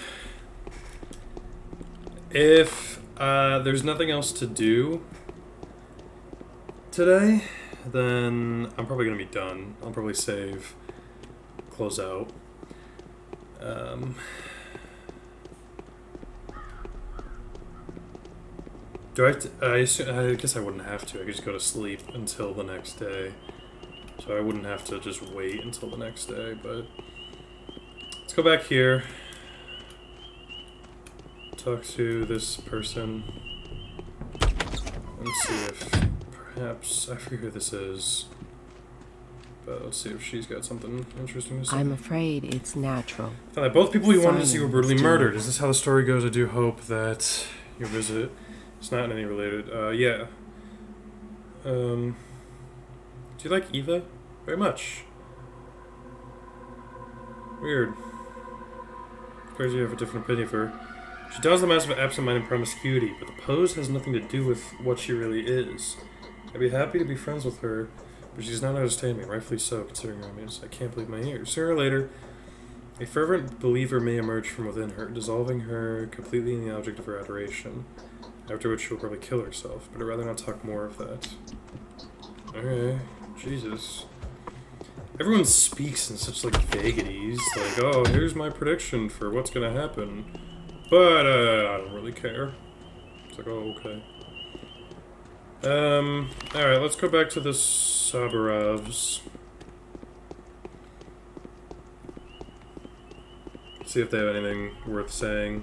If there's nothing else to do today, then I'm probably going to be done. I'll probably save, close out. Do I have to, I guess I wouldn't have to. I could just go to sleep until the next day. So I wouldn't have to just wait until the next day, but let's go back here. Talk to this person. Let's see if perhaps, I forget who this is, but let's see if she's got something interesting to say. I'm afraid it's natural. Both people you wanted to see were Simon brutally was murdered. Is this how the story goes? I do hope that your visit is not in any related. Yeah. Do you like Eva? Very much. Weird. Crazy you have a different opinion of her. She does the massive absent-minded promiscuity, but the pose has nothing to do with what she really is. I'd be happy to be friends with her, but she does not understand me, rightfully so, considering her image. I can't believe my ears. Sooner or later, a fervent believer may emerge from within her, dissolving her completely in the object of her adoration, after which she'll probably kill herself, but I'd rather not talk more of that. Okay, Jesus. Everyone speaks in such, like, vagaries, like, oh, here's my prediction for what's gonna happen, but, I don't really care. It's like, oh, okay. Alright, let's go back to the Sabarovs. See if they have anything worth saying.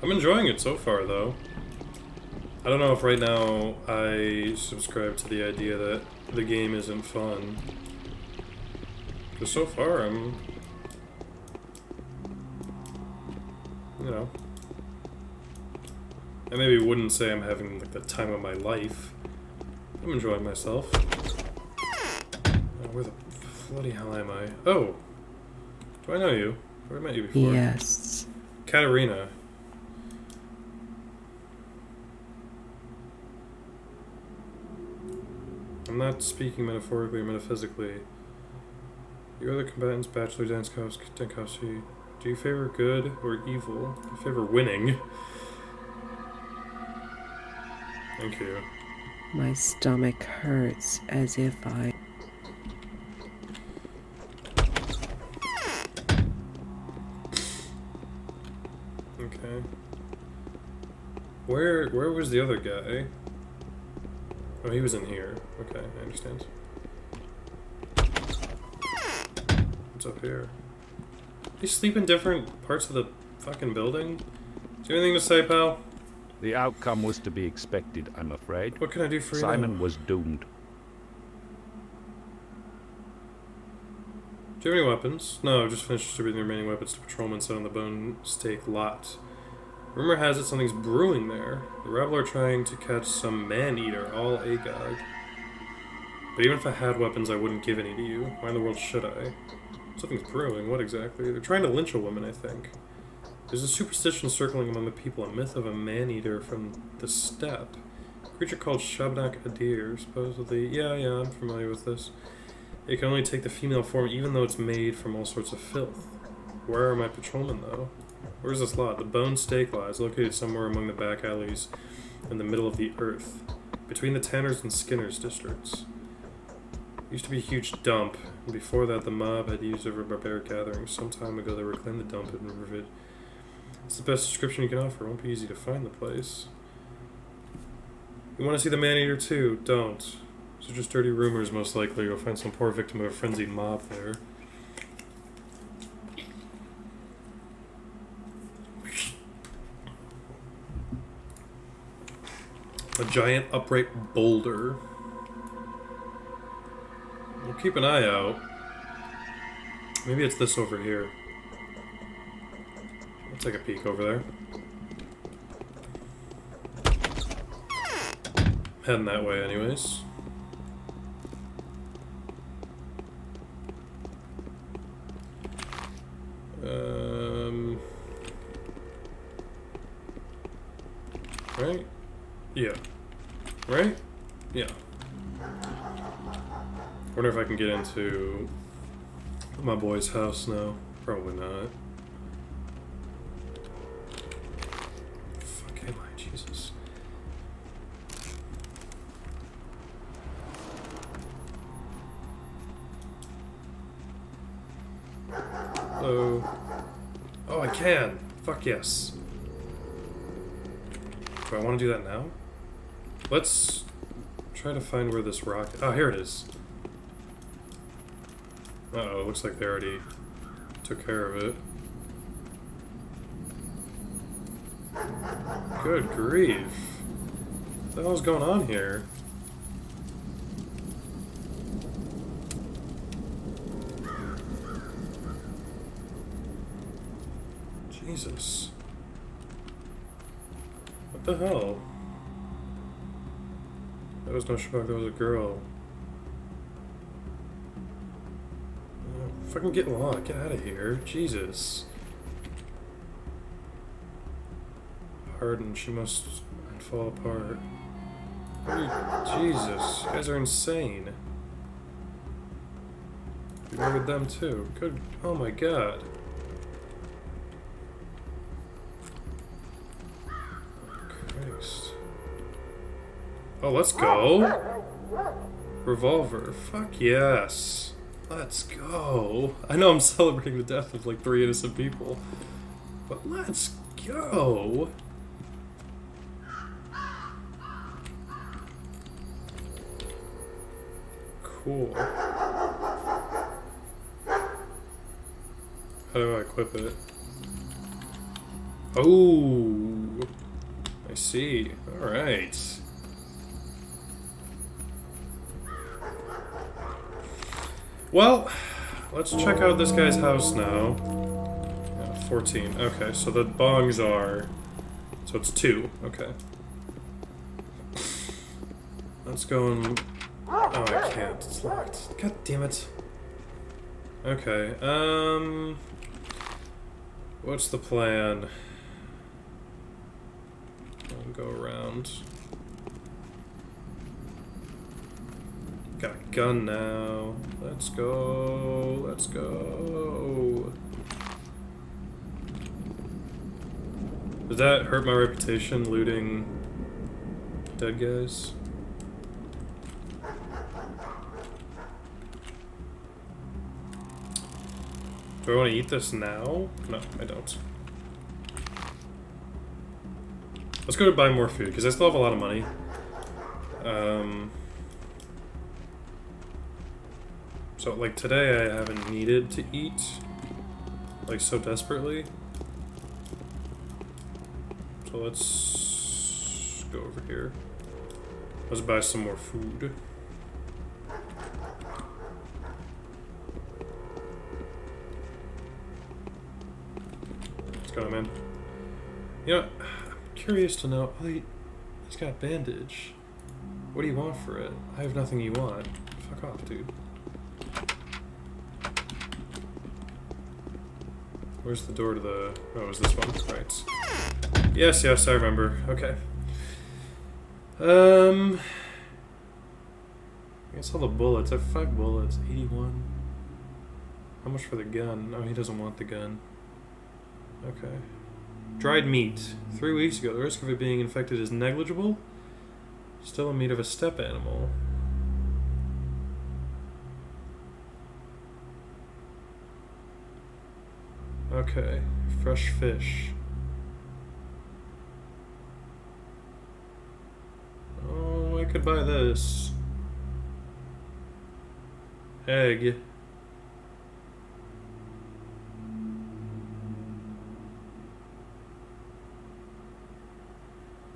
I'm enjoying it so far, though. I don't know if right now I subscribe to the idea that the game isn't fun. Because so far I'm... You know... I maybe wouldn't say I'm having like the time of my life. I'm enjoying myself. Where the bloody hell am I? Oh! Do I know you? Have I met you before? Yes. Katerina. I'm not speaking metaphorically or metaphysically. You other combatants, Bachelor Dankowski, do you favor good or evil? Do you favor winning? Thank you. My stomach hurts as if I... Okay. Where was the other guy? Oh, he was in here. Okay, I understand. What's up here? You sleep in different parts of the fucking building? Do you have anything to say, pal? The outcome was to be expected, I'm afraid. What can I do for you now? Simon was doomed. Do you have any weapons? No, I've just finished distributing the remaining weapons to patrolmen set on the Bone Stake lot. Rumor has it something's brewing there. The rebel are trying to catch some man-eater, all agog. But even if I had weapons, I wouldn't give any to you. Why in the world should I? Something's brewing. What exactly? They're trying to lynch a woman, I think. There's a superstition circling among the people, a myth of a man-eater from the steppe. A creature called Shabnak Adir, supposedly. Yeah, I'm familiar with this. It can only take the female form, even though it's made from all sorts of filth. Where are my patrolmen, though? Where's this lot? The Bone Stake lot is located somewhere among the back alleys in the middle of the earth, between the Tanners and Skinners districts. It used to be a huge dump, and before that the mob had used over barbaric gatherings. Some time ago they reclaimed the dump and removed it. It's the best description you can offer. It won't be easy to find the place. You want to see the man-eater too? Don't. These are just dirty rumors, most likely. You'll find some poor victim of a frenzied mob there. A giant upright boulder. We'll keep an eye out. Maybe it's this over here. I'll take a peek over there. Heading that way anyways. Yeah. Right? Yeah. Wonder if I can get into my boy's house now. Probably not. Fuck am I? Jesus. Hello. Oh, I can! Fuck yes. Do I want to do that now? Let's try to find where this rock... Oh, here it is. Uh-oh, looks like they already took care of it. Good grief. What the hell's going on here? Jesus. What the hell? That was no schmuck, that was a girl. Fucking get lost, get out of here. Jesus. Hardened, she must fall apart. Jesus, you guys are insane. You murdered them too. Good, oh my god. Christ. Oh, let's go. Revolver, fuck yes. Let's go. I know I'm celebrating the death of like 3 innocent people, but let's go. Cool. How do I equip it? Oh, I see. All right. Well, let's check out this guy's house now. Yeah, 14. Okay, so the bongs are... So it's 2. Okay. Let's go and... Oh, I can't. It's locked. God damn it. Okay, what's the plan? I'll go around. Got a gun now. Let's go. Let's go. Does that hurt my reputation, looting dead guys? Do I want to eat this now? No, I don't. Let's go to buy more food, because I still have a lot of money. So, like, today I haven't needed to eat, like, so desperately. So let's go over here. Let's buy some more food. What's going on, man? You know, I'm curious to know. Oh, he's got a bandage. What do you want for it? I have nothing you want. Fuck off, dude. Where's the door to the... Oh, is this one? Right. Yes, yes, I remember. Okay. I guess all the bullets. I have 5 bullets. 81. How much for the gun? Oh, he doesn't want the gun. Okay. Dried meat. 3 weeks ago, the risk of it being infected is negligible. Still a meat of a steppe animal. Okay. Fresh fish. Oh, I could buy this. Egg.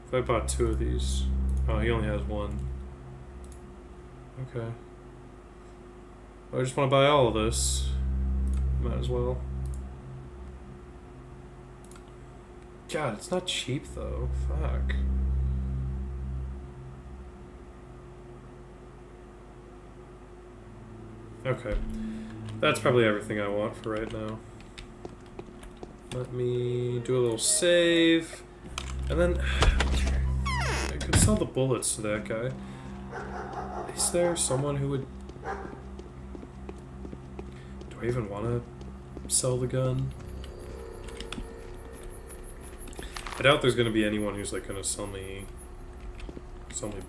If I bought 2 of these. Oh, he only has 1. Okay. I just want to buy all of this. Might as well. God, it's not cheap though. Fuck. Okay. That's probably everything I want for right now. Let me do a little save. And then I could sell the bullets to that guy. Is there someone who would... Do I even want to sell the gun? I doubt there's going to be anyone who's like going to sell me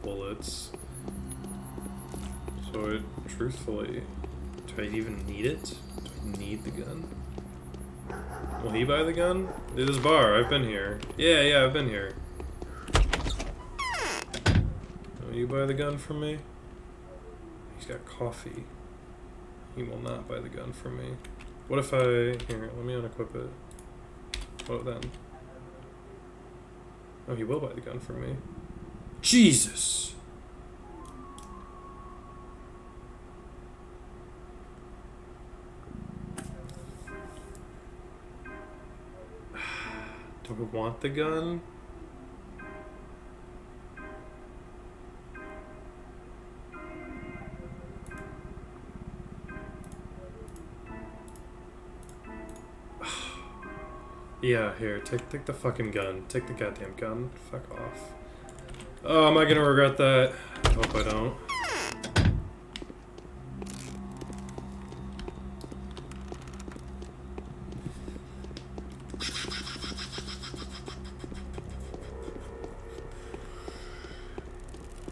bullets. So truthfully, do I even need it? Do I need the gun? Will he buy the gun? This bar, I've been here. Yeah, I've been here. Will you buy the gun from me? He's got coffee. He will not buy the gun from me. What if I... Here, let me unequip it. What then? Oh, he will buy the gun from me. Jesus! Do I want the gun? Yeah, here, take the fucking gun. Take the goddamn gun. Fuck off. Oh, am I gonna regret that? I hope I don't.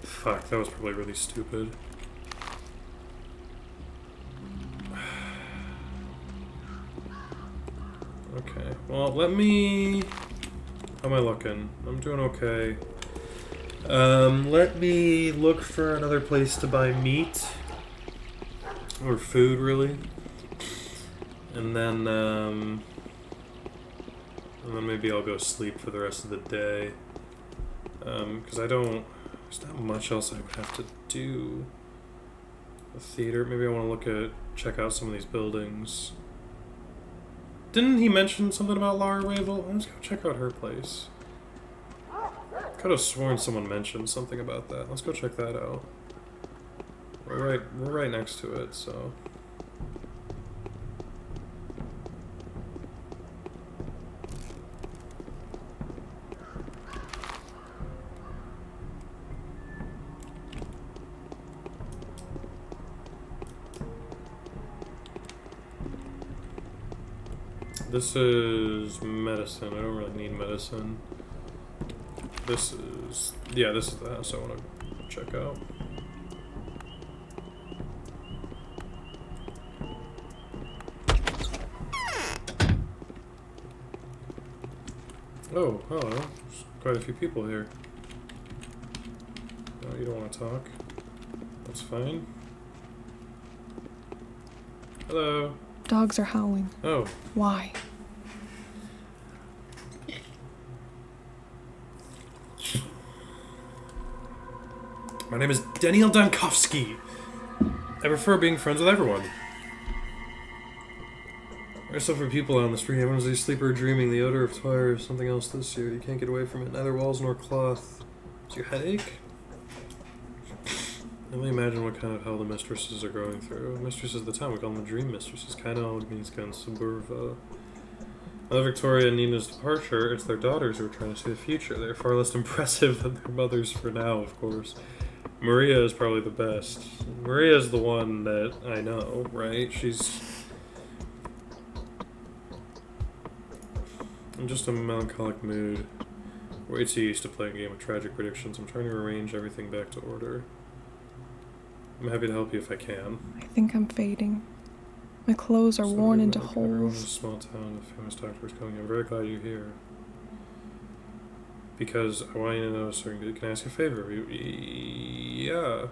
Fuck, that was probably really stupid. Okay, well, let me... How am I looking? I'm doing okay. Let me look for another place to buy meat. Or food, really. And then maybe I'll go sleep for the rest of the day. Because there's not much else I would have to do. The theater, maybe I want to check out some of these buildings. Didn't he mention something about Lara Wavel? I'm just gonna check out her place. Could have sworn someone mentioned something about that. Let's go check that out. We're right next to it, so. This is medicine. I don't really need medicine. This is the house I want to check out. Oh, hello. There's quite a few people here. Oh, you don't want to talk? That's fine. Hello. Dogs are howling. Oh. Why? My name is Daniel Dankovsky. I prefer being friends with everyone. There's so few people out on the street. Everyone's asleep or dreaming. The odor of fire or something else this year. You can't get away from it. Neither walls nor cloth. Is your headache? Only imagine what kind of hell the mistresses are going through. Mistresses of the town, we call them the dream mistresses. Kind of means kind of suburba. Mother Victoria and Nina's departure, it's their daughters who are trying to see the future. They're far less impressive than their mothers for now, of course. Maria is probably the best. Maria is the one that I know, right? I'm just in a melancholic mood. Way too used to playing a game of tragic predictions. I'm trying to arrange everything back to order. I'm happy to help you if I can. I think I'm fading. My clothes are worn into holes. Everyone in a small town, the famous doctor is coming. I'm very glad you're here. Because I want you to know something. Can I ask you a favor? Yeah.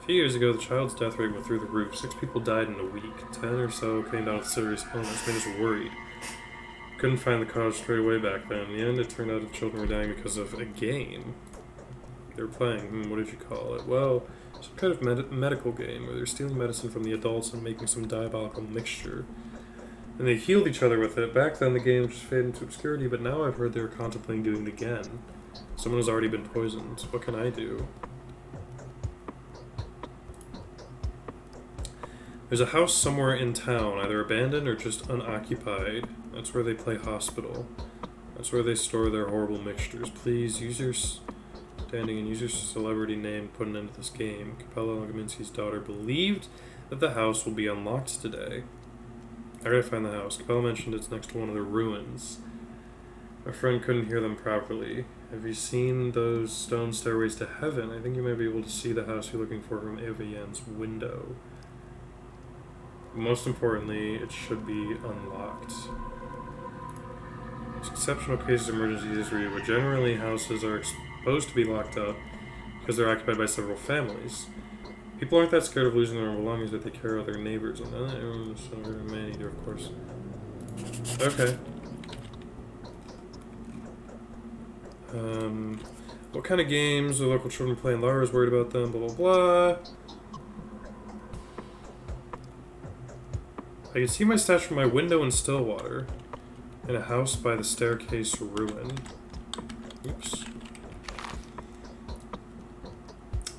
A few years ago, the child's death rate went through the roof. 6 people died in a week. 10 or so came down with serious illness. Made us worried. Couldn't find the cause straight away back then. In the end, it turned out the children were dying because of a game. They were playing, what did you call it? Well, some kind of medical game where they're stealing medicine from the adults and making some diabolical mixture. And they healed each other with it. Back then the game just faded into obscurity, but now I've heard they were contemplating doing it again. Someone has already been poisoned. What can I do? There's a house somewhere in town, either abandoned or just unoccupied. That's where they play hospital. That's where they store their horrible mixtures. Please use your standing and use your celebrity name to put an end to this game. Capella Gaminski's daughter believed that the house will be unlocked today. I gotta find the house. Capella mentioned it's next to one of the ruins. My friend couldn't hear them properly. Have you seen those stone stairways to heaven? I think you might be able to see the house you're looking for from Eva Yen's window. Most importantly, it should be unlocked. There's exceptional cases of emergencies where but generally houses are supposed to be locked up because they're occupied by several families. People aren't that scared of losing their belongings that they care about their neighbors, and not everyone's so man either, of course. Okay. What kind of games do local children play? And Lara's worried about them, blah blah blah. I can see my stash from my window in Stillwater. In a house by the staircase ruin. Oops.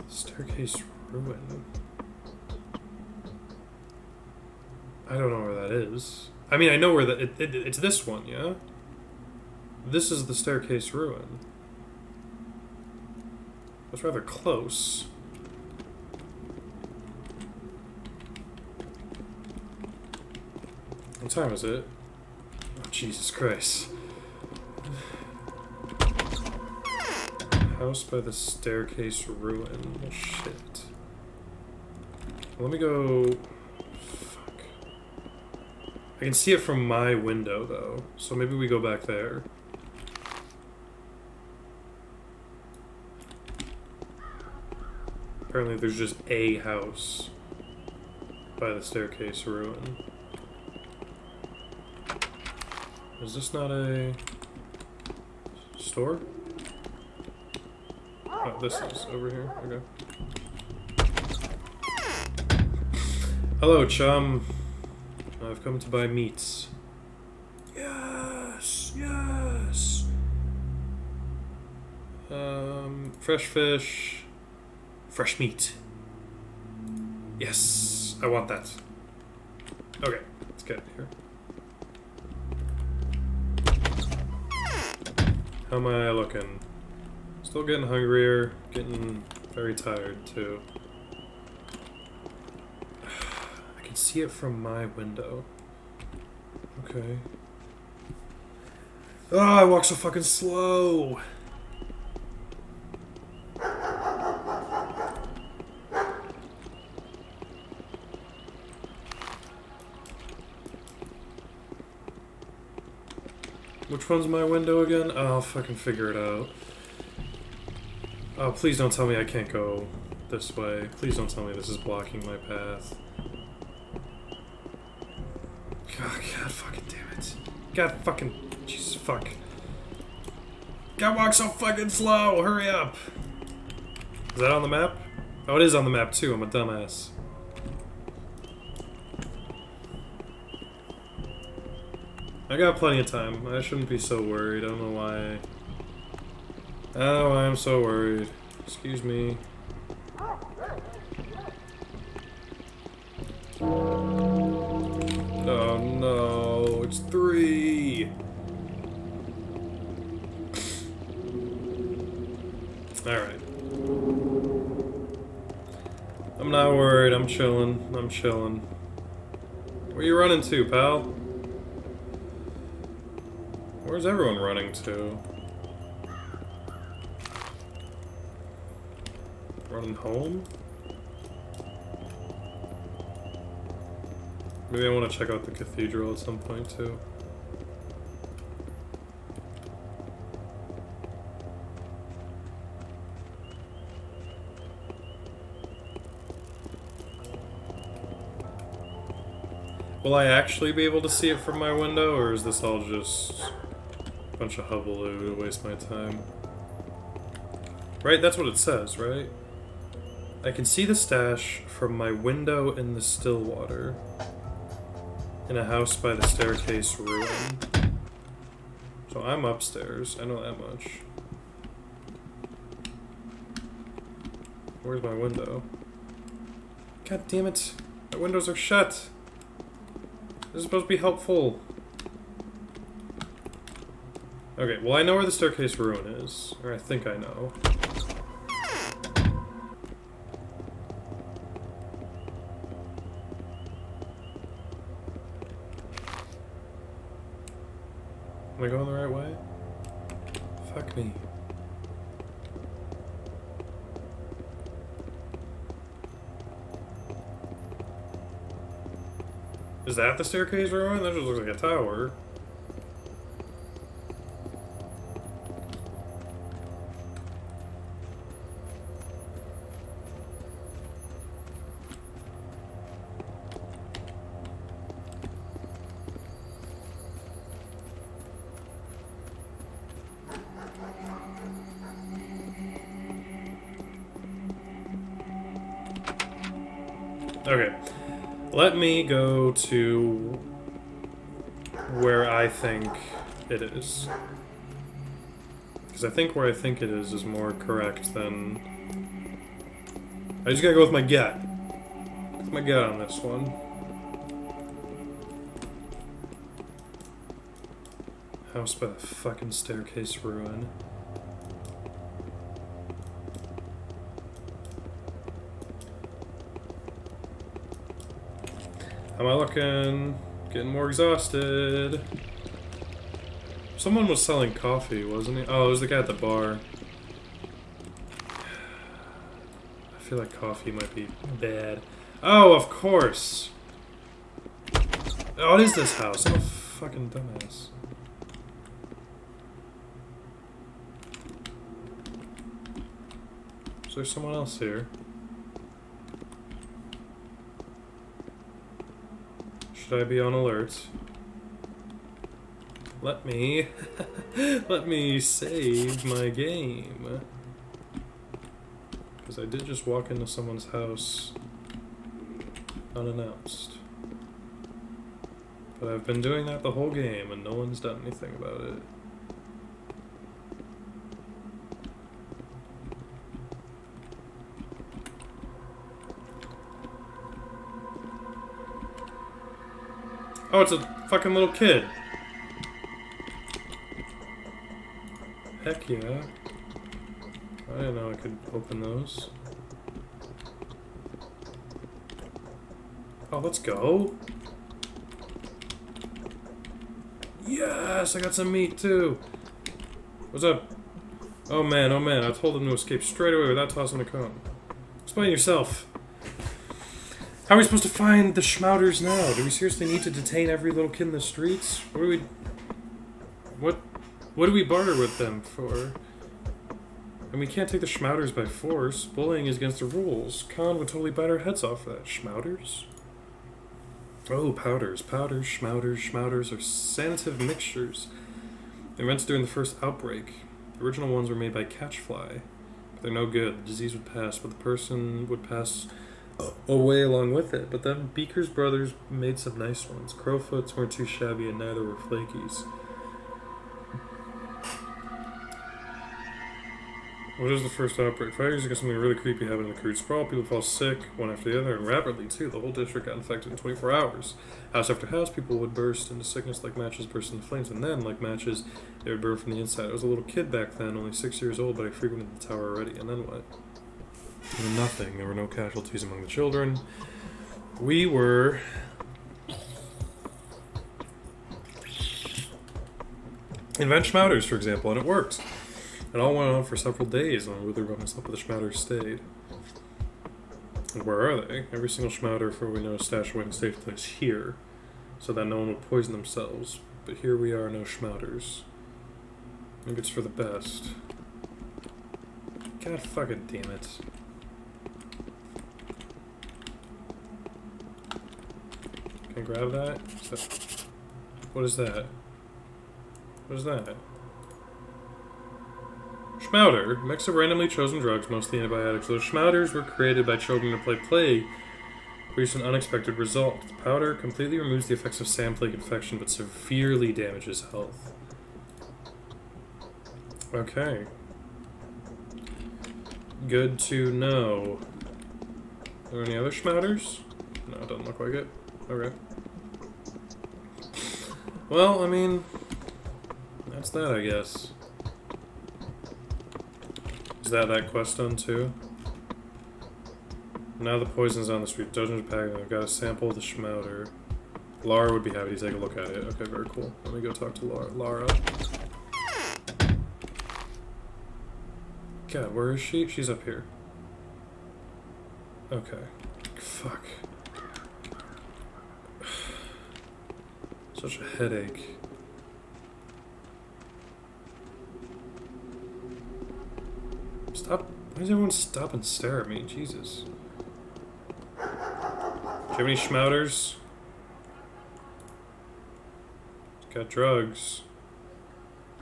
Staircase ruin. I don't know where that is. I mean, I know where that... It's this one, yeah? This is the staircase ruin. That's rather close. What time is it? Oh, Jesus Christ. House by the staircase ruin. Oh, shit. Let me go... Fuck. I can see it from my window, though. So maybe we go back there. Apparently there's just a house by the staircase ruin. Is this not a store? Oh, this is over here. Okay. Hello, chum. I've come to buy meats. Yes, yes. Fresh fish. Fresh meat. Yes, I want that. Okay, let's get here. How am I looking? Still getting hungrier, getting very tired too. I can see it from my window. Okay. Oh, I walk so fucking slow! Which one's my window again? Oh, I'll fucking figure it out. Oh, please don't tell me I can't go this way. Please don't tell me this is blocking my path. God fucking damn it. God fucking... Jesus fuck. God walk so fucking slow! Hurry up! Is that on the map? Oh, it is on the map too. I'm a dumbass. I got plenty of time. I shouldn't be so worried. I don't know why. I don't know why I'm so worried. Excuse me. Oh no, it's 3. Alright. I'm not worried. I'm chilling. I'm chilling. Where you running to, pal? Where's everyone running to? Running home? Maybe I want to check out the cathedral at some point too. Will I actually be able to see it from my window, or is this all just a bunch of hullabaloo to waste my time? Right, that's what it says, right? I can see the stash from my window in the Stillwater. In a house by the staircase ruin. So I'm upstairs, I know that much. Where's my window? God damn it! My windows are shut! This is supposed to be helpful. Okay, well I know where the staircase ruin is. Or I think I know. Am I going the right way? Fuck me. Is that the staircase ruin? That just looks like a tower. Okay, let me go to where I think it is. Because I think where I think it is more correct than... I just gotta go with my gut. With my gut on this one. House by the fucking staircase ruin. How am I looking? Getting more exhausted. Someone was selling coffee, wasn't he? Oh, it was the guy at the bar. I feel like coffee might be bad. Oh, of course! Oh, it is this house. I'm a fucking dumbass. Is there someone else here? Should I be on alert? Let me... let me save my game. Because I did just walk into someone's house unannounced. But I've been doing that the whole game and no one's done anything about it. Oh, it's a fucking little kid. Heck yeah. I didn't know I could open those. Oh, let's go. Yes, I got some meat too. What's up? Oh man, I told him to escape straight away without tossing a cone. Explain yourself. How are we supposed to find the schmouters now? Do we seriously need to detain every little kid in the streets? What do we barter with them for? And we can't take the schmouters by force. Bullying is against the rules. Khan would totally bite our heads off for that. Schmouters? Oh, powders. Powders, schmouters are sanative mixtures. Invented during the first outbreak. The original ones were made by catchfly. But they're no good. The disease would pass, but the person would pass away along with it. But then Beaker's brothers made some nice ones. Crowfoots weren't too shabby and neither were flakies. What is the first outbreak? 5 years ago, something really creepy happened in the crude sprawl. People fell sick, one after the other, and rapidly, too. The whole district got infected in 24 hours. House after house, people would burst into sickness like matches burst into flames, and then, like matches, they would burn from the inside. I was a little kid back then, only 6 years old, but I frequented the tower already. And then what? And nothing. There were no casualties among the children. We were... invent schmouters, for example, and it worked. It all went on for several days, and whether by myself or the schmouters stayed. And where are they? Every single schmouter, for we know, is stashed away in a safe place here, so that no one would poison themselves. But here we are, no schmouters. Maybe it's for the best. God fucking damn it. Can I grab that? What is that? What is that? Schmouter, mix of randomly chosen drugs, mostly antibiotics. Those schmouters were created by children to play plague, produce an unexpected result. The powder completely removes the effects of sand plague infection, but severely damages health. Okay. Good to know. Are there any other schmouters? No, it doesn't look like it. Okay. Well, I mean... That's that, I guess. Is that quest done too? Now the poison's on the street. Dungeon packing. I've got to sample the schmouter. Lara would be happy to take a look at it. Okay, very cool. Let me go talk to Lara. God, where is she? She's up here. Okay. Fuck. Such a headache. Stop. Why does everyone stop and stare at me? Jesus. Do you have any schmouters? Got drugs.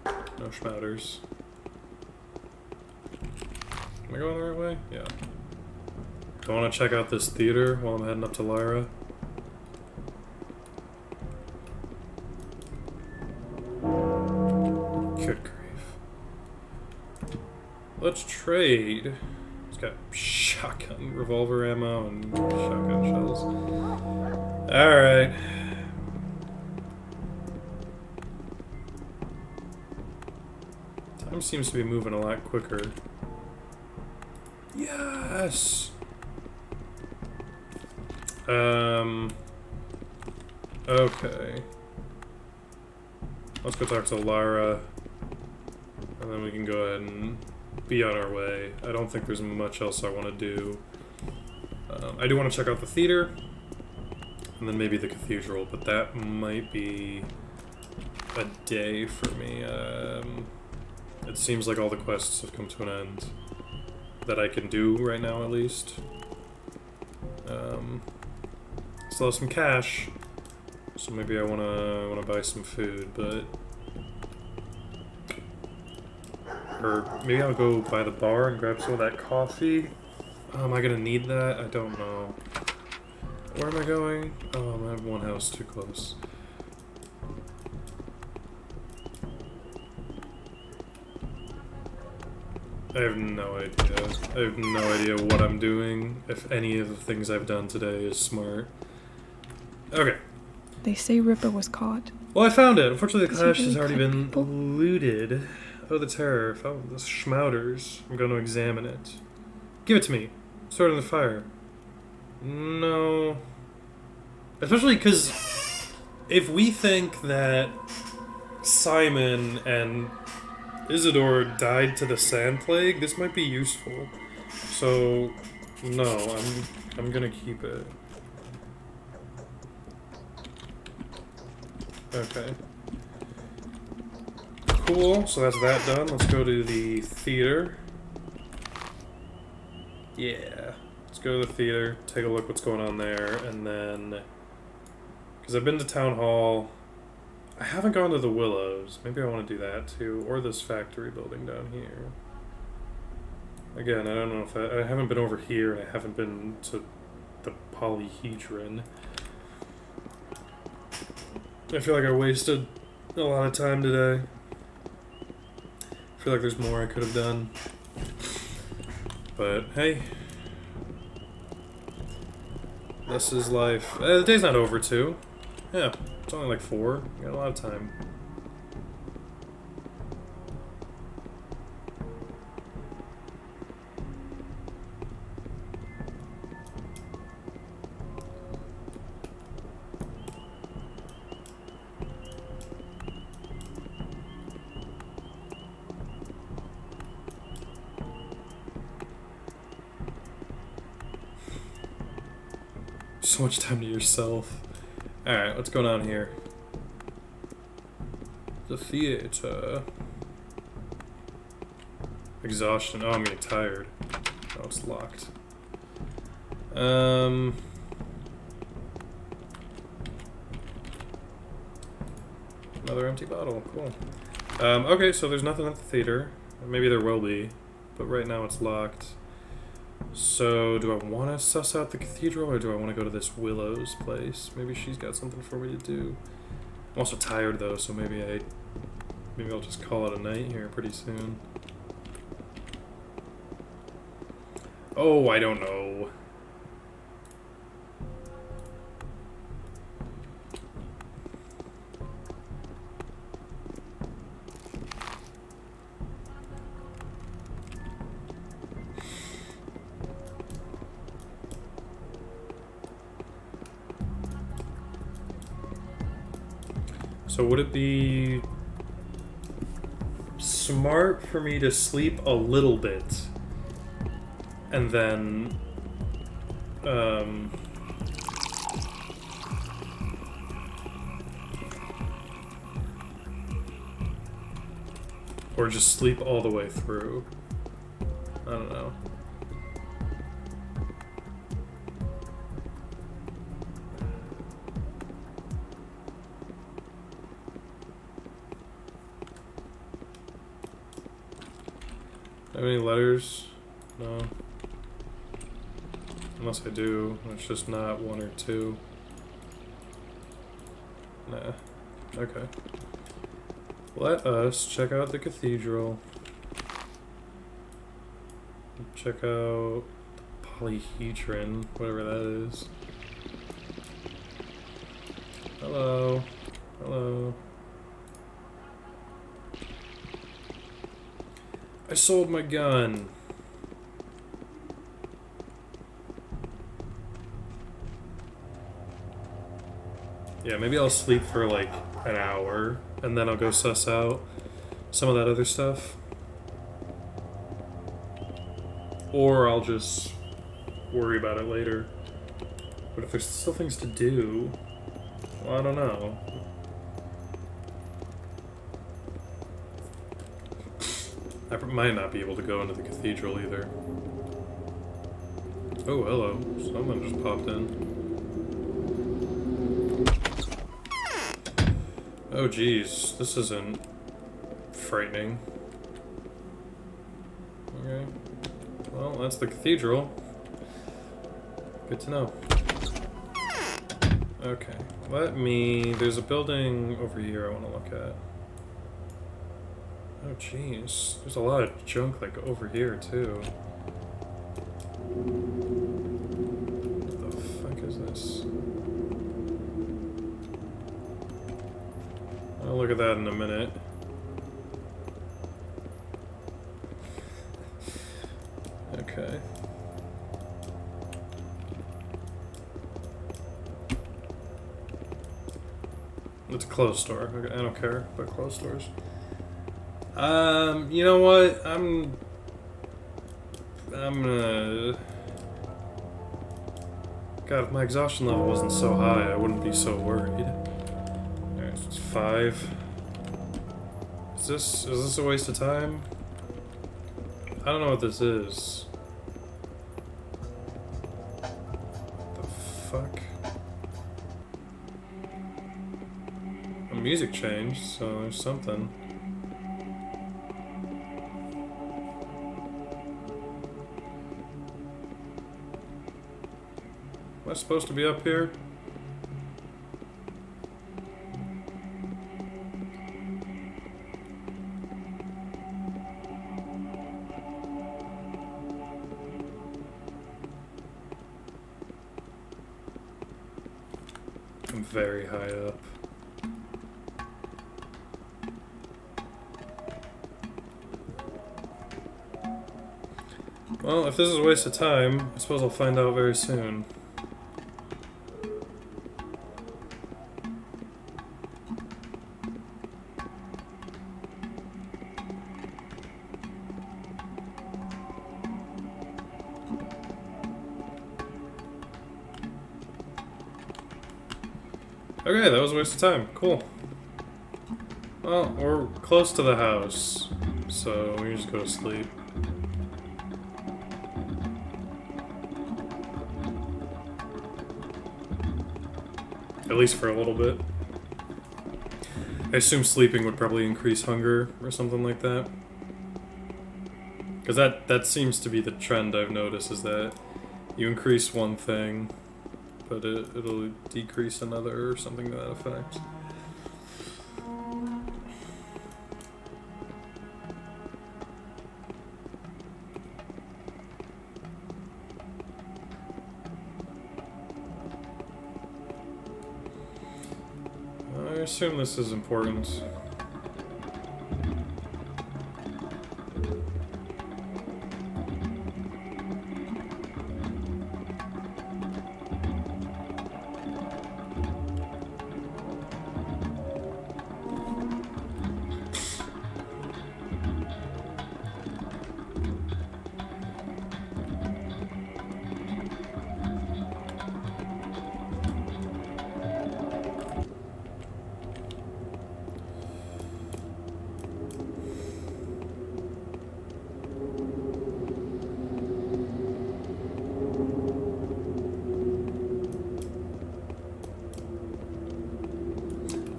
No schmouters. Am I going the right way? Yeah. Do I want to check out this theater while I'm heading up to Lyra? Good grief. Let's trade. It's got shotgun, revolver ammo, and shotgun shells. Alright. Time seems to be moving a lot quicker. Yes! Okay. Let's go talk to Lara, and then we can go ahead and be on our way. I don't think there's much else I want to do. I do want to check out the theater, and then maybe the cathedral, but that might be a day for me. It seems like all the quests have come to an end that I can do right now, at least. Still have some cash, so maybe I wanna buy some food, but or maybe I'll go by the bar and grab some of that coffee. Am I gonna need that? I don't know. Where am I going? Oh, I have one house too close. I have no idea. I have no idea what I'm doing, if any of the things I've done today is smart. Okay. They say Ripper was caught. Well, I found it. Unfortunately, the Does he cache really has already cut been people? looted. Oh, the terror. Found the schmouters. I'm going to examine it. Give it to me. Throw it in the fire. No. Especially because if we think that Simon and Isidore died to the sand plague, this might be useful. So, no, I'm gonna keep it. Okay. Cool, so that's that done. Let's go to the theater. Yeah. Let's go to the theater, take a look what's going on there, and then... Because I've been to Town Hall. I haven't gone to the Willows. Maybe I want to do that too. Or this factory building down here. Again, I don't know if I haven't been over here, and I haven't been to the polyhedron. I feel like I wasted a lot of time today. I feel like there's more I could have done. But, hey. This is life. The day's not over, too. Yeah, it's only like 4. We got a lot of time. So much time to yourself. Alright, what's going on here? The theater. Exhaustion. Oh, I'm getting tired. Oh, it's locked. Another empty bottle. Cool. Okay, so there's nothing at the theater. Maybe there will be, but right now it's locked. So, do I want to suss out the cathedral, or do I want to go to this Willow's place? Maybe she's got something for me to do. I'm also tired, though, so maybe I'll just call it a night here pretty soon. Oh, I don't know. So would it be smart for me to sleep a little bit and then or just sleep all the way through? I don't know. Have any letters? No. Unless I do, it's just not 1 or 2. Nah. Okay. Let us check out the cathedral. Check out the polyhedron, whatever that is. Hello. Hello. I sold my gun. Yeah, maybe I'll sleep for like an hour and then I'll go suss out some of that other stuff. Or I'll just worry about it later. But if there's still things to do, well, I don't know. I might not be able to go into the cathedral either. Oh, hello. Someone just popped in. Oh, geez. This isn't frightening. Okay. Well, that's the cathedral. Good to know. Okay. There's a building over here I want to look at. Oh, jeez. There's a lot of junk, like, over here, too. What the fuck is this? I'll look at that in a minute. Okay. It's a closed store. Okay, I don't care about closed stores. You know what? I'm gonna... God, if my exhaustion level wasn't so high, I wouldn't be so worried. Alright, so it's 5. Is this a waste of time? I don't know what this is. What the fuck? The music changed, so there's something. Am I supposed to be up here? I'm very high up. Well, if this is a waste of time, I suppose I'll find out very soon. Okay, that was a waste of time. Cool. Well, we're close to the house, so we can just go to sleep. At least for a little bit. I assume sleeping would probably increase hunger or something like that. Because that seems to be the trend I've noticed, is that you increase one thing, but it'll decrease another or something to that effect. I assume this is important.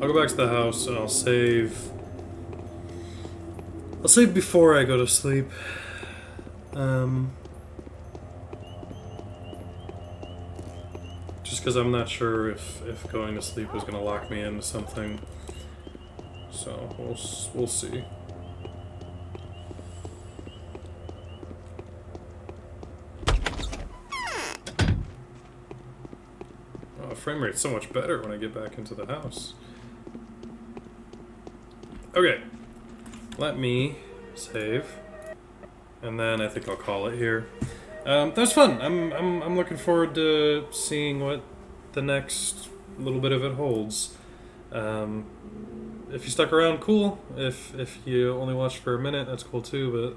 I'll go back to the house and I'll save. I'll save before I go to sleep. Just because I'm not sure if going to sleep is going to lock me into something. So we'll see. Oh, frame rate's so much better when I get back into the house. Okay, let me save, and then I think I'll call it here. That was fun. I'm looking forward to seeing what the next little bit of it holds. If you stuck around, cool. If you only watched for a minute, that's cool too. But